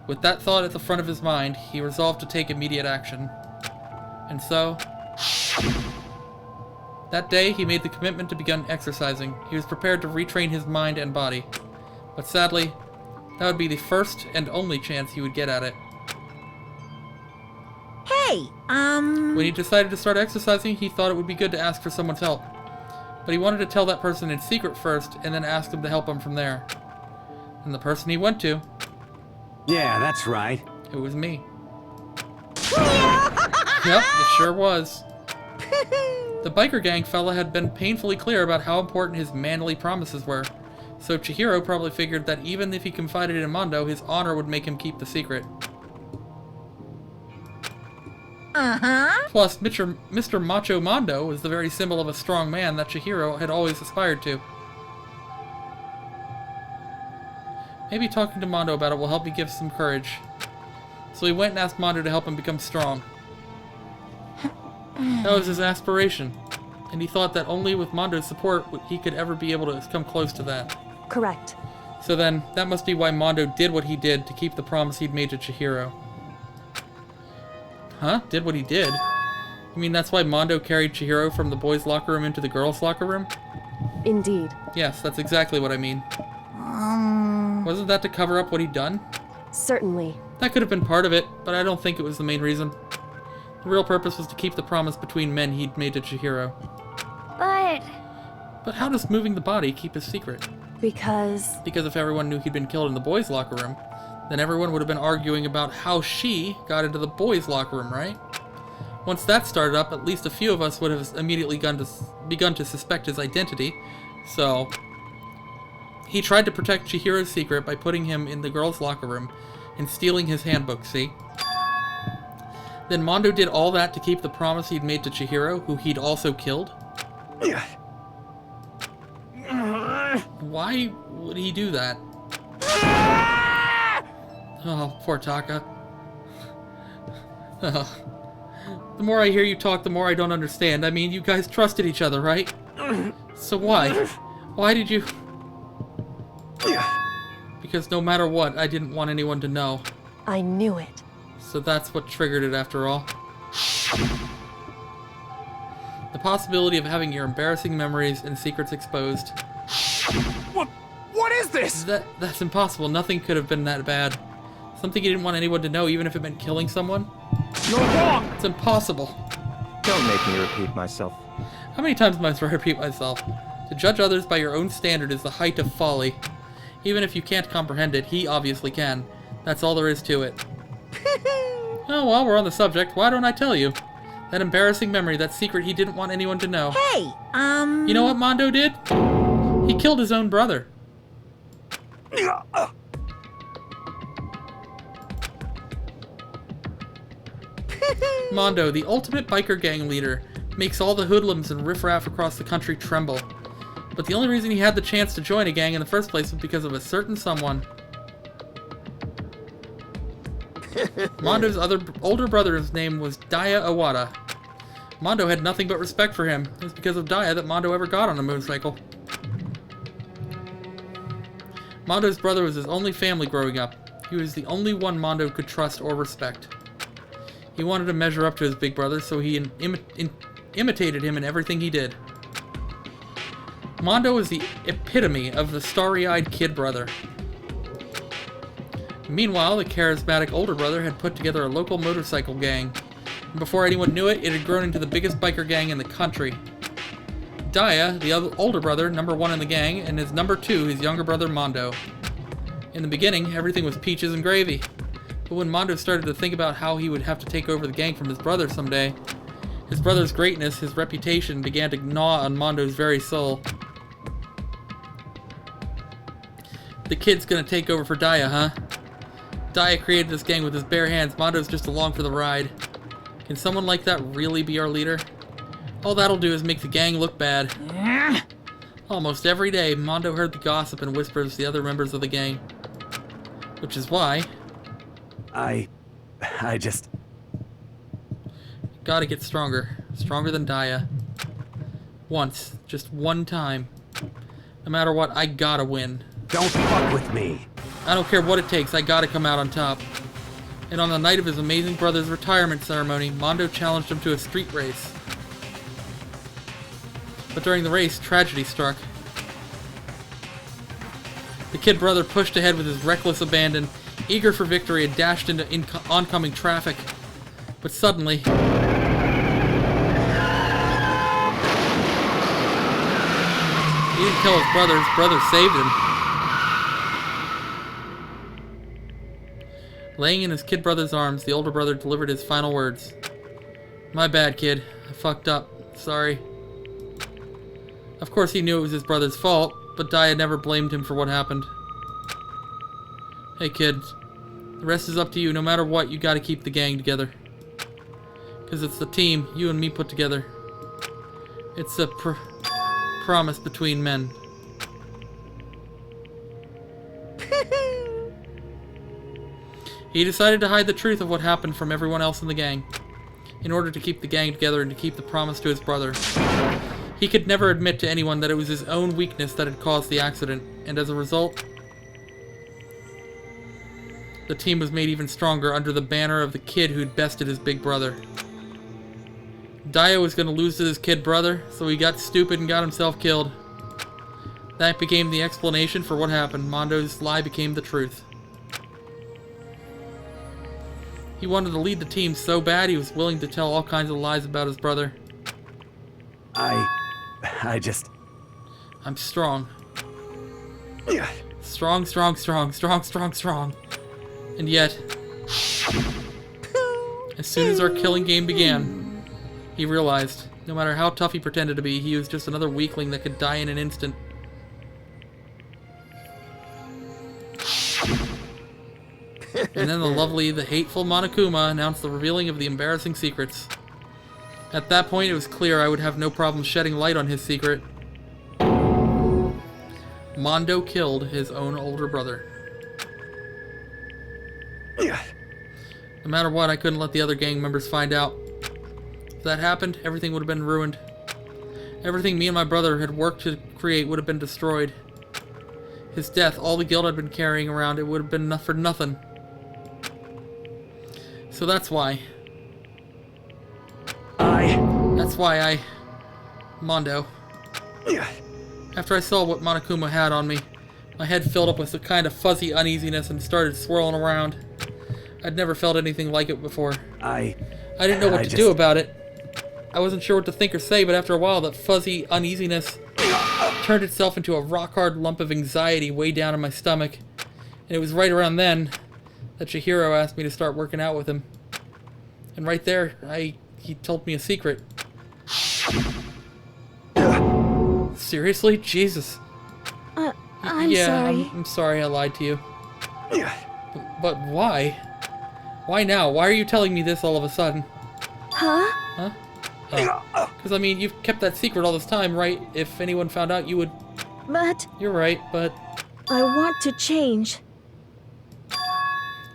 With that thought at the front of his mind, he resolved to take immediate action. And so... that day, he made the commitment to begin exercising. He was prepared to retrain his mind and body. But sadly, that would be the first and only chance he would get at it. Hey, When he decided to start exercising, he thought it would be good to ask for someone's help. But he wanted to tell that person in secret first, and then ask them to help him from there. And the person he went to... Yeah, that's right. It was me. Yep, it sure was. The biker gang fella had been painfully clear about how important his manly promises were, so Chihiro probably figured that even if he confided in Mondo, his honor would make him keep the secret. Plus, Mr. Macho Mondo was the very symbol of a strong man that Chihiro had always aspired to. Maybe talking to Mondo about it will help me give some courage. So he went and asked Mondo to help him become strong. That was his aspiration, and he thought that only with Mondo's support he could ever be able to come close to that. Correct. So then, that must be why Mondo did what he did to keep the promise he'd made to Chihiro. Huh? Did what he did? You mean that's why Mondo carried Chihiro from the boys' locker room into the girls' locker room? Indeed. Yes, that's exactly what I mean. Wasn't that to cover up what he'd done? Certainly. That could have been part of it, but I don't think it was the main reason. The real purpose was to keep the promise between men he'd made to Chihiro. But how does moving the body keep his secret? Because if everyone knew he'd been killed in the boys' locker room, then everyone would have been arguing about how she got into the boys' locker room, right? Once that started up, at least a few of us would have immediately begun to suspect his identity, so... He tried to protect Chihiro's secret by putting him in the girls' locker room and stealing his handbook, see? Then Mondo did all that to keep the promise he'd made to Chihiro, who he'd also killed? Why would he do that? Oh, poor Taka. The more I hear you talk, the more I don't understand. I mean, you guys trusted each other, right? So why? Why did you... Because no matter what, I didn't want anyone to know. I knew it. So that's what triggered it after all. The possibility of having your embarrassing memories and secrets exposed. What is this? That's impossible. Nothing could have been that bad. Something you didn't want anyone to know, even if it meant killing someone? You're wrong! It's impossible. Don't make me repeat myself. How many times must I repeat myself? To judge others by your own standard is the height of folly. Even if you can't comprehend it, he obviously can. That's all there is to it. Oh, while we're on the subject, why don't I tell you? That embarrassing memory, that secret he didn't want anyone to know. Hey, You know what Mondo did? He killed his own brother. Mondo, the ultimate biker gang leader, makes all the hoodlums and riffraff across the country tremble. But the only reason he had the chance to join a gang in the first place was because of a certain someone. Mondo's older brother's name was Daya Awada. Mondo had nothing but respect for him. It was because of Daya that Mondo ever got on a motorcycle. Mondo's brother was his only family growing up. He was the only one Mondo could trust or respect. He wanted to measure up to his big brother, so he imitated him in everything he did. Mondo was the epitome of the starry-eyed kid brother. Meanwhile, the charismatic older brother had put together a local motorcycle gang. And before anyone knew it, it had grown into the biggest biker gang in the country. Daya, the older brother, number 1 in the gang, and his number 2, his younger brother Mondo. In the beginning, everything was peaches and gravy. But when Mondo started to think about how he would have to take over the gang from his brother someday, his brother's greatness, his reputation, began to gnaw on Mondo's very soul. The kid's gonna take over for Daya, huh? Daya created this gang with his bare hands. Mondo's just along for the ride. Can someone like that really be our leader? All that'll do is make the gang look bad. Almost every day, Mondo heard the gossip and whispers of the other members of the gang. Which is why... I just... Gotta get stronger. Stronger than Daya. Once. Just one time. No matter what, I gotta win. Don't fuck with me. I don't care what it takes, I gotta come out on top. And on the night of his amazing brother's retirement ceremony, Mondo challenged him to a street race. But during the race, tragedy struck. The kid brother pushed ahead with his reckless abandon, eager for victory, and dashed into oncoming traffic. But suddenly... He didn't kill his brother saved him. Laying in his kid brother's arms, the older brother delivered his final words. My bad, kid. I fucked up. Sorry. Of course he knew it was his brother's fault, but Daya never blamed him for what happened. Hey kid, the rest is up to you. No matter what, you gotta keep the gang together. Because it's the team you and me put together. It's a promise between men. He decided to hide the truth of what happened from everyone else in the gang, in order to keep the gang together and to keep the promise to his brother. He could never admit to anyone that it was his own weakness that had caused the accident, and as a result, the team was made even stronger under the banner of the kid who'd bested his big brother. Daya was going to lose to his kid brother, so he got stupid and got himself killed. That became the explanation for what happened. Mondo's lie became the truth. He wanted to lead the team so bad he was willing to tell all kinds of lies about his brother. I just... I'm strong. Strong, strong, strong, strong, strong, strong. And yet, as soon as our killing game began, he realized, no matter how tough he pretended to be, he was just another weakling that could die in an instant. And then the hateful Monokuma announced the revealing of the embarrassing secrets. At that point, it was clear I would have no problem shedding light on his secret. Mondo killed his own older brother. No matter what, I couldn't let the other gang members find out. If that happened, everything would have been ruined. Everything me and my brother had worked to create would have been destroyed. His death, all the guilt I'd been carrying around, it would have been for nothing. So that's why. Mondo. After I saw what Monokuma had on me, my head filled up with a kind of fuzzy uneasiness and started swirling around. I'd never felt anything like it before. I didn't know what to do about it. I wasn't sure what to think or say, but after a while, that fuzzy uneasiness turned itself into a rock-hard lump of anxiety way down in my stomach. And it was right around then that Chihiro asked me to start working out with him. And right there, he told me a secret. Seriously? Jesus. I'm sorry. I'm sorry I lied to you. But why? Why now? Why are you telling me this all of a sudden? Huh? Huh? Oh. Because, I mean, you've kept that secret all this time, right? If anyone found out, you would... But... You're right, but... I want to change.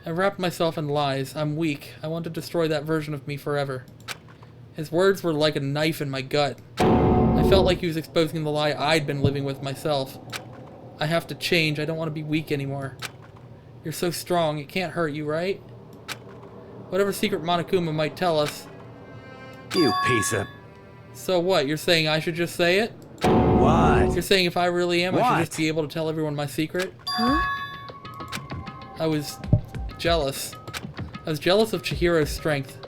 I wrapped myself in lies. I'm weak. I want to destroy that version of me forever. His words were like a knife in my gut. I felt like he was exposing the lie I'd been living with myself. I have to change. I don't want to be weak anymore. You're so strong. It can't hurt you, right? Whatever secret Monokuma might tell us. You piece of... So what? You're saying I should just say it? What? You're saying if I really am, I What? should just be able to tell everyone my secret? Huh? I was jealous. I was jealous of Chihiro's strength.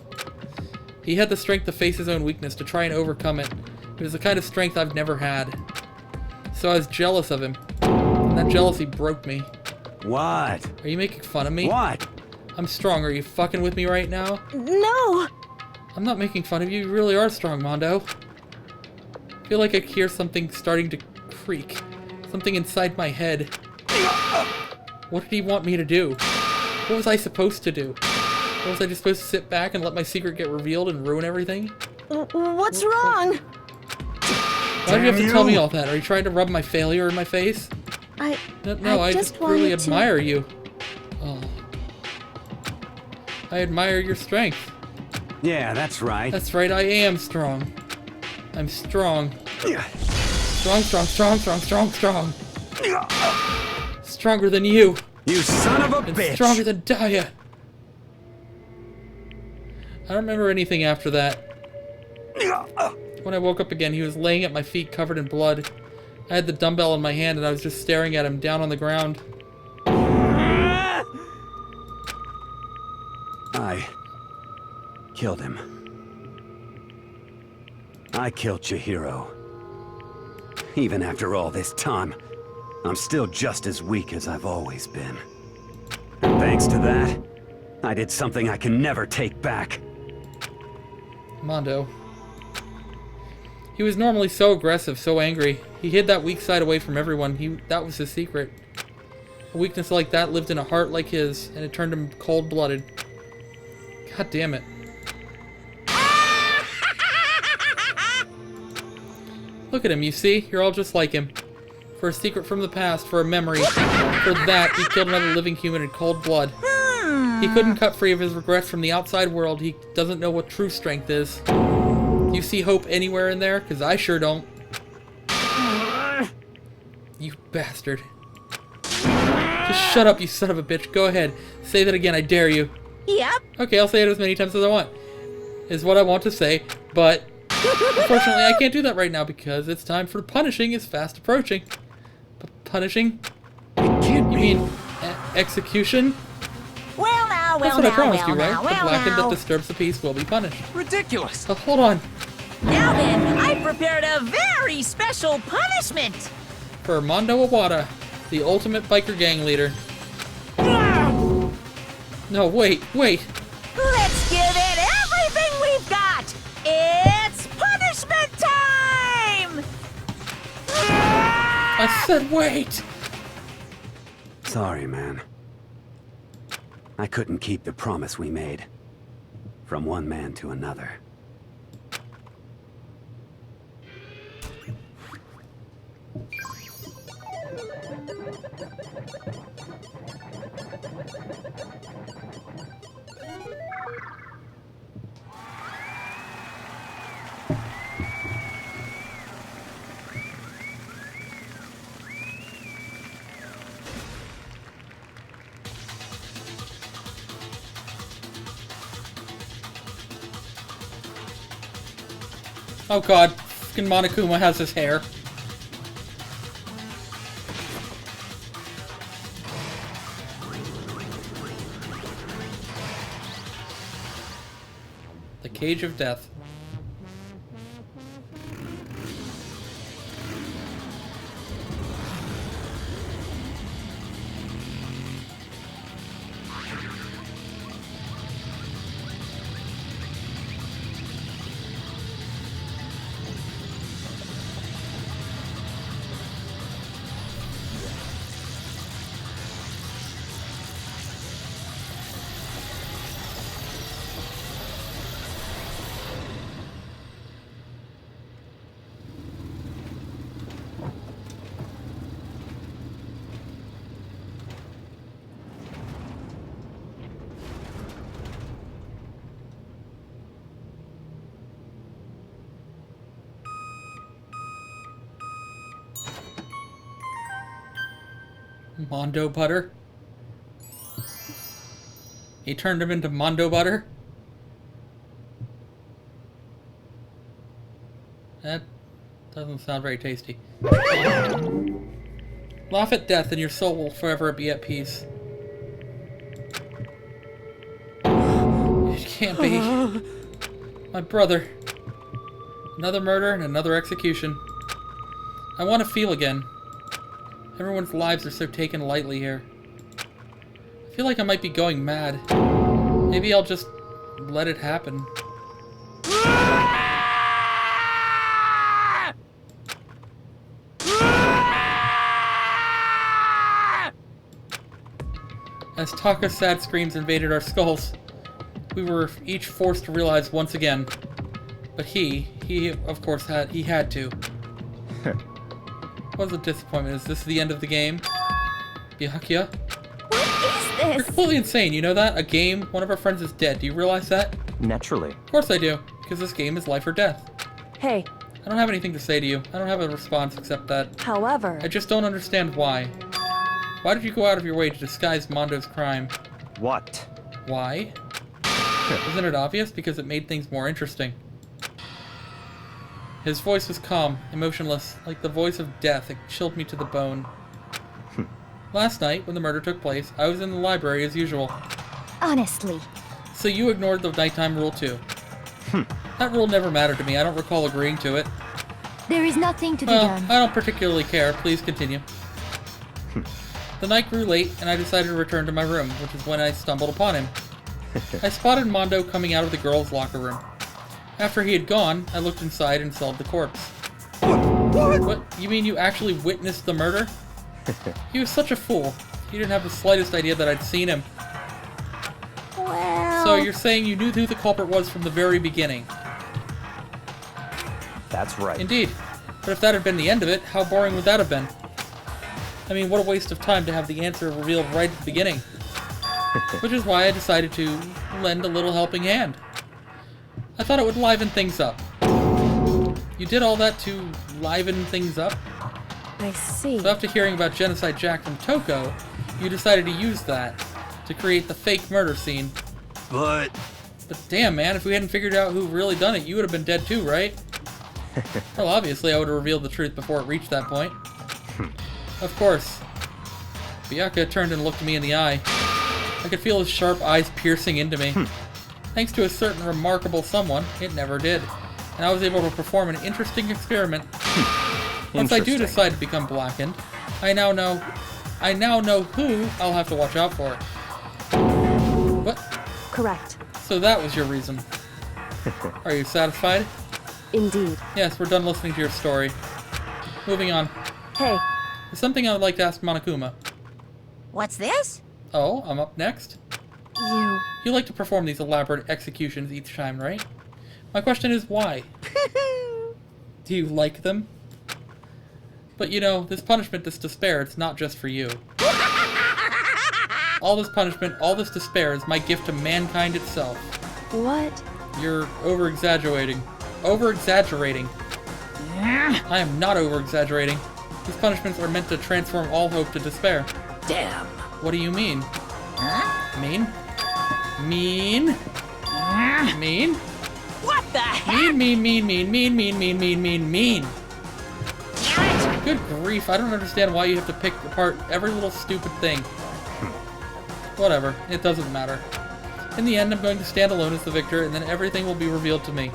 He had the strength to face his own weakness, to try and overcome it. It was the kind of strength I've never had. So I was jealous of him. And that jealousy broke me. What? Are you making fun of me? What? I'm strong. Are you fucking with me right now? No! I'm not making fun of you. You really are strong, Mondo. I feel like I hear something starting to creak. Something inside my head. What did he want me to do? What was I supposed to do? What, was I just supposed to sit back and let my secret get revealed and ruin everything? What's wrong? Why did you have to tell me all that? Are you trying to rub my failure in my face? No, I just really admire you. Oh. I admire your strength. Yeah, that's right. That's right, I am strong. I'm strong. Strong, strong, strong, strong, strong, strong. Stronger than you. You son of a and bitch! Stronger than Daya. I don't remember anything after that. When I woke up again, he was laying at my feet covered in blood. I had the dumbbell in my hand and I was just staring at him down on the ground. I killed him. I killed Chihiro. Even after all this time, I'm still just as weak as I've always been. And thanks to that, I did something I can never take back. Mondo. He was normally so aggressive, so angry. He hid that weak side away from everyone. That was his secret. A weakness like that lived in a heart like his, and it turned him cold-blooded. God damn it. Look at him, you see? You're all just like him. For a secret from the past, for a memory. For that, he killed another living human in cold blood. He couldn't cut free of his regrets from the outside world. He doesn't know what true strength is. Do you see hope anywhere in there? Because I sure don't. You bastard. Just shut up, you son of a bitch. Go ahead. Say that again, I dare you. Yep. Okay, I'll say it as many times as I want. Is what I want to say, but unfortunately I can't do that right now because it's time for punishing is fast approaching. Punishing? You mean execution? Well now, That's what I promised you, right? The blackened that disturbs the peace will be punished. Ridiculous! Hold on. Now then, I prepared a very special punishment! For Mondo Iwata, the ultimate biker gang leader. No, wait. Let's give it everything we've got! It's punishment time! I said wait! Sorry, man. I couldn't keep the promise we made. From one man to another. Oh god, fucking Monokuma has his hair. The Cage of Death. Mondo butter? He turned him into Mondo butter? That doesn't sound very tasty. Laugh at death and your soul will forever be at peace. It can't be. My brother. Another murder and another execution. I want to feel again. Everyone's lives are so taken lightly here. I feel like I might be going mad. Maybe I'll just let it happen. As Taka's sad screams invaded our skulls, we were each forced to realize once again. But he of course had to. What was a disappointment? Is this the end of the game? Byakuya? What is You're this? completely insane, you know that? A game, one of our friends is dead. Do you realize that? Naturally. Of course I do, because this game is life or death. Hey. I don't have anything to say to you. I don't have a response except that... However... I just don't understand why. Why did you go out of your way to disguise Mondo's crime? What? Why? Isn't it obvious? Because it made things more interesting. His voice was calm, emotionless, like the voice of death. It chilled me to the bone. Last night, when the murder took place, I was in the library as usual. Honestly. So you ignored the nighttime rule too. That rule never mattered to me. I don't recall agreeing to it. There is nothing to be Well, done. I don't particularly care. Please continue. The night grew late, and I decided to return to my room, which is when I stumbled upon him. I spotted Mondo coming out of the girls' locker room. After he had gone, I looked inside and saw the corpse. What? You mean you actually witnessed the murder? He was such a fool. He didn't have the slightest idea that I'd seen him. Well... So you're saying you knew who the culprit was from the very beginning? That's right. Indeed. But if that had been the end of it, how boring would that have been? I mean, what a waste of time to have the answer revealed right at the beginning. Which is why I decided to lend a little helping hand. I thought it would liven things up. You did all that to liven things up? I see. So after hearing about Genocide Jack from Toko, you decided to use that to create the fake murder scene. But damn, man, if we hadn't figured out who really done it, you would have been dead too, right? Well, obviously I would have revealed the truth before it reached that point. Of course. Byakuya turned and looked me in the eye. I could feel his sharp eyes piercing into me. Thanks to a certain remarkable someone, it never did. And I was able to perform an interesting experiment. Once I do decide to become blackened, I now know who I'll have to watch out for. What? Correct. So that was your reason. Are you satisfied? Indeed. Yes, we're done listening to your story. Moving on. Hey. There's something I would like to ask Monokuma. What's this? Oh, I'm up next? You like to perform these elaborate executions each time, right? My question is why? Do you like them? But you know, this punishment, this despair, it's not just for you. All this punishment, all this despair is my gift to mankind itself. What? You're over-exaggerating. Over-exaggerating. I am not over-exaggerating. These punishments are meant to transform all hope to despair. Damn. What do you mean? Huh? Mean? Mean? Mean? What the heck? Mean. Good grief, I don't understand why you have to pick apart every little stupid thing. Whatever, it doesn't matter. In the end, I'm going to stand alone as the victor, and then everything will be revealed to me.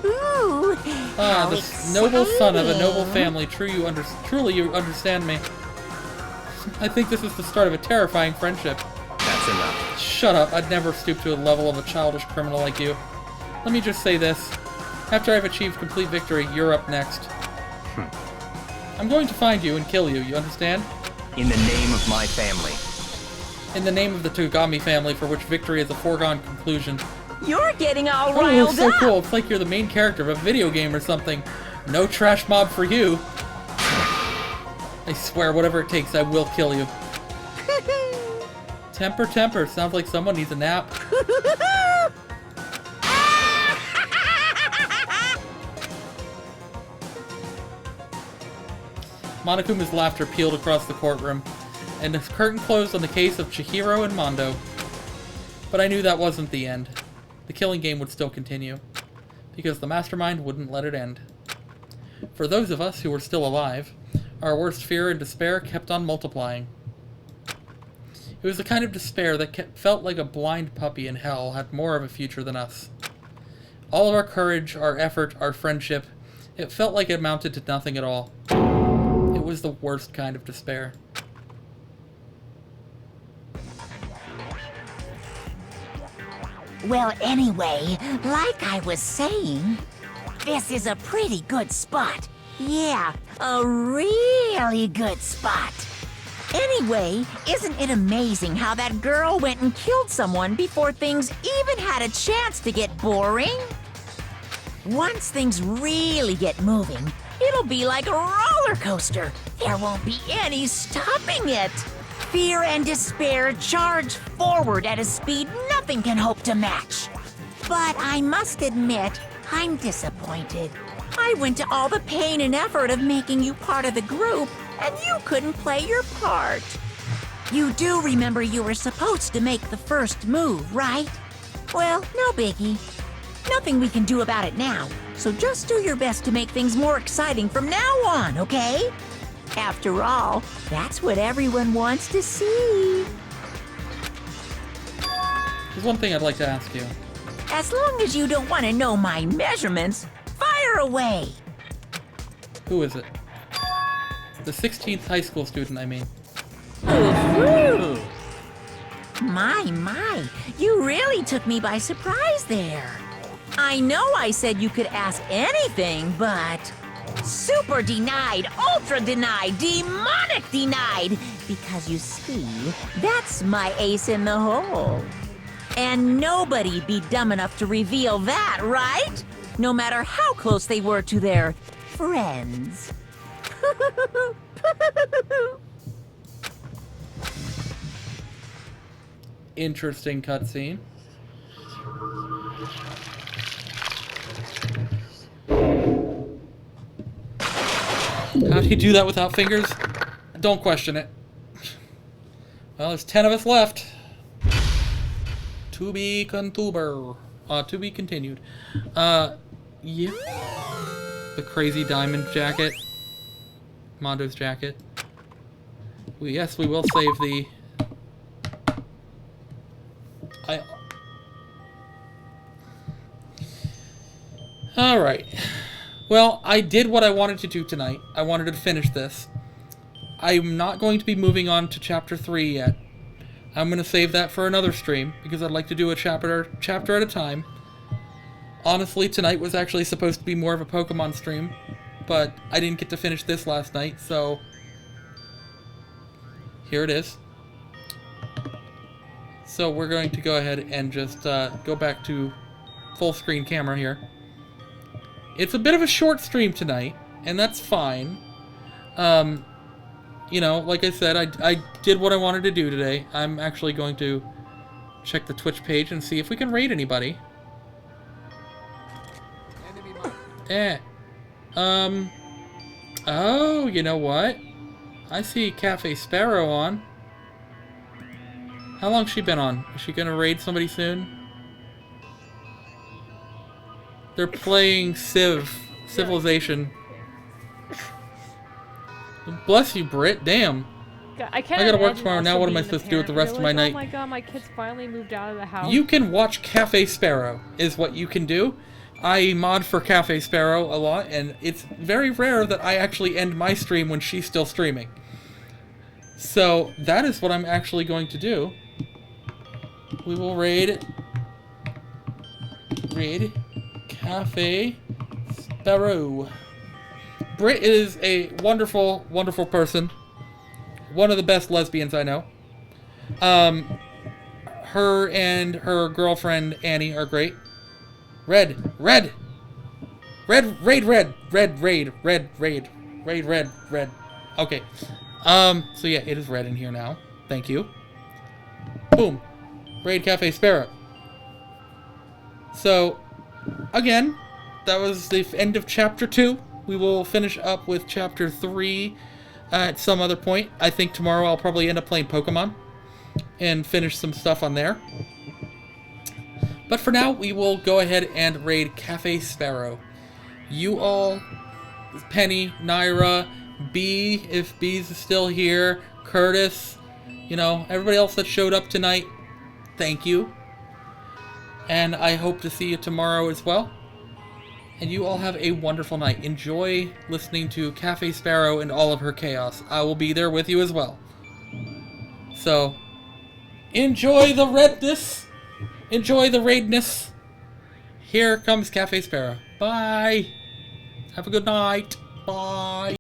Ooh, Ah, the noble son of a noble family. Truly you understand me. I think this is the start of a terrifying friendship. That's enough. Shut up, I'd never stoop to a level of a childish criminal like you. Let me just say this. After I've achieved complete victory, you're up next. I'm going to find you and kill you, you understand? In the name of my family. In the name of the Togami family, for which victory is a foregone conclusion. You're getting all Oh, riled so up. cool. It's like you're the main character of a video game or something. No trash mob for you. I swear, whatever it takes, I will kill you. Temper. Sounds like someone needs a nap. Monokuma's laughter pealed across the courtroom. and the curtain closed on the case of Chihiro and Mondo. But I knew that wasn't the end. The killing game would still continue, because the mastermind wouldn't let it end. For those of us who were still alive, our worst fear and despair kept on multiplying. It was the kind of despair that felt like a blind puppy in hell had more of a future than us. All of our courage, our effort, our friendship, it felt like it amounted to nothing at all. It was the worst kind of despair. Well, anyway, like I was saying, this is a pretty good spot. Yeah, a really good spot. Anyway, isn't it amazing how that girl went and killed someone before things even had a chance to get boring? Once things really get moving, it'll be like a roller coaster. There won't be any stopping it. Fear and despair charge forward at a speed nothing can hope to match. But I must admit, I'm disappointed. I went to all the pain and effort of making you part of the group, and you couldn't play your part. You do remember you were supposed to make the first move, right? Well, no biggie. Nothing we can do about it now, so just do your best to make things more exciting from now on, okay? After all, that's what everyone wants to see. There's one thing I'd like to ask you. As long as you don't want to know my measurements, fire away! Who is it? The 16th high school student, I mean. Ooh. My, you really took me by surprise there. I know I said you could ask anything, but... super denied, ultra denied, demonic denied! Because you see, that's my ace in the hole. And nobody'd be dumb enough to reveal that, right? No matter how close they were to their friends. Interesting cutscene. How do you do that without fingers? Don't question it. Well, there's 10 of us left. To be to be continued. Yeah. The crazy diamond jacket. Mondo's jacket. Yes, we will save the... Alright. Well, I did what I wanted to do tonight. I wanted to finish this. I'm not going to be moving on to Chapter 3 yet. I'm going to save that for another stream, because I'd like to do a chapter at a time. Honestly, tonight was actually supposed to be more of a Pokemon stream, but I didn't get to finish this last night, so... here it is. So we're going to go ahead and just go back to full screen camera here. It's a bit of a short stream tonight, and that's fine. You know, like I said, I did what I wanted to do today. I'm actually going to check the Twitch page and see if we can raid anybody. Oh, you know what? I see Cafe Sparrow on. How long's she been on? Is she gonna raid somebody soon? They're playing Civilization. Bless you, Britt. Damn. I gotta work tomorrow. Now what am I supposed to do with the rest of my night? Oh my god, my kids finally moved out of the house. You can watch Cafe Sparrow, is what you can do. I mod for Cafe Sparrow a lot, and it's very rare that I actually end my stream when she's still streaming. So, that is what I'm actually going to do. We will raid Cafe Sparrow. Britt is a wonderful, wonderful person. One of the best lesbians I know. Her and her girlfriend Annie are great. Red. Okay. So yeah, it is red in here now. Thank you. Boom. Raid Cafe Sparrow. So, again, that was the end of Chapter 2. We will finish up with Chapter 3 at some other point. I think tomorrow I'll probably end up playing Pokemon and finish some stuff on there. But for now, we will go ahead and raid Cafe Sparrow. You all, Penny, Naira, B, if B's still here, Curtis, you know, everybody else that showed up tonight, thank you. And I hope to see you tomorrow as well. And you all have a wonderful night. Enjoy listening to Cafe Sparrow and all of her chaos. I will be there with you as well. So, enjoy the redness. Enjoy the raidness. Here comes Cafe Sparrow. Bye. Have a good night. Bye.